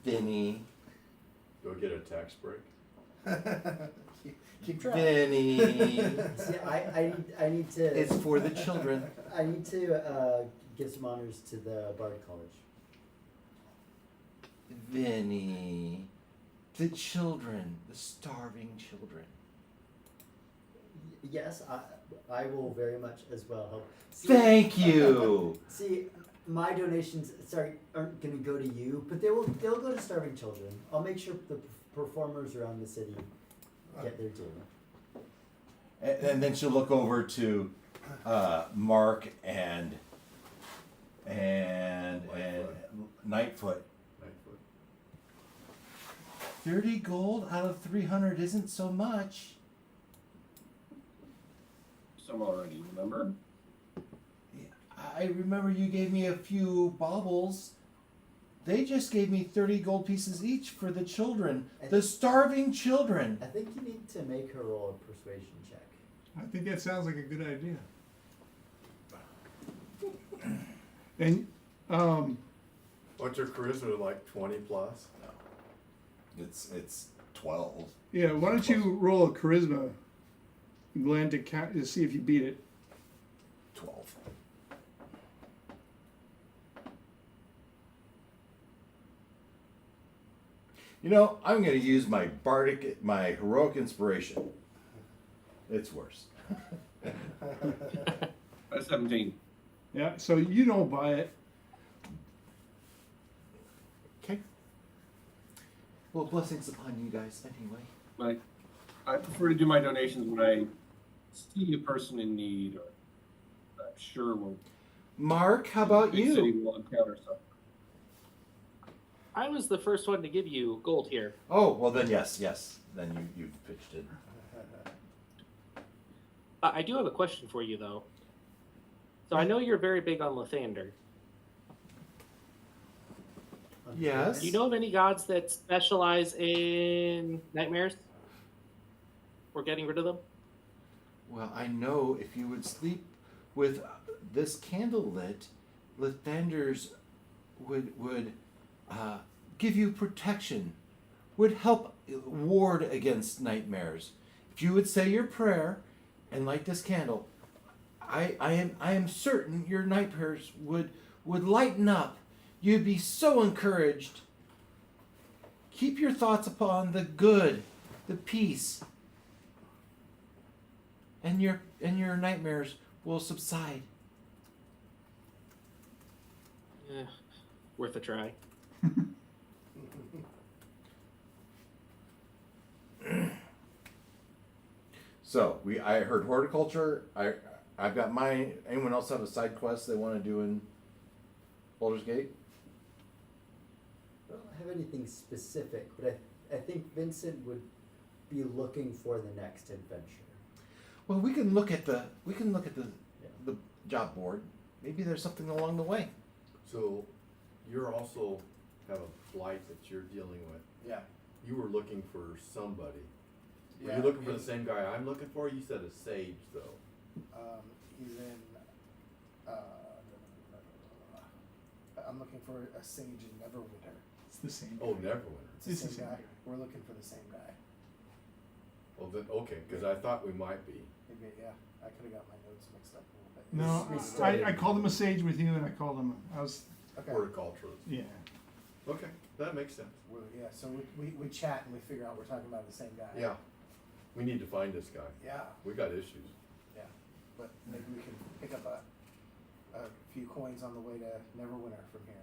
Vinny. Go get a tax break. keep track. Vinny. See, I need to. It's for the children. I need to give some honors to the Bard College. Vinny. The children. The starving children. Yes, I will very much as well help. See, Thank you. See, my donations aren't going to go to you, but they'll go to starving children. I'll make sure the performers around the city get their due. And then she'll look over to Mark and Nightfoot. 30 gold out of 300 isn't so much. Some already, remember? I remember you gave me a few baubles. They just gave me 30 gold pieces each for the children. The starving children. I think you need to make her roll a persuasion check. I think that sounds like a good idea. And What's your charisma, like 20 plus? It's 12. yeah, why don't you roll a charisma, Glenn, to count to see if you beat it. 12. You know, I'm going to use my heroic inspiration. It's worse. 17. Yeah, so you don't buy it. Okay. Well, blessings upon you guys anyway. Like, I prefer to do my donations when I see a person in need, or I'm sure will. Mark, how about big city you? will encounter something. I was the first one to give you gold here. Oh, well then yes. Then you've pitched it. I do have a question for you, though. So I know you're very big on Lathander. Yes. Do you know of any gods that specialize in nightmares? Or getting rid of them? Well, I know if you would sleep with this candle lit, Lathanders would give you protection, would help ward against nightmares. If you would say your prayer and light this candle, I am certain your nightmares would lighten up. You'd be so encouraged. Keep your thoughts upon the good, the peace, and your nightmares will subside. Worth a try. So I heard horticulture. I've got mine. Anyone else have a side quest they want to do in Baldur's Gate? I don't have anything specific, but I think Vincent would be looking for the next adventure. Well, we can look at the Yeah. the job board. Maybe there's something along the way. So, you're also have a blight that you're dealing with. Yeah. You were looking for somebody. Were Yeah, you looking for the he- same guy I'm looking for? You said a sage, though. He's in. I'm looking for a sage in Neverwinter. It's the same. Oh, guy. Neverwinter. It's the It's the same same guy. guy. We're looking for the same guy. Well, then, okay, because I thought we might be. Maybe, yeah, I could have got my notes mixed up a little bit. No, We started- I called him a sage with you, and I called him. I was Okay. Horticulturist. yeah. Okay, that makes sense. Yeah, so we chat and we figure out we're talking about the same guy. Yeah, we need to find this guy. Yeah, We got issues. yeah. But maybe we can pick up a few coins on the way to Neverwinter from here.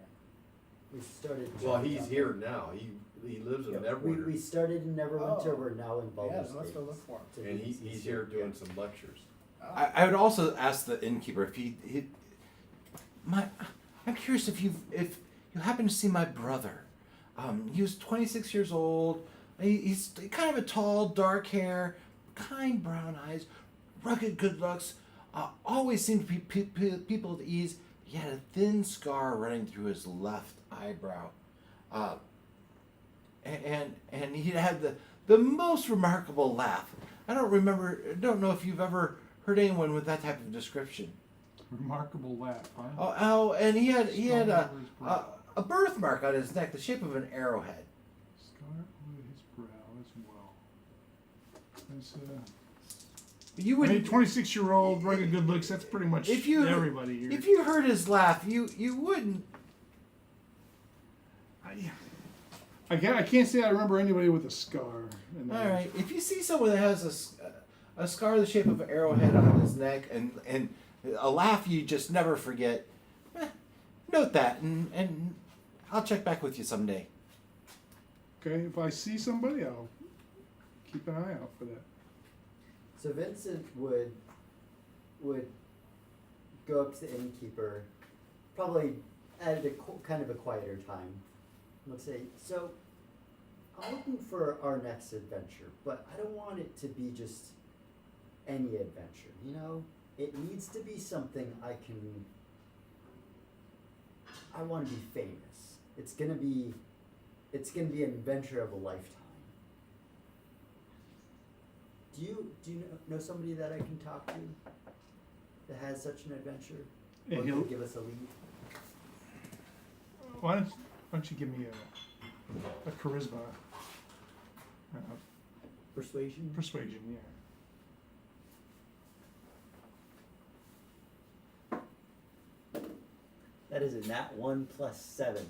We started. Well, he's here now. He lives in We Neverwinter, started in Neverwinter. Oh. We're now in Yeah, Baldur's then let's Gate. go look for him. To and Vincent's he's here ship. doing some lectures. Oh. I would also ask the innkeeper if I'm curious if you happen to see my brother. He was 26 years old. He's kind of a tall, dark hair, kind brown eyes, rugged good looks. Always seemed to be people at ease. He had a thin scar running through his left eyebrow, and he had the most remarkable laugh. I don't know if you've ever heard anyone with that type of description. Remarkable laugh, huh? Oh, and he had Scar over his brow. a birthmark on his neck, the shape of an arrowhead. Scar over his brow as well. That's, You I would, mean, 26-year-old, rugged good looks. That's pretty much if you everybody here. if you heard his laugh, you wouldn't. I can't say I remember anybody with a scar. In All their- right, if you see someone that has a scar the shape of an arrowhead on his neck and a laugh you just never forget, note that and I'll check back with you someday. Okay, if I see somebody, I'll keep an eye out for that. So Vincent would go up to the innkeeper, probably at a kind of a quieter time. Would say, "So, I'm looking for our next adventure, but I don't want it to be just any adventure. You know, it needs to be something I want to be famous. It's gonna be an adventure of a lifetime. Do you know somebody that I can talk to that has such an adventure? Yeah, Or he'll- can give us a lead? Why don't you give me a charisma Persuasion? persuasion? Yeah. That is a nat 1 plus 7.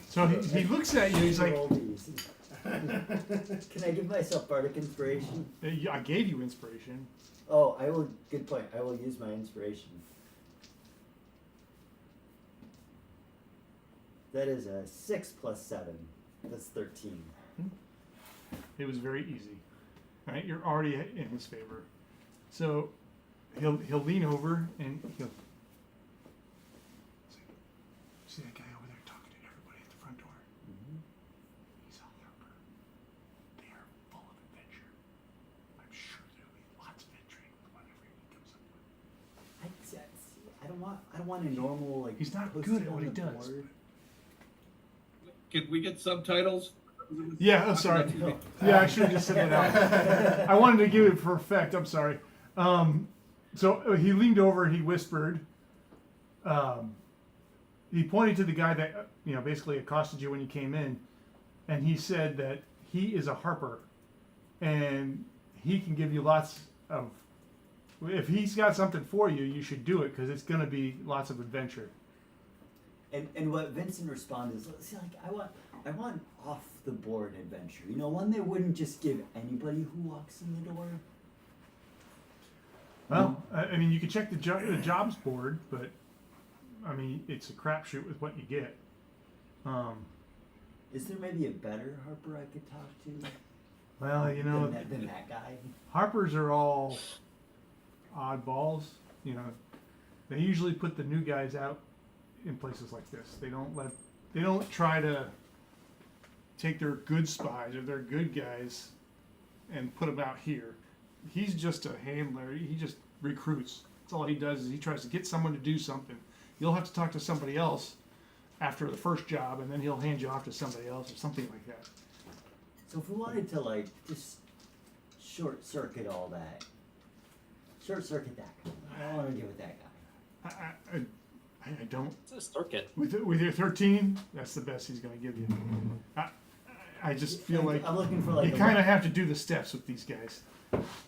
So he looks at you. He's like, Roll these. Can I give myself bardic inspiration? I gave you inspiration. Oh, I will. Good point. I will use my inspiration. That is a 6 plus 7. That's 13. It was very easy. All right, you're already in his favor. So he'll lean over and he'll see that guy over there talking to everybody at the front door. He's a harper. They are full of adventure. I'm sure there'll be lots of entry with whatever he comes up with. I don't want a normal like. He's not posted good at on what he the does. board. Can we get subtitles? Yeah, I'm sorry. Yeah, I should have just said that out. I wanted to give it for effect. I'm sorry. So he leaned over and he whispered. He pointed to the guy that basically accosted you when you came in, and he said that he is a harper, and he can give you lots of. If he's got something for you, you should do it because it's going to be lots of adventure. And what Vincent responded is, see, like I want off the board adventure. One they wouldn't just give anybody who walks in the door. Well, I mean, you can check the jobs board, but I mean, it's a crapshoot with what you get. Is there maybe a better harper I could talk to? Well, than that guy. Harpers are all oddballs. They usually put the new guys out in places like this. They don't try to take their good spies or their good guys and put them out here. He's just a handler. He just recruits. That's all he does is he tries to get someone to do something. You'll have to talk to somebody else after the first job, and then he'll hand you off to somebody else or something like that. So if we wanted to just short circuit all that, short circuit that guy. I don't want to deal with that guy. I don't. It's a circuit. With your 13, that's the best he's going to give you. I just feel like I'm looking for you kind of have to do the steps with these guys.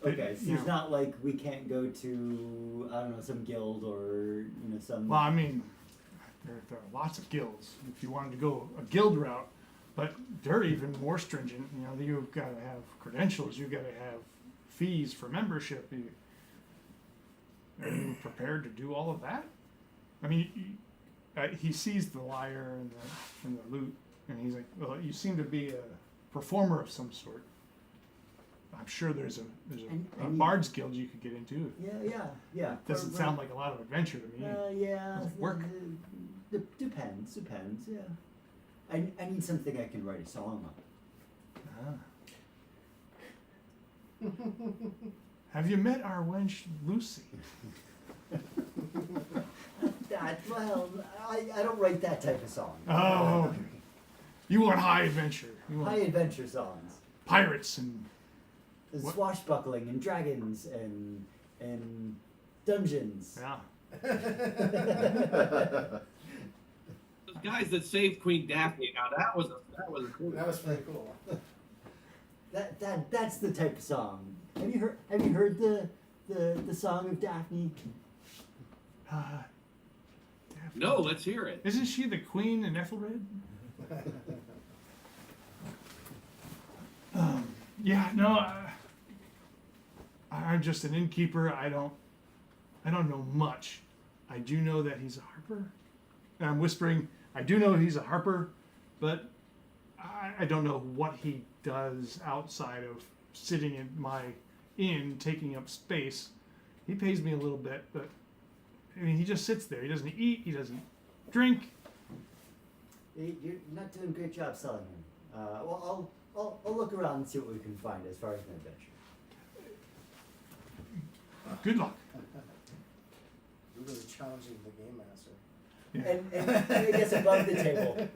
Okay, so it's not like we can't go to some guild or some. Well, I mean, there are lots of guilds if you wanted to go a guild route, but they're even more stringent. You've got to have credentials. You've got to have fees for membership. Are you prepared to do all of that? I mean, he sees the lyre and the lute, and he's like, "Well, you seem to be a performer of some sort. I'm sure there's a bard's guild you could get into." Yeah. Doesn't sound like a lot of adventure to me. Yeah. Work. Depends. Yeah. I need something I can write a song on. Have you met our wench Lucy? I don't write that type of song. Oh, okay. You want high adventure. You want High adventure songs. pirates and what? Swashbuckling and dragons and dungeons. Yeah. Those guys that saved Queen Daphne. Now that was cool. That was pretty cool. That's the type of song. Have you heard the song of Daphne? No, let's hear it. Isn't she the queen in Ethelred? Yeah, no. I'm just an innkeeper. I don't know much. I do know that he's a harper. And I'm whispering. I do know he's a harper, but I don't know what he does outside of sitting in my inn, taking up space. He pays me a little bit, but I mean, he just sits there. He doesn't eat. He doesn't drink. You're not doing a great job selling him. Well, I'll look around and see what we can find as far as an adventure. Good luck. You're really challenging the game master. Yeah. And I guess above the table,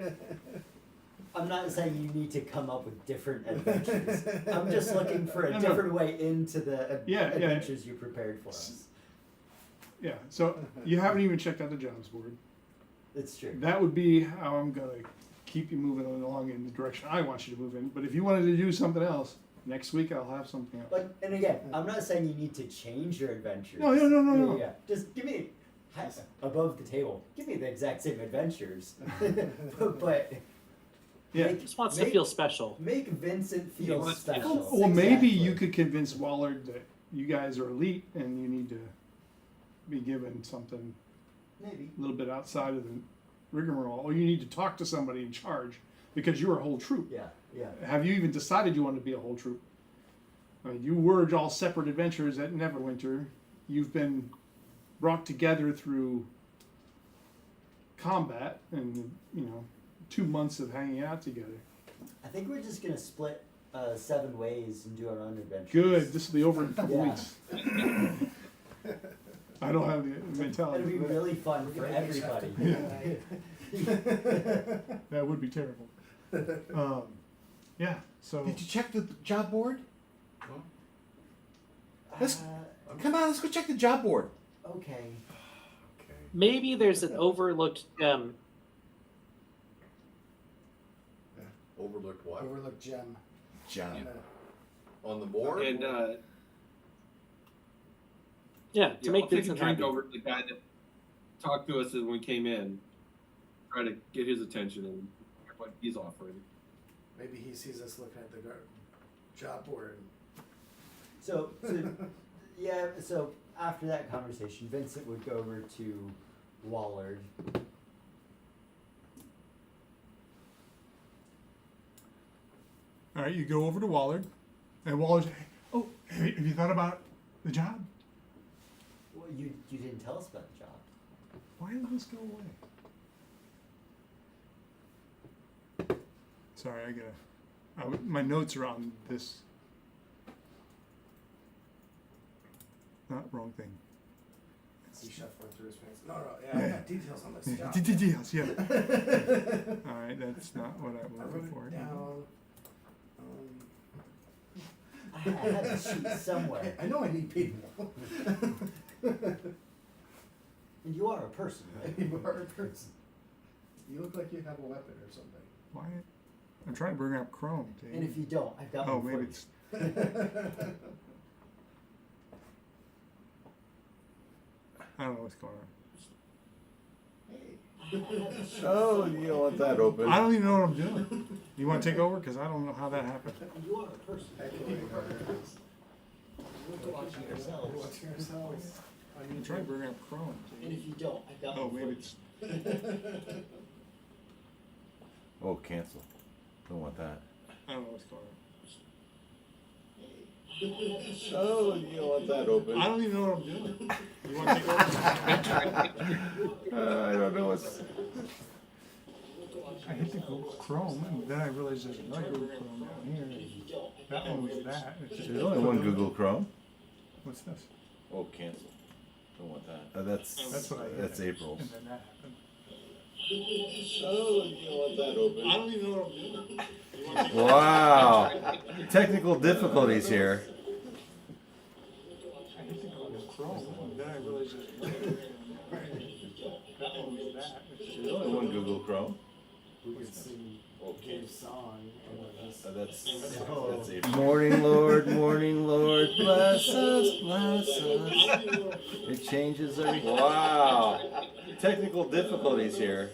I'm not saying you need to come up with different adventures. I'm just looking for a different way into the adventures you prepared for us. Yeah, so you haven't even checked out the jobs board. It's true. That would be how I'm going to keep you moving along in the direction I want you to move in. But if you wanted to do something else, next week I'll have something else. But, and again, I'm not saying you need to change your adventures. No. Yeah. Just give me, above the table, give me the exact same adventures. but Yeah. Just wants to feel special. Make Vincent feel let's- special. Well, maybe you Exactly. could convince Wallard that you guys are elite and you need to be given something Maybe. a little bit outside of the rigmarole, or you need to talk to somebody in charge because you're a whole troop. Yeah, yeah. Have you even decided you want to be a whole troop? I mean, you were all separate adventures at Neverwinter. You've been brought together through combat and 2 months of hanging out together. I think we're just gonna split 7 ways and do our own adventures. Good. This will be over in a couple Yeah. weeks. I don't have the mentality. It'll be for that. really fun for everybody. That would be terrible. Yeah. So Did you check the job board? Let's Uh, come on. Let's go check the job board. okay. Okay. Maybe there's an overlooked gem. Overlooked what? Overlook gem. John. On the board? And Yeah, to yeah, make I'll take a Vincent drink happy. over to the guy that talked to us when we came in. Try to get his attention and what he's offering. Maybe he sees us looking at the job board. So yeah, so after that conversation, Vincent would go over to Wallard. all right, you go over to Wallard, and Wallard's, oh, have you thought about the job? Well, you didn't tell us about the job. Why did this go away? Sorry, my notes are on this. Not wrong thing. He's shuffling through his pants. No, yeah, I got details on this job. Details, yeah. All right, that's not what I'm I looking wrote for. it down. I had the sheet somewhere. I know I need people. And you are a person, right? You are a person. You look like you have a weapon or something. Why? I'm trying to bring up Chrome. And if you don't, I've got Oh, one for maybe you. it's. I don't know what's going on. Oh, you don't want that open. I don't even know what I'm doing. You want to take over? Because I don't know how that happened. You are a person. You're watching yourselves. Watching yourselves. I'm trying to bring up Chrome. And if you don't, I've got Oh, one for maybe you. it's. Oh, cancel. Don't want that. I don't know what's going on. Oh, you don't want that open. I don't even know what I'm doing. You want to take over? I don't know what's. I hit the Google Chrome, and then I realized there's another Google Chrome down here. That one was that. It's just- There's only one Google Chrome. What's this? Oh, cancel. Don't want that. That's What I hit. that's April's. And then that happened. Oh, you don't want that open. I don't even know what I'm doing. Wow. Technical difficulties here. I hit the Google Chrome, and then I realized there's another Google Chrome. That one was that. It's just- There's only one Google Chrome. We could sing Dave's song. That's April. Morning, Lord, bless us, bless us. It changes every. Wow. Technical difficulties here.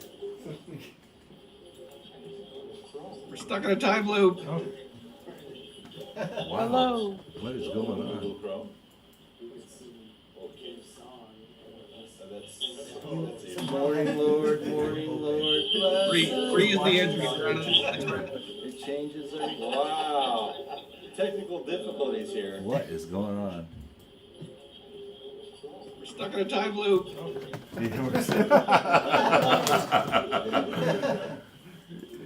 We're stuck in a time loop. Oh, Wow. Hello. What is going on? Google Chrome. Morning, Lord, bless Free is the entry. It changes every. Wow. Technical difficulties here. What is going on? We're stuck in a time loop.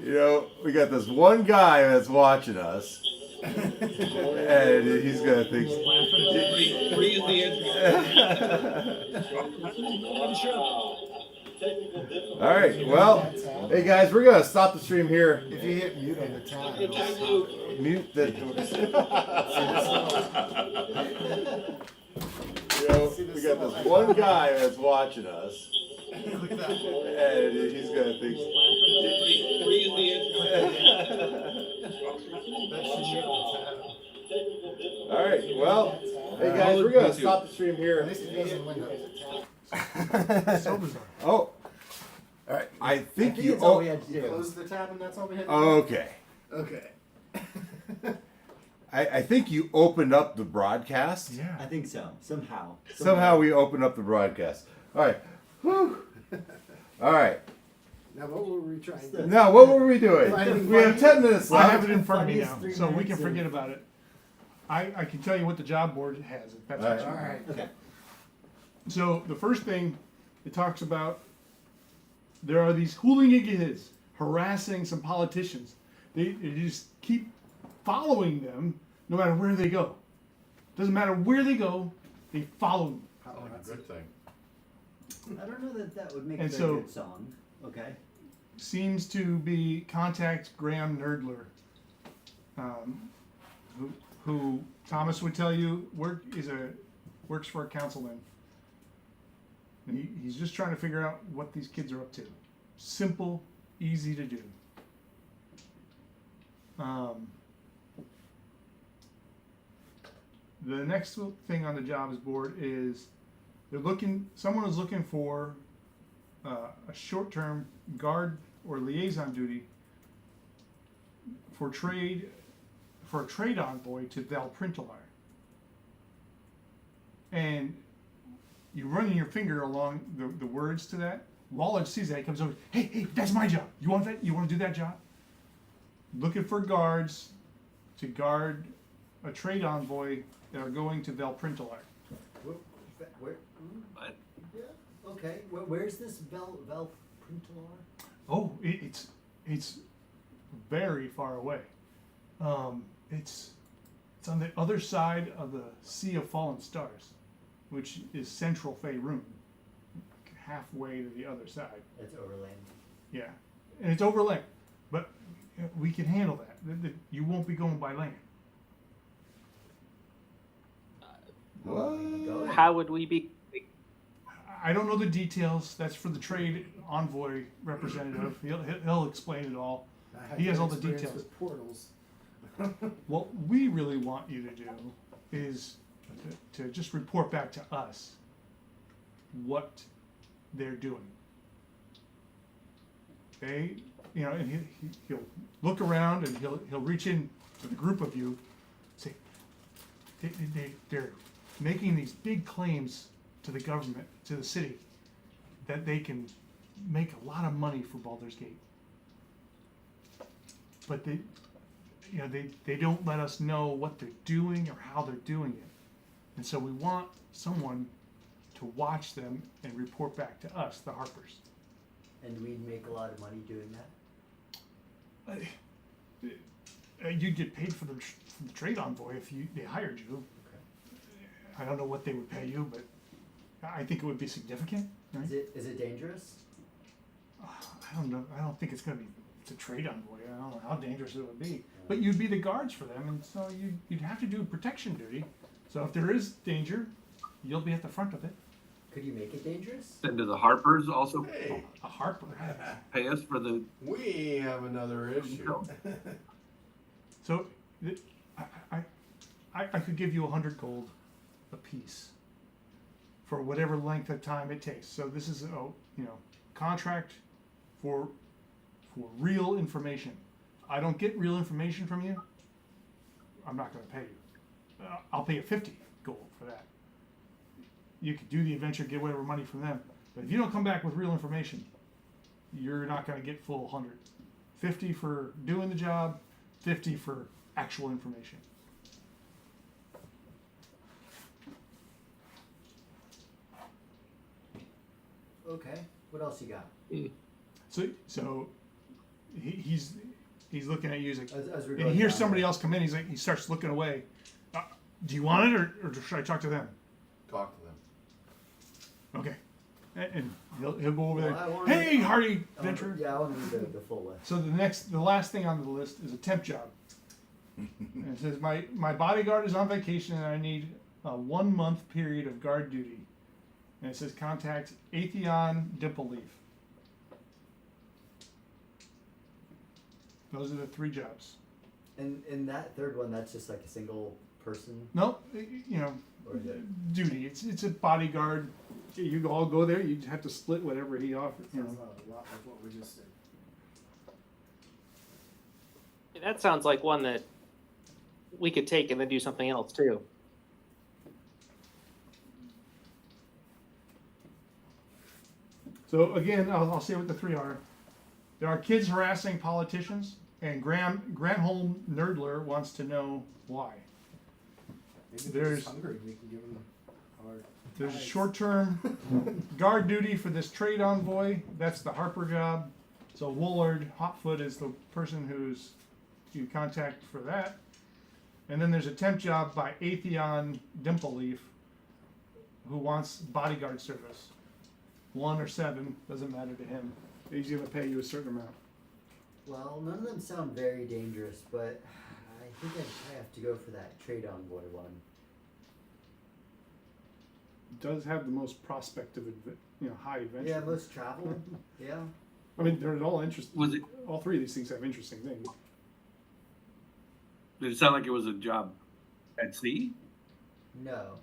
You know, we got this one guy that's watching us, and he's gonna think. Free is the entry. All right, well, hey guys, we're gonna stop the stream here. If you hit mute on the tab, Stuck in a time loop. Mute the. You know, we got this one guy that's watching us, click that. and he's gonna think. Free is the entry. That should mute the tab. All right, well, hey guys, we're gonna stop the stream At here. least if he doesn't Windows. so bizarre. Oh, All right. I think That's all we had to do. Close the tab and that's all we had to do? Okay. Okay. I think you opened up the broadcast. Yeah. I think so. Somehow. Somehow we opened up the broadcast. All right. Whew. All right. Now what were we trying to do? Now, what were we doing? Finding We have 10 minutes I left. have it in front of me now, Funniest 3 so we can minutes forget of- about it. I can tell you what the job board has. If that's All what right. you All want. right. Okay. So the first thing it talks about, there are these hooligans harassing some politicians. They just keep following them no matter where they go. Doesn't matter where they go, they follow them. Sounds like a good thing. I don't know that that would make And a so- very good song. Okay. Seems to be contact Graham Nerdler, who Thomas would tell you works for a councilman. And he's just trying to figure out what these kids are up to. Simple, easy to do. The next thing on the jobs board is someone is looking for a short-term guard or liaison duty for a trade envoy to Valprintalar. And you running your finger along the words to that. Waller sees that, he comes over, hey, that's my job. You want that? You want to do that job? Looking for guards to guard a trade envoy that are going to Valprintalar. Where? But Yeah. Okay. Where's this Valprintalar? Oh, it's very far away. It's on the other side of the Sea of Fallen Stars, which is Central Faerun, halfway to the other side. That's overland. Yeah, and it's overland, but we can handle that. You won't be going by land. What? How would we be? I don't know the details. That's for the trade envoy representative. He'll explain it all. I have He has no all the experience details. with portals. What we really want you to do is to just report back to us what they're doing. Okay, and he'll look around and he'll reach in to the group of you, say they're making these big claims to the government, to the city, that they can make a lot of money for Baldur's Gate, but they don't let us know what they're doing or how they're doing it. And so we want someone to watch them and report back to us, the Harpers. And we'd make a lot of money doing that. You'd get paid for the trade envoy if they hired you. Okay. I don't know what they would pay you, but I think it would be significant. Right? Is it dangerous? I don't know. I don't think it's going to be. It's a trade envoy. I don't know how dangerous it would be. But you'd be the guards for them, and so you'd have to do protection duty. So if there is danger, you'll be at the front of it. Could you make it dangerous? then do the Harpers also Hey, A Harper. pay us for the? we have another issue. So I could give you 100 gold a piece for whatever length of time it takes. So this is a contract for real information. I don't get real information from you, I'm not going to pay you. I'll pay you 50 gold for that. You could do the adventure, get whatever money from them. But if you don't come back with real information, you're not going to get full 100. 50 for doing the job, 50 for actual information. Okay. What else you got? So he's looking at you. He's like, As we're and going he hears down somebody there. else come in. He starts looking away. Do you want it, or should I talk to them? Talk to them. Okay. And he'll go over Well, I there. wanna- Hey, Hardy I wanna- Venture. Yeah, I want to do the full list. So the last thing on the list is a temp job. And it says my bodyguard is on vacation and I need a 1 month period of guard duty. And it says contact Atheon Dimpleleaf. Those are the 3 jobs. And that third one, that's just like a single person, No, or is it? duty. It's a bodyguard You all go there. You have to split whatever he offers. You Sounds know. a lot like what we just did. That sounds like one that we could take and then do something else too. So again, I'll say what the three are. There are kids harassing politicians, and Granholm Nerdler wants to know why. Maybe they're There's- just hungry. We can give them our. There's ties. short-term guard duty for this trade envoy. That's the Harper job. So Woolard Hotfoot is the person who's you contact for that. And then there's a temp job by Atheon Dimpleleaf, who wants bodyguard service. 1 or 7, doesn't matter to him. He's gonna pay you a certain amount. Well, none of them sound very dangerous, but I think I have to go for that trade envoy one. Does have the most prospect of high adventure. Yeah, most travel. Yeah. I mean, they're all interesting. Was it? All three of these things have interesting things. Did it sound like it was a job at sea? No.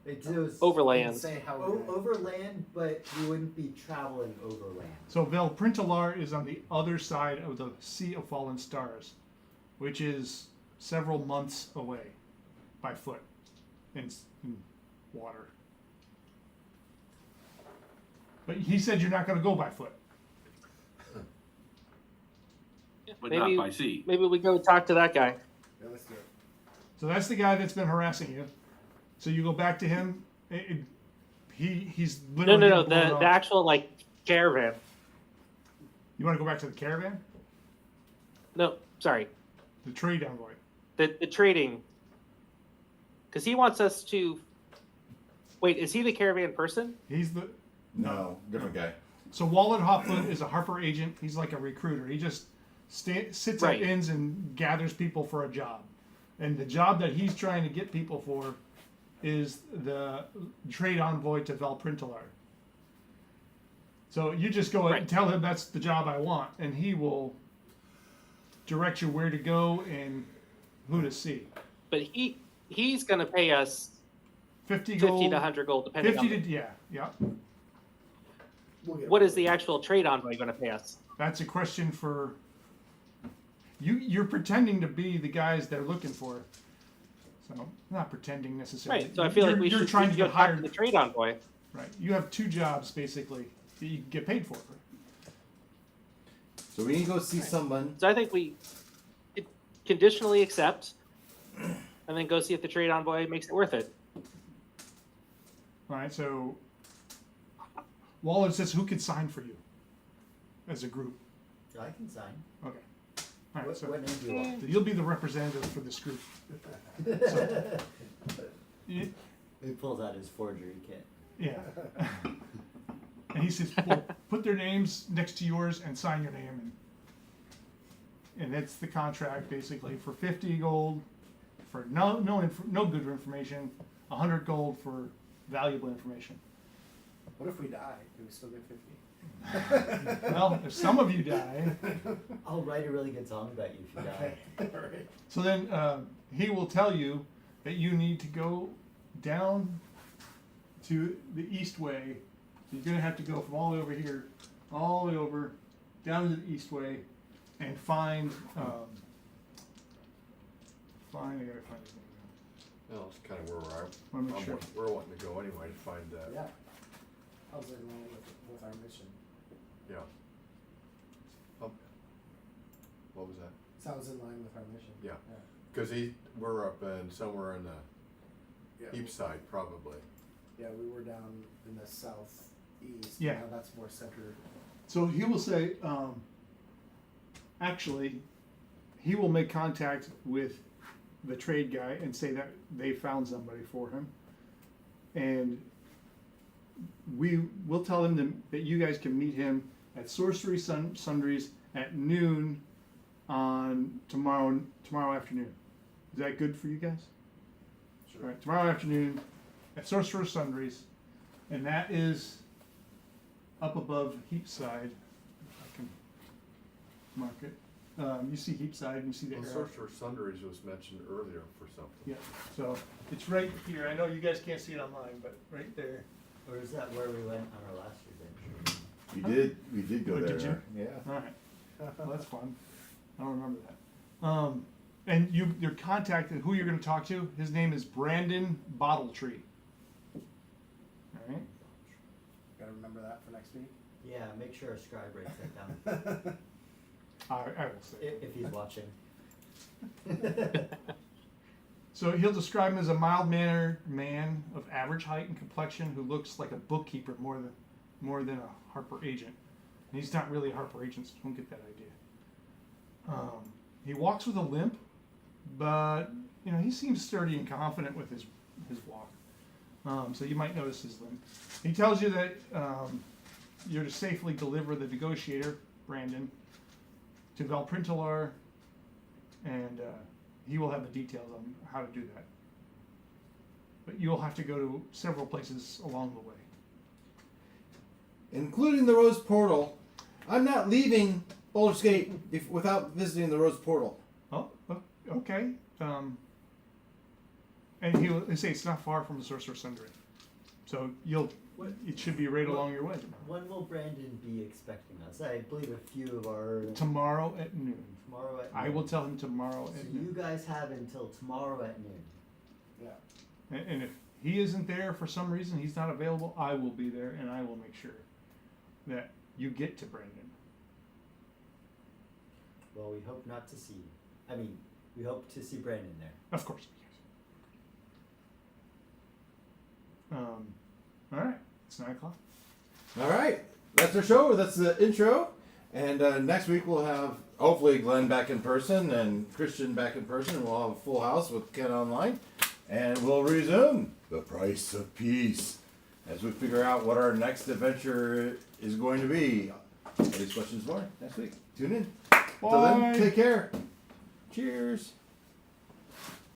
It was Overland. Say how overland, but you wouldn't be traveling overland. So Velprintalar is on the other side of the Sea of Fallen Stars, which is several months away by foot in water. But he said you're not going to go by foot. But Maybe- not by sea. Maybe we go talk to that guy. Yeah, let's do it. So that's the guy that's been harassing you. So you go back to him. He's No, literally no, no. gonna blow it The off. actual like caravan. You want to go back to the caravan? No, sorry. The trade envoy. The trading. Because he wants us to. Wait, is he the caravan person? He's the. No, different guy. So Wallet Hopfoot is a Harper agent. He's like a recruiter. He just sits Right. at inns and gathers people for a job. And the job that he's trying to get people for is the trade envoy to Velprintalar. So you just go and tell him that's the job I want, and he will direct you where to go and who to see. But he's going to pay us 50 50 gold. to 100 gold, depending 50 on to, yeah. We'll get what is the actual trade envoy going to pay us. That's a question for you. You're pretending to be the guys they're looking for. So not pretending necessarily. Right. So I feel like You're we trying should to go get talk hired. to the trade envoy. Right. You have 2 jobs basically that you get paid for. So we need to go see someone. So I think we conditionally accept, and then go see if the trade envoy makes it worth it. All right. So Waller says, "Who could sign for you as a group?" I can sign. Okay. All right. What, So what name do you want? you'll be the representative for this group. So, you- He pulls out his forgery kit. Yeah. And he says, well, put their names next to yours and sign your name. And that's the contract basically for 50 gold for no good information, 100 gold for valuable information. What if we die? Do we still get 50? Well, if some of you die, I'll write a really good song about you if you die. Alright. so then he will tell you that you need to go down to the east way. So you're going to have to go from all the way over here, all the way over, down to the east way, and find, I gotta find his name Well, it's kind of where Wanna make sure. we're wanting to go anyway to find that. Yeah. How's it going with our mission? Yeah. What was that? Sounds in line with our mission. Yeah. Because we're up in somewhere in the Yeah. east side, probably. Yeah, we were down in the southeast. Yeah. Now that's more centered. So he will say, actually, he will make contact with the trade guy and say that they found somebody for him. And we will tell him that you guys can meet him at Sorcery Sundries at noon on tomorrow afternoon. Is that good for you guys? Sure. All right, tomorrow afternoon at Sorcerer Sundries, and that is up above Heapside. If I can mark it. You see Heapside, and you see the Well, arrow. Sorcerer Sundries was mentioned earlier for something. Yeah, so it's right here. I know you guys can't see it online, but right there. Or is that where we went on our last adventure? We did go Oh, there. did you? Yeah. All right. Well, that's fun. I don't remember that. And you're contacting who you're going to talk to. His name is Brandon Bottletree. All right. Gotta remember that for next week. Yeah, make sure our scribe writes that down. I will say. If he's watching. So he'll describe him as a mild-mannered man of average height and complexion who looks like a bookkeeper more than a Harper agent. And he's not really a Harper agent, so don't get that idea. He walks with a limp, but he seems sturdy and confident with his walk. So you might notice his limp. He tells you that you're to safely deliver the negotiator, Brandon, to Valprintalar, and he will have the details on how to do that. But you'll have to go to several places along the way. Including the Rose Portal. I'm not leaving Baldur's Gate without visiting the Rose Portal. Oh, okay. And he'll say it's not far from the Sorcerer Sundry. So it should be right along your way. When will Brandon be expecting us? I believe a few of our Tomorrow at noon. tomorrow at I noon. will tell him tomorrow So at you noon. guys have until tomorrow at noon. Yeah. And if he isn't there for some reason, he's not available, I will be there and I will make sure that you get to Brandon. Well, we hope not to see. I mean, we hope to see Brandon there. Of course. All right. It's 9 o'clock. All right, that's our show. That's the intro. And next week we'll have hopefully Glenn back in person and Christian back in person, and we'll have a full house with Ken online, and we'll resume the Price of Peace as we figure out what our next adventure is going to be. All these questions more next week. Tune in. Until then, Bye. take care. Cheers.